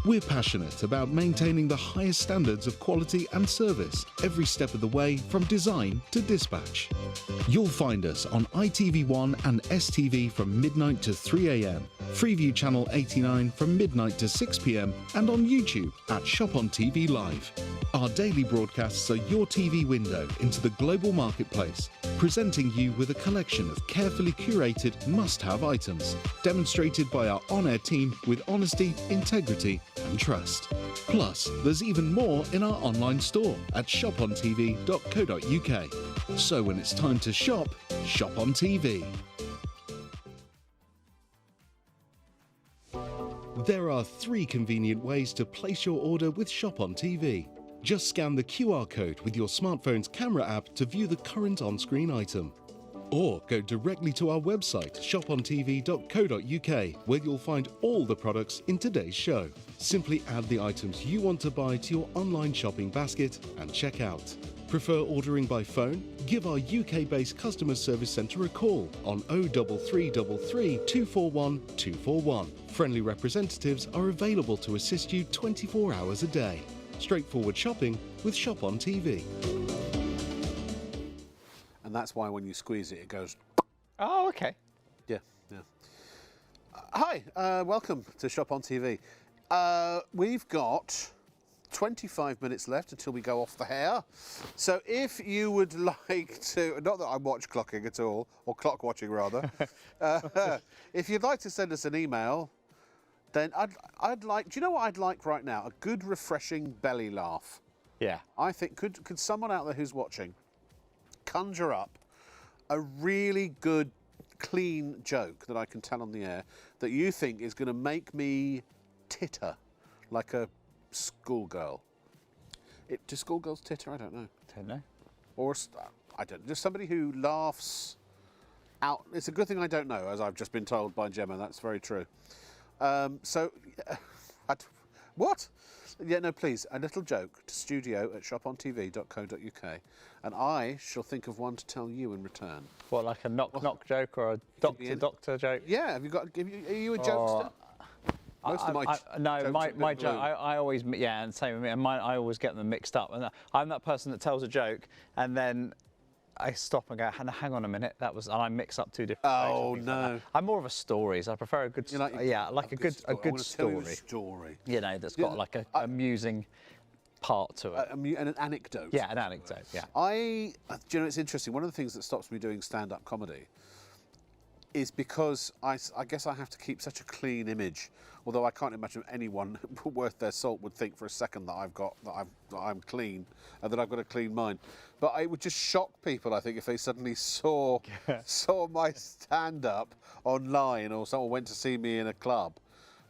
We're passionate about maintaining the highest standards of quality and service every step of the way, from design to dispatch. You'll find us on ITV1 and STV from midnight to 3 a.m, Freeview Channel 89 from midnight to 6 p.m, and on YouTube at ShopOnTV Live. Our daily broadcasts are your TV window into the global marketplace, presenting you with a collection of carefully curated must-have items, demonstrated by our on-air team with honesty, integrity and trust. Plus, there's even more in our online store at shopontv.co.uk. So when it's time to shop, shop on TV. There are 3 convenient ways to place your order with ShopOnTV. Just scan the QR code with your smartphone's camera app to view the current on-screen item. Or go directly to our website, shopontv.co.uk, where you'll find all the products in today's show. Simply add the items you want to buy to your online shopping basket and check out. Prefer ordering by phone? Give our UK-based customer service centre a call on 03333 241 241. Friendly representatives are available to assist you 24 hours a day. Straightforward shopping with ShopOnTV. And that's why when you squeeze it, it goes. Oh, okay. Yeah, yeah. Hi, welcome to ShopOnTV. We've got 25 minutes left until we go off the hair. So if you would like to, not that I'm watch clocking at all, or clock watching rather, if you'd like to send us an email, then I'd like, do you know what I'd like right now? A good refreshing belly laugh. Yeah. I think, could someone out there who's watching conjure up a really good, clean joke that I can tell on the air that you think is going to make me titter like a schoolgirl? Do schoolgirls titter? I don't know. Don't know. Or, I don't know. Just somebody who laughs out. It's a good thing I don't know, as I've just been told by Gemma. That's very true. What? Yeah, no, please, a little joke to studio@shopontv.co.uk, and I shall think of one to tell you in return. What, like a knock joke or a doctor joke? Yeah, have you got? Are you a jokester? Most of my my joke. I always, yeah, and same with me. And mine, I always get them mixed up. And I'm that person that tells a joke, and then I stop and go, hang on a minute, and I mix up two different. Oh no! Like I'm more of a stories. I prefer a good, like a good story. You know, that's got like a amusing part to it. And an anecdote. Yeah, an anecdote. Yeah. Do you know, it's interesting. One of the things that stops me doing stand-up comedy is because I guess I have to keep such a clean image. Although I can't imagine anyone worth their salt would think for a second that I'm clean and that I've got a clean mind. But it would just shock people, I think, if they suddenly saw my stand-up online, or someone went to see me in a club,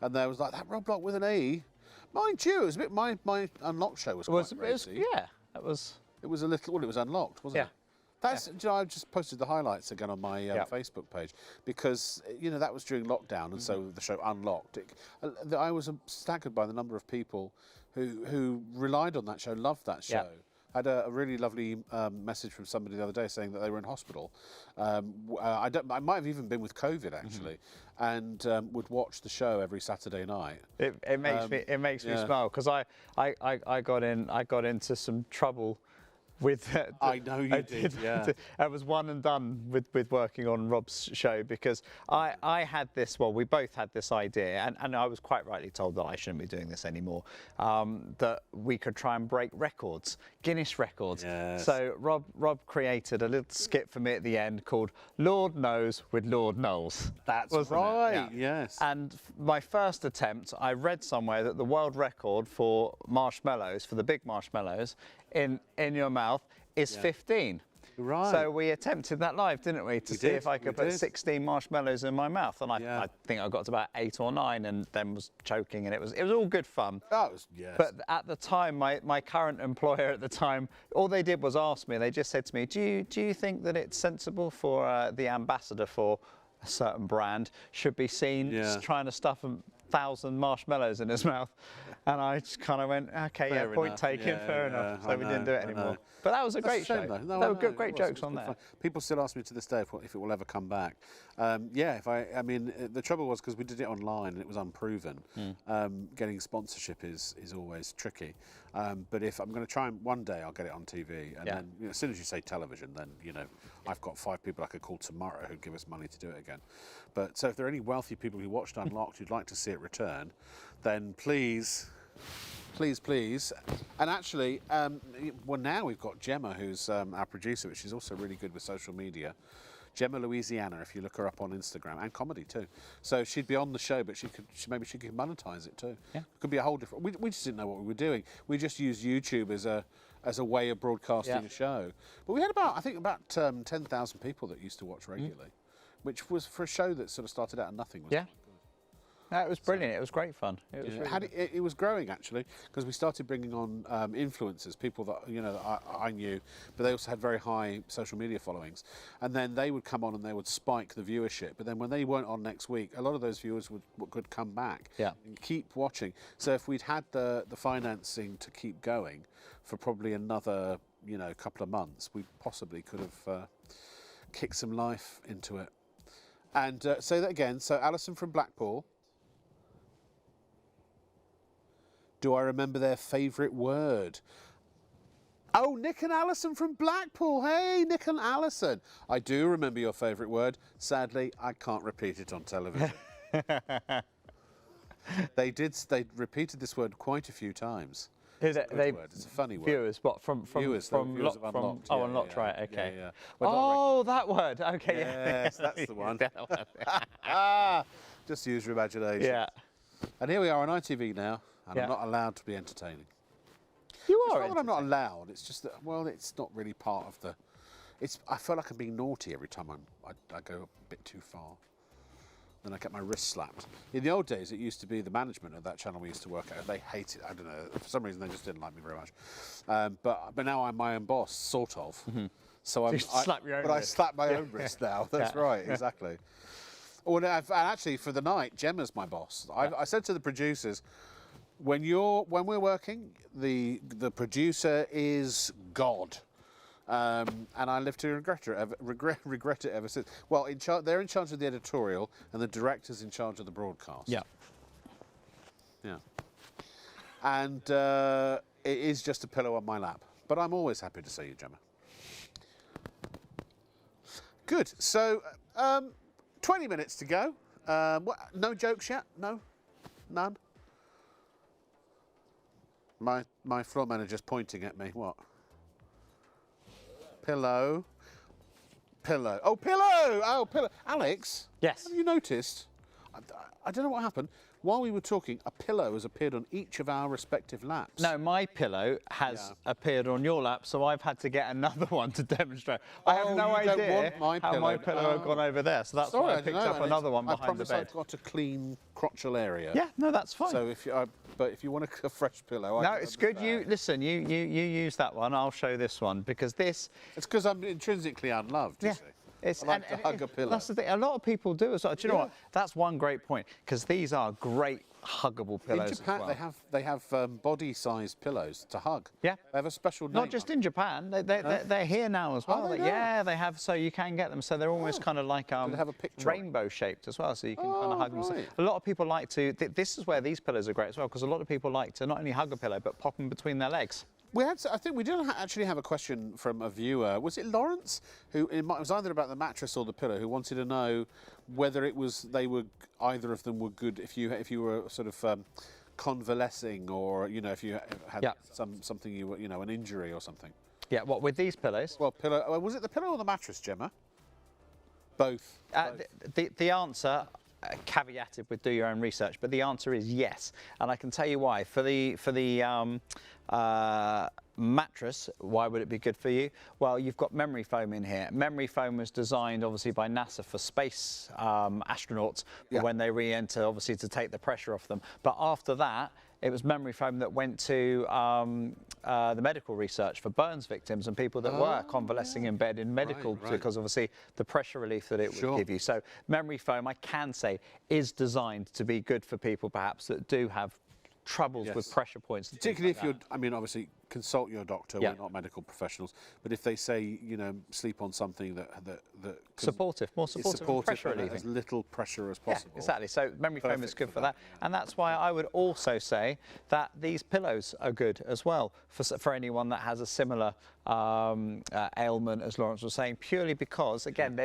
and there was like that Rob Block with an E. Mind you, it was a bit. My Unlocked show was quite racy. Yeah, it was. It was a little. Well, it was unlocked, wasn't it? That's, you know, I just posted the highlights again on my Facebook page because, you know, that was during lockdown, and so the show Unlocked. I was staggered by the number of people who relied on that show, loved that show. I had a really lovely message from somebody the other day saying that they were in hospital. I might have even been with COVID actually, and would watch the show every Saturday night. It makes me smile because I got into some trouble with I know you did. Yeah, I was one and done with working on Rob's show because I had this. Well, we both had this idea, and I was quite rightly told that I shouldn't be doing this anymore. That we could try and break records, Guinness records. Yes. So Rob created a little skit for me at the end called "Lord Knows with Lord Knowles." That's right. Yeah. Yes. And my first attempt, I read somewhere that the world record for marshmallows, for the big marshmallows, in your mouth is 15. Right. So we attempted that live, didn't we? To see if I could put 16 marshmallows in my mouth, and I think I got to about 8 or 9, and then was choking, and it was all good fun. That was, yes. But at the time, my current employer at the time, all they did was ask me. They just said to me, "Do you think that it's sensible for the ambassador for a certain brand should be seen trying to stuff 1,000 marshmallows in his mouth?" And I just kind of went, okay, fair point enough. taken, fair enough. So we didn't do it anymore. But that was a great show. There were great jokes on there. People still ask me to this day if it will ever come back. I mean, the trouble was because we did it online and it was unproven. Getting sponsorship is always tricky. But if I'm going to try and one day I'll get it on TV, and then as soon as you say television, then I've got 5 people I could call tomorrow who'd give us money to do it again. But so if there are any wealthy people who watched Unlocked who'd like to see it return, then please. And actually, well, now we've got Gemma, who's our producer, but she's also really good with social media. Gemma Louisiana, if you look her up on Instagram, and comedy too. So she'd be on the show, but maybe she could monetize it too. Yeah. It could be a whole different. We just didn't know what we were doing. We just used YouTube as a way of broadcasting a show. But we had about 10,000 people that used to watch regularly, which was for a show that sort of started out at nothing. Yeah. No, it was brilliant. It was great fun. It was it was growing actually because we started bringing on influencers, people that that I knew, but they also had very high social media followings, and then they would come on and they would spike the viewership. But then when they weren't on next week, a lot of those viewers could come back and keep watching. So if we'd had the financing to keep going for probably another you know, couple of months, we possibly could have kicked some life into it. And say that again. So Alison from Blackpool. Do I remember their favourite word? Oh, Nick and Alison from Blackpool. Hey, Nick and Alison. I do remember your favourite word. Sadly, I can't repeat it on television. They repeated this word quite a few times. It's a It's a funny word. Viewers, what from Viewers from have Unlocked. oh, Yeah, Unlocked, yeah, right? Okay. Yeah, yeah. Oh, that word. Okay. Yes, that's the one. Just use your imagination. Yeah. And here we are on ITV now, and Yeah. I'm not allowed to be entertaining. You It's are. not that I'm not allowed. It's just that, well, it's not really part of the. I feel like I'm being naughty every time I go a bit too far. Then I get my wrist slapped. In the old days, it used to be the management of that channel we used to work at. They hated. I don't know. For some reason, they just didn't like me very much. But now I'm my own boss, sort of. So you slap your own I wrist. slap my own wrist now. That's Yeah. right. Exactly. Well, and actually, for the night, Gemma's my boss. I said to the producers, when we're working, the producer is God. And I live to regret it ever since. Well, they're in charge of the editorial, and the director's in charge of the broadcast. Yeah. Yeah. And it is just a pillow on my lap. But I'm always happy to see you, Gemma. Good. So, 20 minutes to go. No jokes yet? No? None? My floor manager's pointing at me. What? Pillow. Pillow. Oh, pillow! Oh, pillow. Alex? Yes. Have you noticed? I don't know what happened. While we were talking, a pillow has appeared on each of our respective laps. No, my pillow has appeared on your lap, so I've had to get another one to demonstrate. I have no you don't idea want my how my pillow had gone over there, so that's Sorry, why I didn't picked know, up and another one I behind the promise bed. I've got a clean crotchal area. Yeah, no, that's fine. So but if you want a fresh pillow, No, it's good. You listen. You use that one. I'll show this one because this. It's because I'm intrinsically unloved. You see. It's, I like to hug a pillow. That's the thing. A lot of people do as well. Do you know what? That's one great point because these are great huggable pillows. In Japan, as well. they have body-sized pillows to hug. Yeah. They have a special name. Not just in Japan. They're here now as well. Are they now? Yeah, they have. So you can get them. So they're almost kind of like they have a picture on it? rainbow shaped as well. So you can kind of hug them. right. A lot of people like to. This is where these pillows are great as well because a lot of people like to not only hug a pillow but pop them between their legs. I think we did actually have a question from a viewer. Was it Lawrence? It was either about the mattress or the pillow, who wanted to know whether either of them were good if you were sort of convalescing, or if you had something an injury or something. Yeah. What with these pillows? Well, pillow. Was it the pillow or the mattress, Gemma? Both. The answer, caveated with do your own research, but the answer is yes, and I can tell you why. For the mattress, why would it be good for you? Well, you've got memory foam in here. Memory foam was designed obviously by NASA for space astronauts for when they re-enter, obviously to take the pressure off them. But after that, it was memory foam that went to the medical research for burns victims and people that were convalescing in bed in medical because obviously the pressure relief that it would give you. So memory foam, I can say, is designed to be good for people perhaps that do have troubles with pressure points. Particularly if obviously consult your doctor. We're not medical professionals, but if they say, sleep on something that supportive, more supportive, and pressure relieving. As little pressure as possible. Yeah, exactly. So memory foam is good for that, and that's why I would also say that these pillows are good as well for anyone that has a similar ailment, as Lawrence was saying, purely because again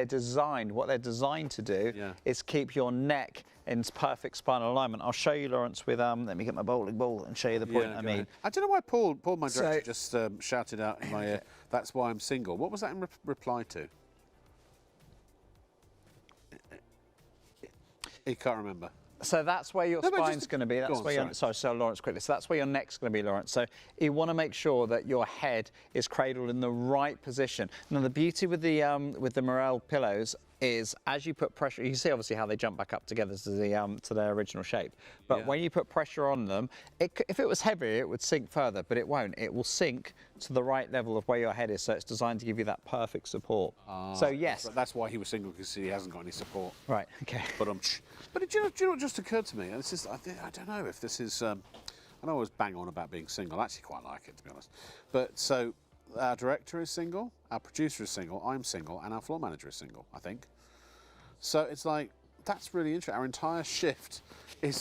what they're designed to do is keep your neck in perfect spinal alignment. I'll show you, Lawrence, with let me get my bowling ball and show you the point I mean. I don't know why Paul, my director, just shouted out in my ear, "That's why I'm single." What was that in reply to? He can't remember. So that's where your spine's going to be. That's where sorry, Lawrence, quickly. So that's where your neck's going to be, Lawrence. So you want to make sure that your head is cradled in the right position. Now, the beauty with the Morel pillows is as you put pressure, you can see obviously how they jump back up together to their original shape. But when you put pressure on them, if it was heavier, it would sink further, but it won't. It will sink to the right level of where your head is. So it's designed to give you that perfect support. So yes, that's why he was single, because he hasn't got any support. Right. Okay. But do you know what just occurred to me? And this is I don't know if this is. I know I always bang on about being single. I actually quite like it, to be honest. But so our director is single, our producer is single, I'm single, and our floor manager is single, I think. So it's like, that's really interesting. Our entire shift is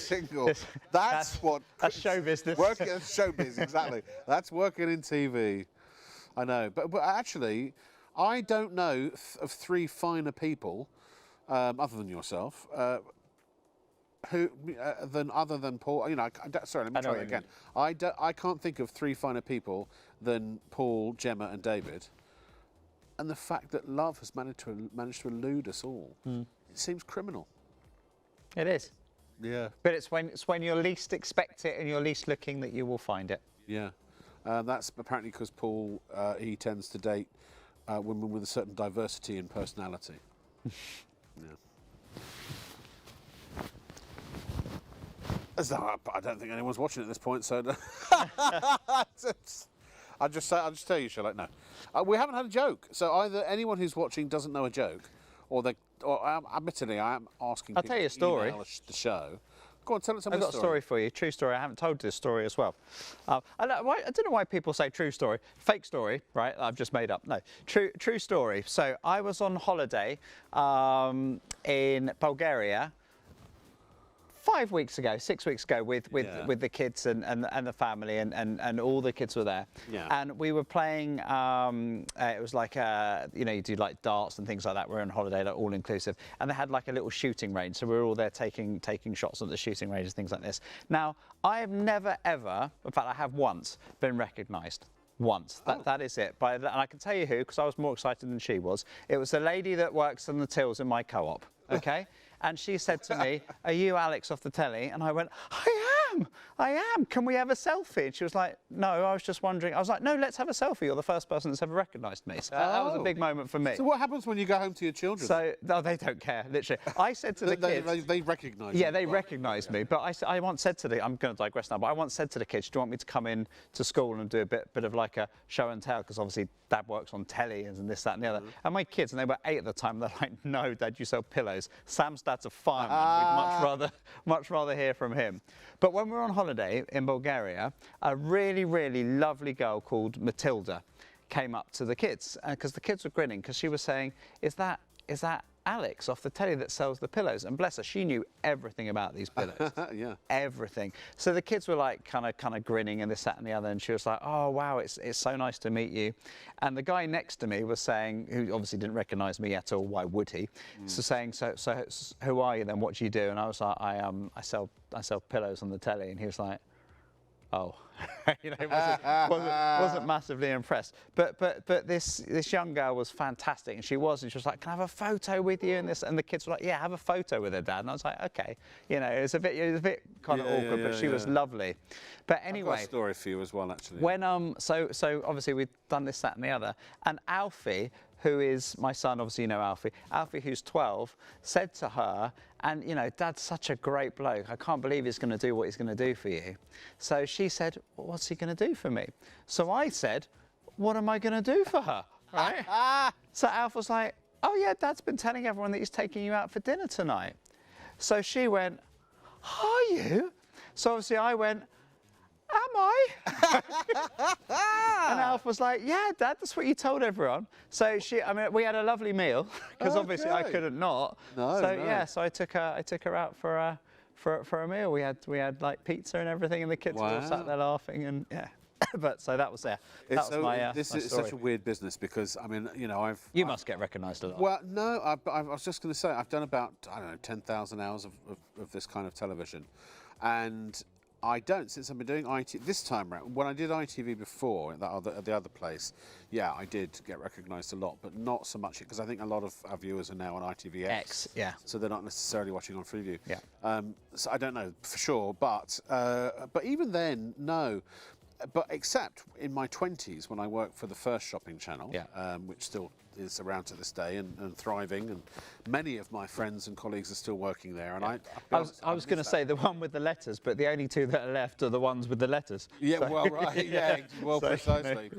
single. That's show business. Working showbiz, exactly. That's working in TV. I know, but actually, I don't know of three finer people, other than yourself, other than Paul. You know, sorry, let me try that again. I can't think of three finer people than Paul, Gemma, and David. And the fact that love has managed to elude us all, it seems criminal. It is. Yeah. But it's when you least expect it and you're least looking that you will find it. Yeah. That's apparently because Paul, he tends to date women with a certain diversity in personality. Yeah. I don't think anyone's watching at this point, so I'll just tell you, Charlotte. No, we haven't had a joke. So either anyone who's watching doesn't know a joke, or admittedly, I am asking. I'll tell you a story. Email the show. Go on, tell us. I've got a story for you. True story. I haven't told this story as well. I don't know why people say true story. Fake story, right? I've just made up. No, true story. So I was on holiday in Bulgaria 6 weeks ago with the kids and the family and all the kids were there. Yeah. And we were playing, it was like, you do like darts and things like that. We're on holiday, like all inclusive. And they had like a little shooting range. So we were all there taking shots at the shooting range and things like this. Now, I have never ever, in fact, I have once been recognised. Once. That is it. And I can tell you who, because I was more excited than she was. It was the lady that works on the tills in my co-op, okay? And she said to me, "Are you Alex off the telly?" And I went, I am. Can we have a selfie? And she was like, "No, I was just wondering." I was like, "No, let's have a selfie. You're the first person that's ever recognised me." So that was a big moment for me. So what happens when you go home to your children? So, no, they don't care, literally. I said to the kids... They recognise you. Yeah, they recognise me. But I once said to the... I'm going to digress now, but I once said to the kids, "Do you want me to come in to school and do a bit of like a show and tell?" Because obviously Dad works on telly and this, that and the other. And my kids, and they were 8 at the time, they're like, "No, Dad, you sell pillows. Sam's dad's a fireman. We'd much rather hear from him." But when we were on holiday in Bulgaria, a really, really lovely girl called Matilda came up to the kids, because the kids were grinning, because she was saying, is that Alex off the telly that sells the pillows? And bless her, she knew everything about these pillows. Yeah. Everything. So the kids were like kind of grinning and this, that and the other, and she was like, "Oh, wow, it's so nice to meet you." And the guy next to me was saying, who obviously didn't recognise me at all, why would he? So saying, so who are you then? What do you do? And I was like, I sell pillows on the telly. And he was like, "Oh." You know, wasn't massively impressed. But this young girl was fantastic, and she was like, "Can I have a photo with you?" And the kids were like, "Yeah, have a photo with her, Dad." And I was like, "Okay." You know, it was a bit kind of awkward, but she was lovely. But anyway, I've got a story for you as well, actually. When so obviously we've done this, that, and the other, and Alfie, who is my son, obviously you know Alfie, who's 12, said to her, and you know, "Dad's such a great bloke. I can't believe he's going to do what he's going to do for you." So she said, "Well, what's he going to do for me?" So I said, "What am I going to do for her?" Right? So Alf was like, "Oh yeah, Dad's been telling everyone that he's taking you out for dinner tonight." So she went, "Are you?" So obviously I went, "Am I?" And Alf was like, "Yeah, Dad, that's what you told everyone." So we had a lovely meal, because obviously I couldn't not. Yeah, so I took her out for a meal. We had like pizza and everything, and the kids were all sat there laughing, and yeah. But so that was there. This is such a weird business, because I mean, you know, You must get recognised a lot. Well, no, I was just going to say, I've done about, I don't know, 10,000 hours of this kind of television, and I don't, since I've been doing this time around. When I did ITV before at the other place, yeah, I did get recognised a lot, but not so much, because I think a lot of our viewers are now on ITVX. Yeah. So they're not necessarily watching on Freeview. Yeah. So I don't know for sure, but even then, no. But except in my 20s, when I worked for the first shopping channel, which still is around to this day and thriving, and many of my friends and colleagues are still working there. And I was going to say the one with the letters, but the only two that are left are the ones with the letters. Yeah, so. Well, right, yeah, well, precisely.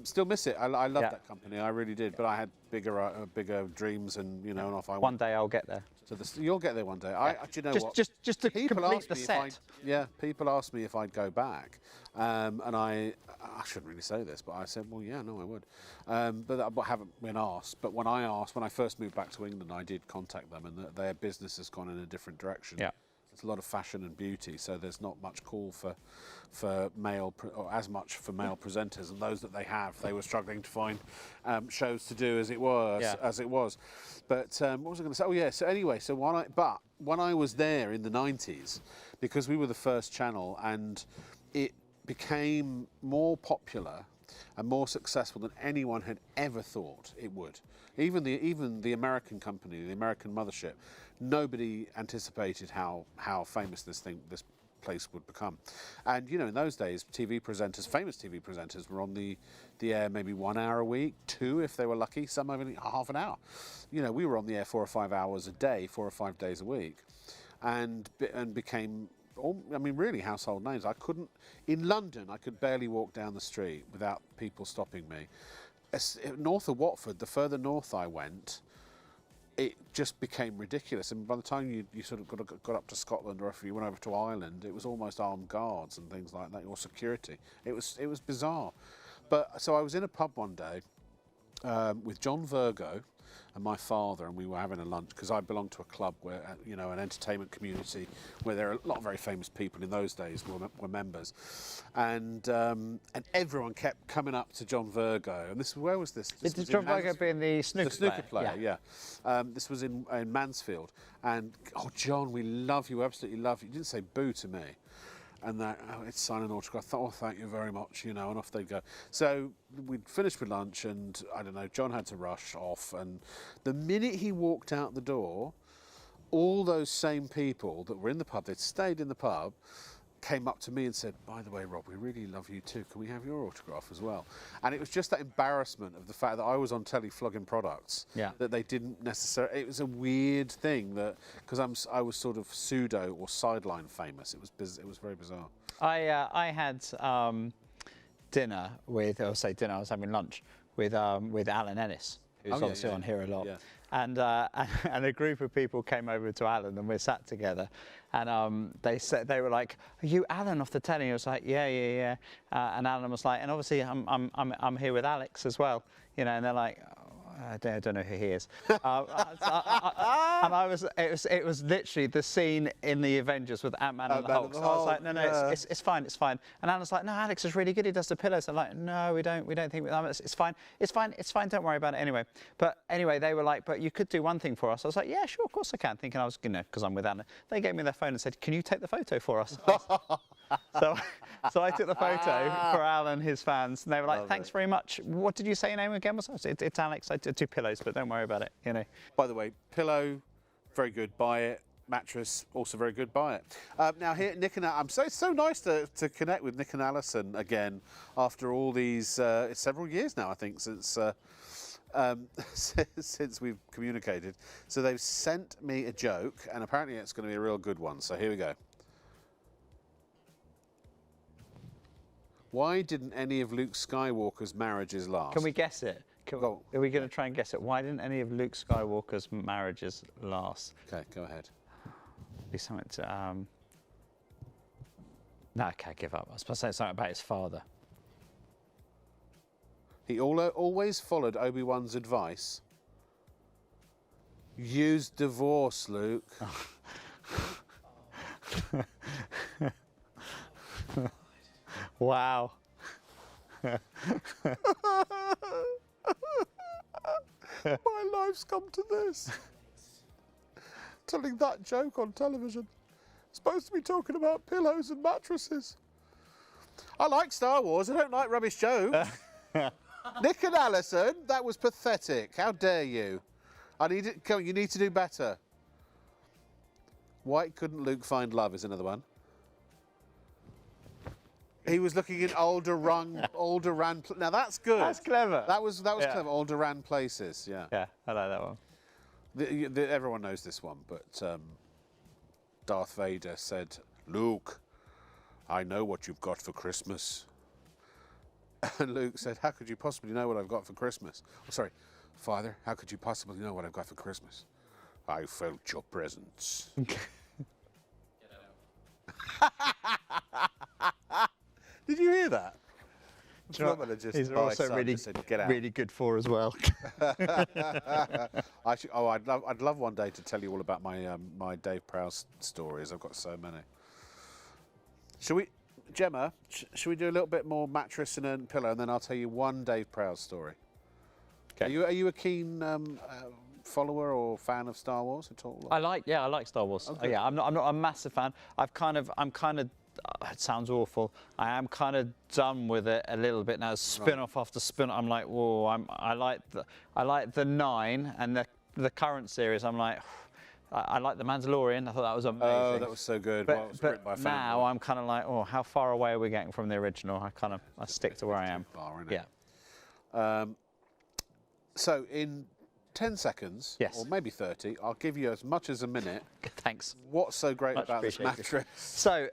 Still miss it. I loved that company, I really did. But I had bigger dreams, and you know, and off I went. One day I'll get there. So you'll get there one day. Do you know what? Just to People complete ask the me set. people asked me if I'd go back, and I shouldn't really say this, but I said, well, yeah, no, I would, but I haven't been asked. But when I first moved back to England, I did contact them, and their business has gone in a different direction. Yeah. It's a lot of fashion and beauty, so there's not much call for male or as much for male presenters, and those that they were struggling to find shows to do as it was. But what was I going to say? Oh yeah. So anyway, when I was there in the 90s, because we were the first channel, and it became more popular and more successful than anyone had ever thought it would. Even the American company, the American mothership, nobody anticipated how famous this place would become. And you know, in those days, famous TV presenters were on the air maybe 1 hour a week, 2 if they were lucky, some only half an hour. You know, we were on the air 4 or 5 hours a day, 4 or 5 days a week, and became, I mean, really household names. In London, I could barely walk down the street without people stopping me. North of Watford, the further north I went, it just became ridiculous. And by the time you sort of got up to Scotland, or if you went over to Ireland, it was almost armed guards and things like that, or security. It was bizarre. But so I was in a pub one day with John Virgo and my father, and we were having a lunch, because I belonged to a club where, you know, an entertainment community where there are a lot of very famous people in those days were members, and everyone kept coming up to John Virgo. And where was this? This was John Virgo being the snooker player. Yeah. This was in Mansfield, and oh, John, we love you, absolutely love you. He didn't say boo to me. And it's sign an autograph. I thought, oh, thank you very much, you know, and off they'd go. So we'd finished with lunch, and I don't know, John had to rush off, and the minute he walked out the door, all those same people that were in the pub, they'd stayed in the pub, came up to me and said, by the way, Rob, we really love you too. Can we have your autograph as well? And it was just that embarrassment of the fact that I was on telly flogging products, that they didn't necessarily. It was a weird thing that, because I was sort of pseudo or sideline famous. It was very bizarre. I had dinner with, I was having lunch with Alan Ennis, who's obviously on here a lot. Yeah. And a group of people came over to Alan, and we sat together, and they were like, "Are you Alan off the telly?" And I was like, "Yeah." And Alan was like, "And obviously I'm here with Alex as well, you know." And they're like, I don't know who he is. And it was literally the scene in the Avengers with Ant-Man and the Hulk. So I was like, no, it's fine. And Alan's like, no, Alex is really good. He does the pillows. I'm like, no, we don't think it's fine. Don't worry about it anyway. But anyway, they were like, but you could do one thing for us. I was like, yeah, sure, of course I can. Thinking I was, you know, because I'm with Alan. They gave me their phone and said, can you take the photo for us? So I took the photo for Alan, his fans, and they were like, thanks very much. What did you say your name again was? It's Alex. I did 2 pillows, but don't worry about it, you know. By the way, pillow, very good, buy it. Mattress, also very good, buy it. Now here, Nick and it's so nice to connect with Nick and Alison again after all these, it's several years now, I think, since since we've communicated. So they've sent me a joke, and apparently it's going to be a real good one. So here we go. Why didn't any of Luke Skywalker's marriages last? Can we guess it? Are we going to try and guess it? Why didn't any of Luke Skywalker's marriages last? Okay, go ahead. Be something to. No, I can't give up. I was supposed to say something about his father. He always followed Obi-Wan's advice. Use divorce, Luke. Wow. My life's come to this. Telling that joke on television. Supposed to be talking about pillows and mattresses. I like Star Wars, I don't like rubbish jokes. Nick and Alison, that was pathetic. How dare you? Come on, you need to do better. Why couldn't Luke find love is another one. He was looking in Alderaan. Now that's good. That's clever. That was clever. Alderaan places. Yeah. Yeah, I like that one. Everyone knows this one, but Darth Vader said, "Luke, I know what you've got for Christmas." And Luke said, "How could you possibly know what I've got for Christmas?" Oh, sorry, Father, how could you possibly know what I've got for Christmas? I felt your presence. Did you hear that? Do you know what? These are also really good for as well. I'd love one day to tell you all about my my Dave Prowse stories. I've got so many. Shall we, Gemma? Shall we do a little bit more mattress and pillow, and then I'll tell you one Dave Prowse story. Okay. Are you a keen follower or fan of Star Wars at all? I like Star Wars. Okay. Yeah, I'm not a massive fan. I'm kind of it sounds awful. I am kind of done with it a little bit now. Spin-off after spin. I'm like, whoa. I like the 9 and the current series. I'm like, I like the Mandalorian. I thought that was amazing. Oh, that was so good. But now I'm kind of like, oh, how far away are we getting from the original? I stick to where I am. Far, isn't yeah. It? So in 10 seconds, yes, or maybe 30, I'll give you as much as a minute. Thanks. What's so great about this mattress? So,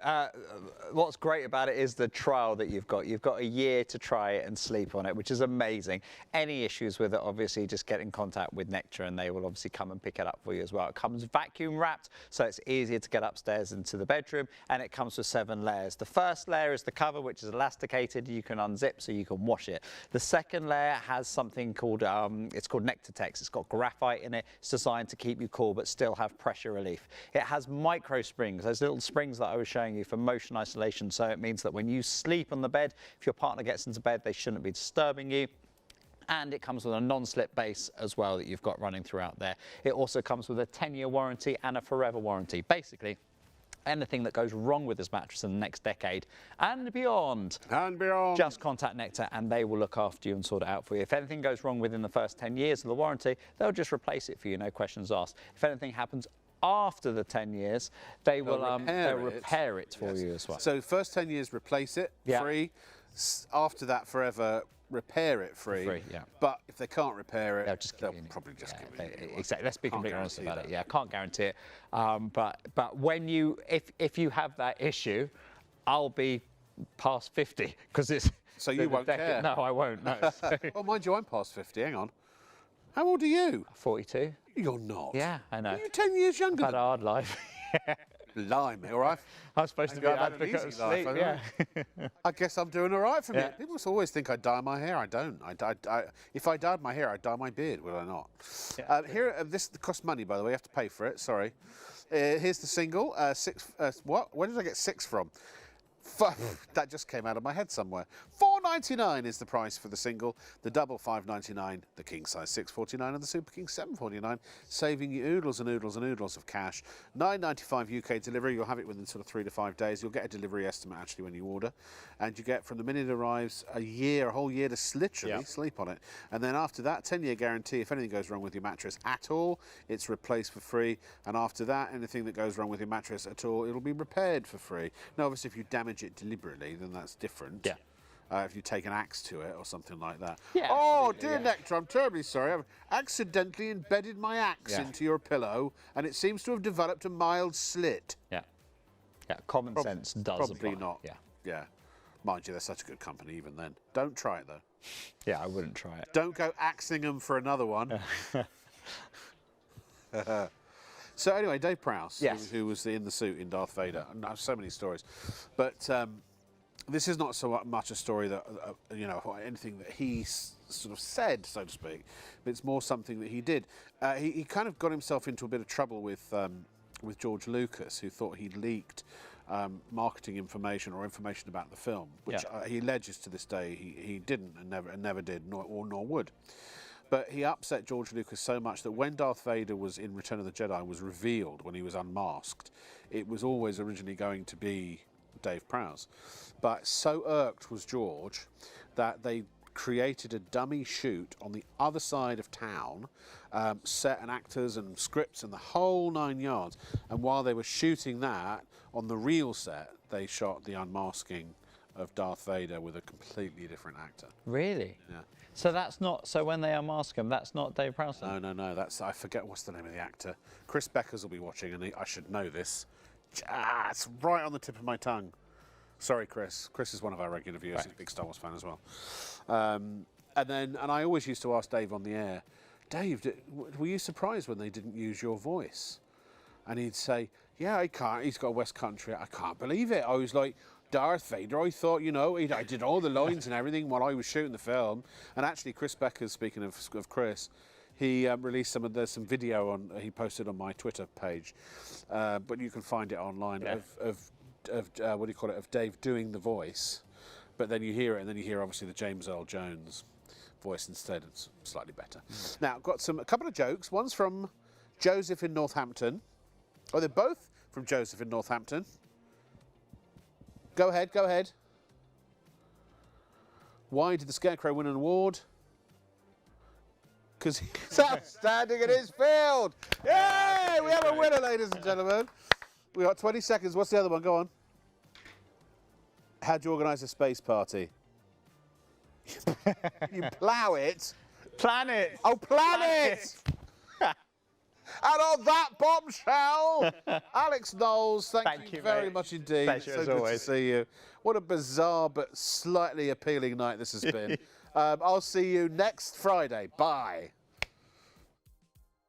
what's great about it is the trial that you've got. You've got a year to try it and sleep on it, which is amazing. Any issues with it, obviously, just get in contact with Nectar and they will obviously come and pick it up for you as well. It comes vacuum wrapped, so it's easier to get upstairs into the bedroom, and it comes with 7 layers. The first layer is the cover, which is elasticated. You can unzip so you can wash it. The second layer has something called, it's called Nectar Tex. It's got graphite in it. It's designed to keep you cool but still have pressure relief. It has micro springs, those little springs that I was showing you for motion isolation, so it means that when you sleep on the bed, if your partner gets into bed, they shouldn't be disturbing you. And it comes with a non-slip base as well that you've got running throughout there. It also comes with a 10-year warranty and a forever warranty. Basically, anything that goes wrong with this mattress in the next decade and beyond, just contact Nectar and they will look after you and sort it out for you. If anything goes wrong within the first 10 years of the warranty, they'll just replace it for you, no questions asked. If anything happens after the 10 years, they'll repair it for you as well. So first 10 years, replace it, free. After that, forever, repair it free. Yeah. But if they can't repair it, they'll probably just give it to you. Exactly. Let's be completely honest about it. Yeah, I can't guarantee it. But when if you have that issue, I'll be past 50 because it's. So you won't care? No, I won't. No. Oh, mind you, I'm past 50. Hang on. How old are you? 42. You're not. Yeah, I know. Are you 10 years younger? I've had a hard life. Blimey, all right. I was supposed to be an advocate of sleep. Yeah. I guess I'm doing all right for me. People always think I dye my hair. I don't. If I dyed my hair, I'd dye my beard. Will I not? Yeah. Here, this costs money, by the way. You have to pay for it. Sorry. Here's the single. 6. What? Where did I get 6 from? That just came out of my head somewhere. $4.99 is the price for the single, the double $5.99, the king size $6.49, and the super king $7.49, saving you oodles and oodles and oodles of cash. $9.95 UK delivery. You'll have it within sort of 3 to 5 days. You'll get a delivery estimate actually when you order, and you get from the minute it arrives a whole year to literally sleep on it. And then after that, 10-year guarantee. If anything goes wrong with your mattress at all, it's replaced for free. And after that, anything that goes wrong with your mattress at all, it'll be repaired for free. Now, obviously, if you damage it deliberately, then that's different. Yeah. If you take an axe to it or something like that. Yeah, oh, dear Nectar, I'm terribly sorry. I've accidentally embedded my axe into your pillow, and it seems to have developed a mild slit. Yeah. Yeah. Common sense does probably apply. not. Yeah. Yeah. Mind you, they're such a good company even then. Don't try it though. Yeah, I wouldn't try it. Don't go axing them for another one. So anyway, Dave Prowse, who was in the suit in Darth Vader. And I have so many stories, but this is not so much a story that anything that he sort of said, so to speak, but it's more something that he did. He kind of got himself into a bit of trouble with George Lucas, who thought he'd leaked marketing information or information about the film, which he alleges to this day he didn't and never did, nor would. But he upset George Lucas so much that when Darth Vader was in Return of the Jedi was revealed, when he was unmasked, it was always originally going to be Dave Prowse. But so irked was George that they created a dummy shoot on the other side of town, set and actors and scripts and the whole 9 yards. And while they were shooting that, on the real set, they shot the unmasking of Darth Vader with a completely different actor. Really? Yeah. So that's not. So when they unmask him, that's not Dave Prowse. No. That's, I forget what's the name of the actor. Chris Beckers will be watching, and I should know this. It's right on the tip of my tongue. Sorry, Chris. Chris is one of our regular viewers. He's a big Star Wars fan as well. And I always used to ask Dave on the air, Dave, were you surprised when they didn't use your voice? And he'd say, yeah, I can't. He's got West Country. I can't believe it. I was like, Darth Vader. I thought, you know, I did all the lines and everything while I was shooting the film. And actually, Chris Becker's, speaking of Chris, he released some video he posted on my Twitter page, but you can find it online of what do you call it, of Dave doing the voice, but then you hear it, and then you hear obviously the James Earl Jones voice instead. It's slightly better. Now, I've got a couple of jokes. One's from Joseph in Northampton. Oh, they're both from Joseph in Northampton. Go ahead, go ahead. Why did the Scarecrow win an award? Because he's outstanding in his field. Yay! We have a winner, ladies and gentlemen. We got 20 seconds. What's the other one? Go on. How'd you organise a space party? You plough it. Planet. Oh, planet! And on that bombshell, Alex Knowles, thank you very much indeed. Pleasure, so as good always. to see you. What a bizarre but slightly appealing night this has been. I'll see you next Friday. Bye.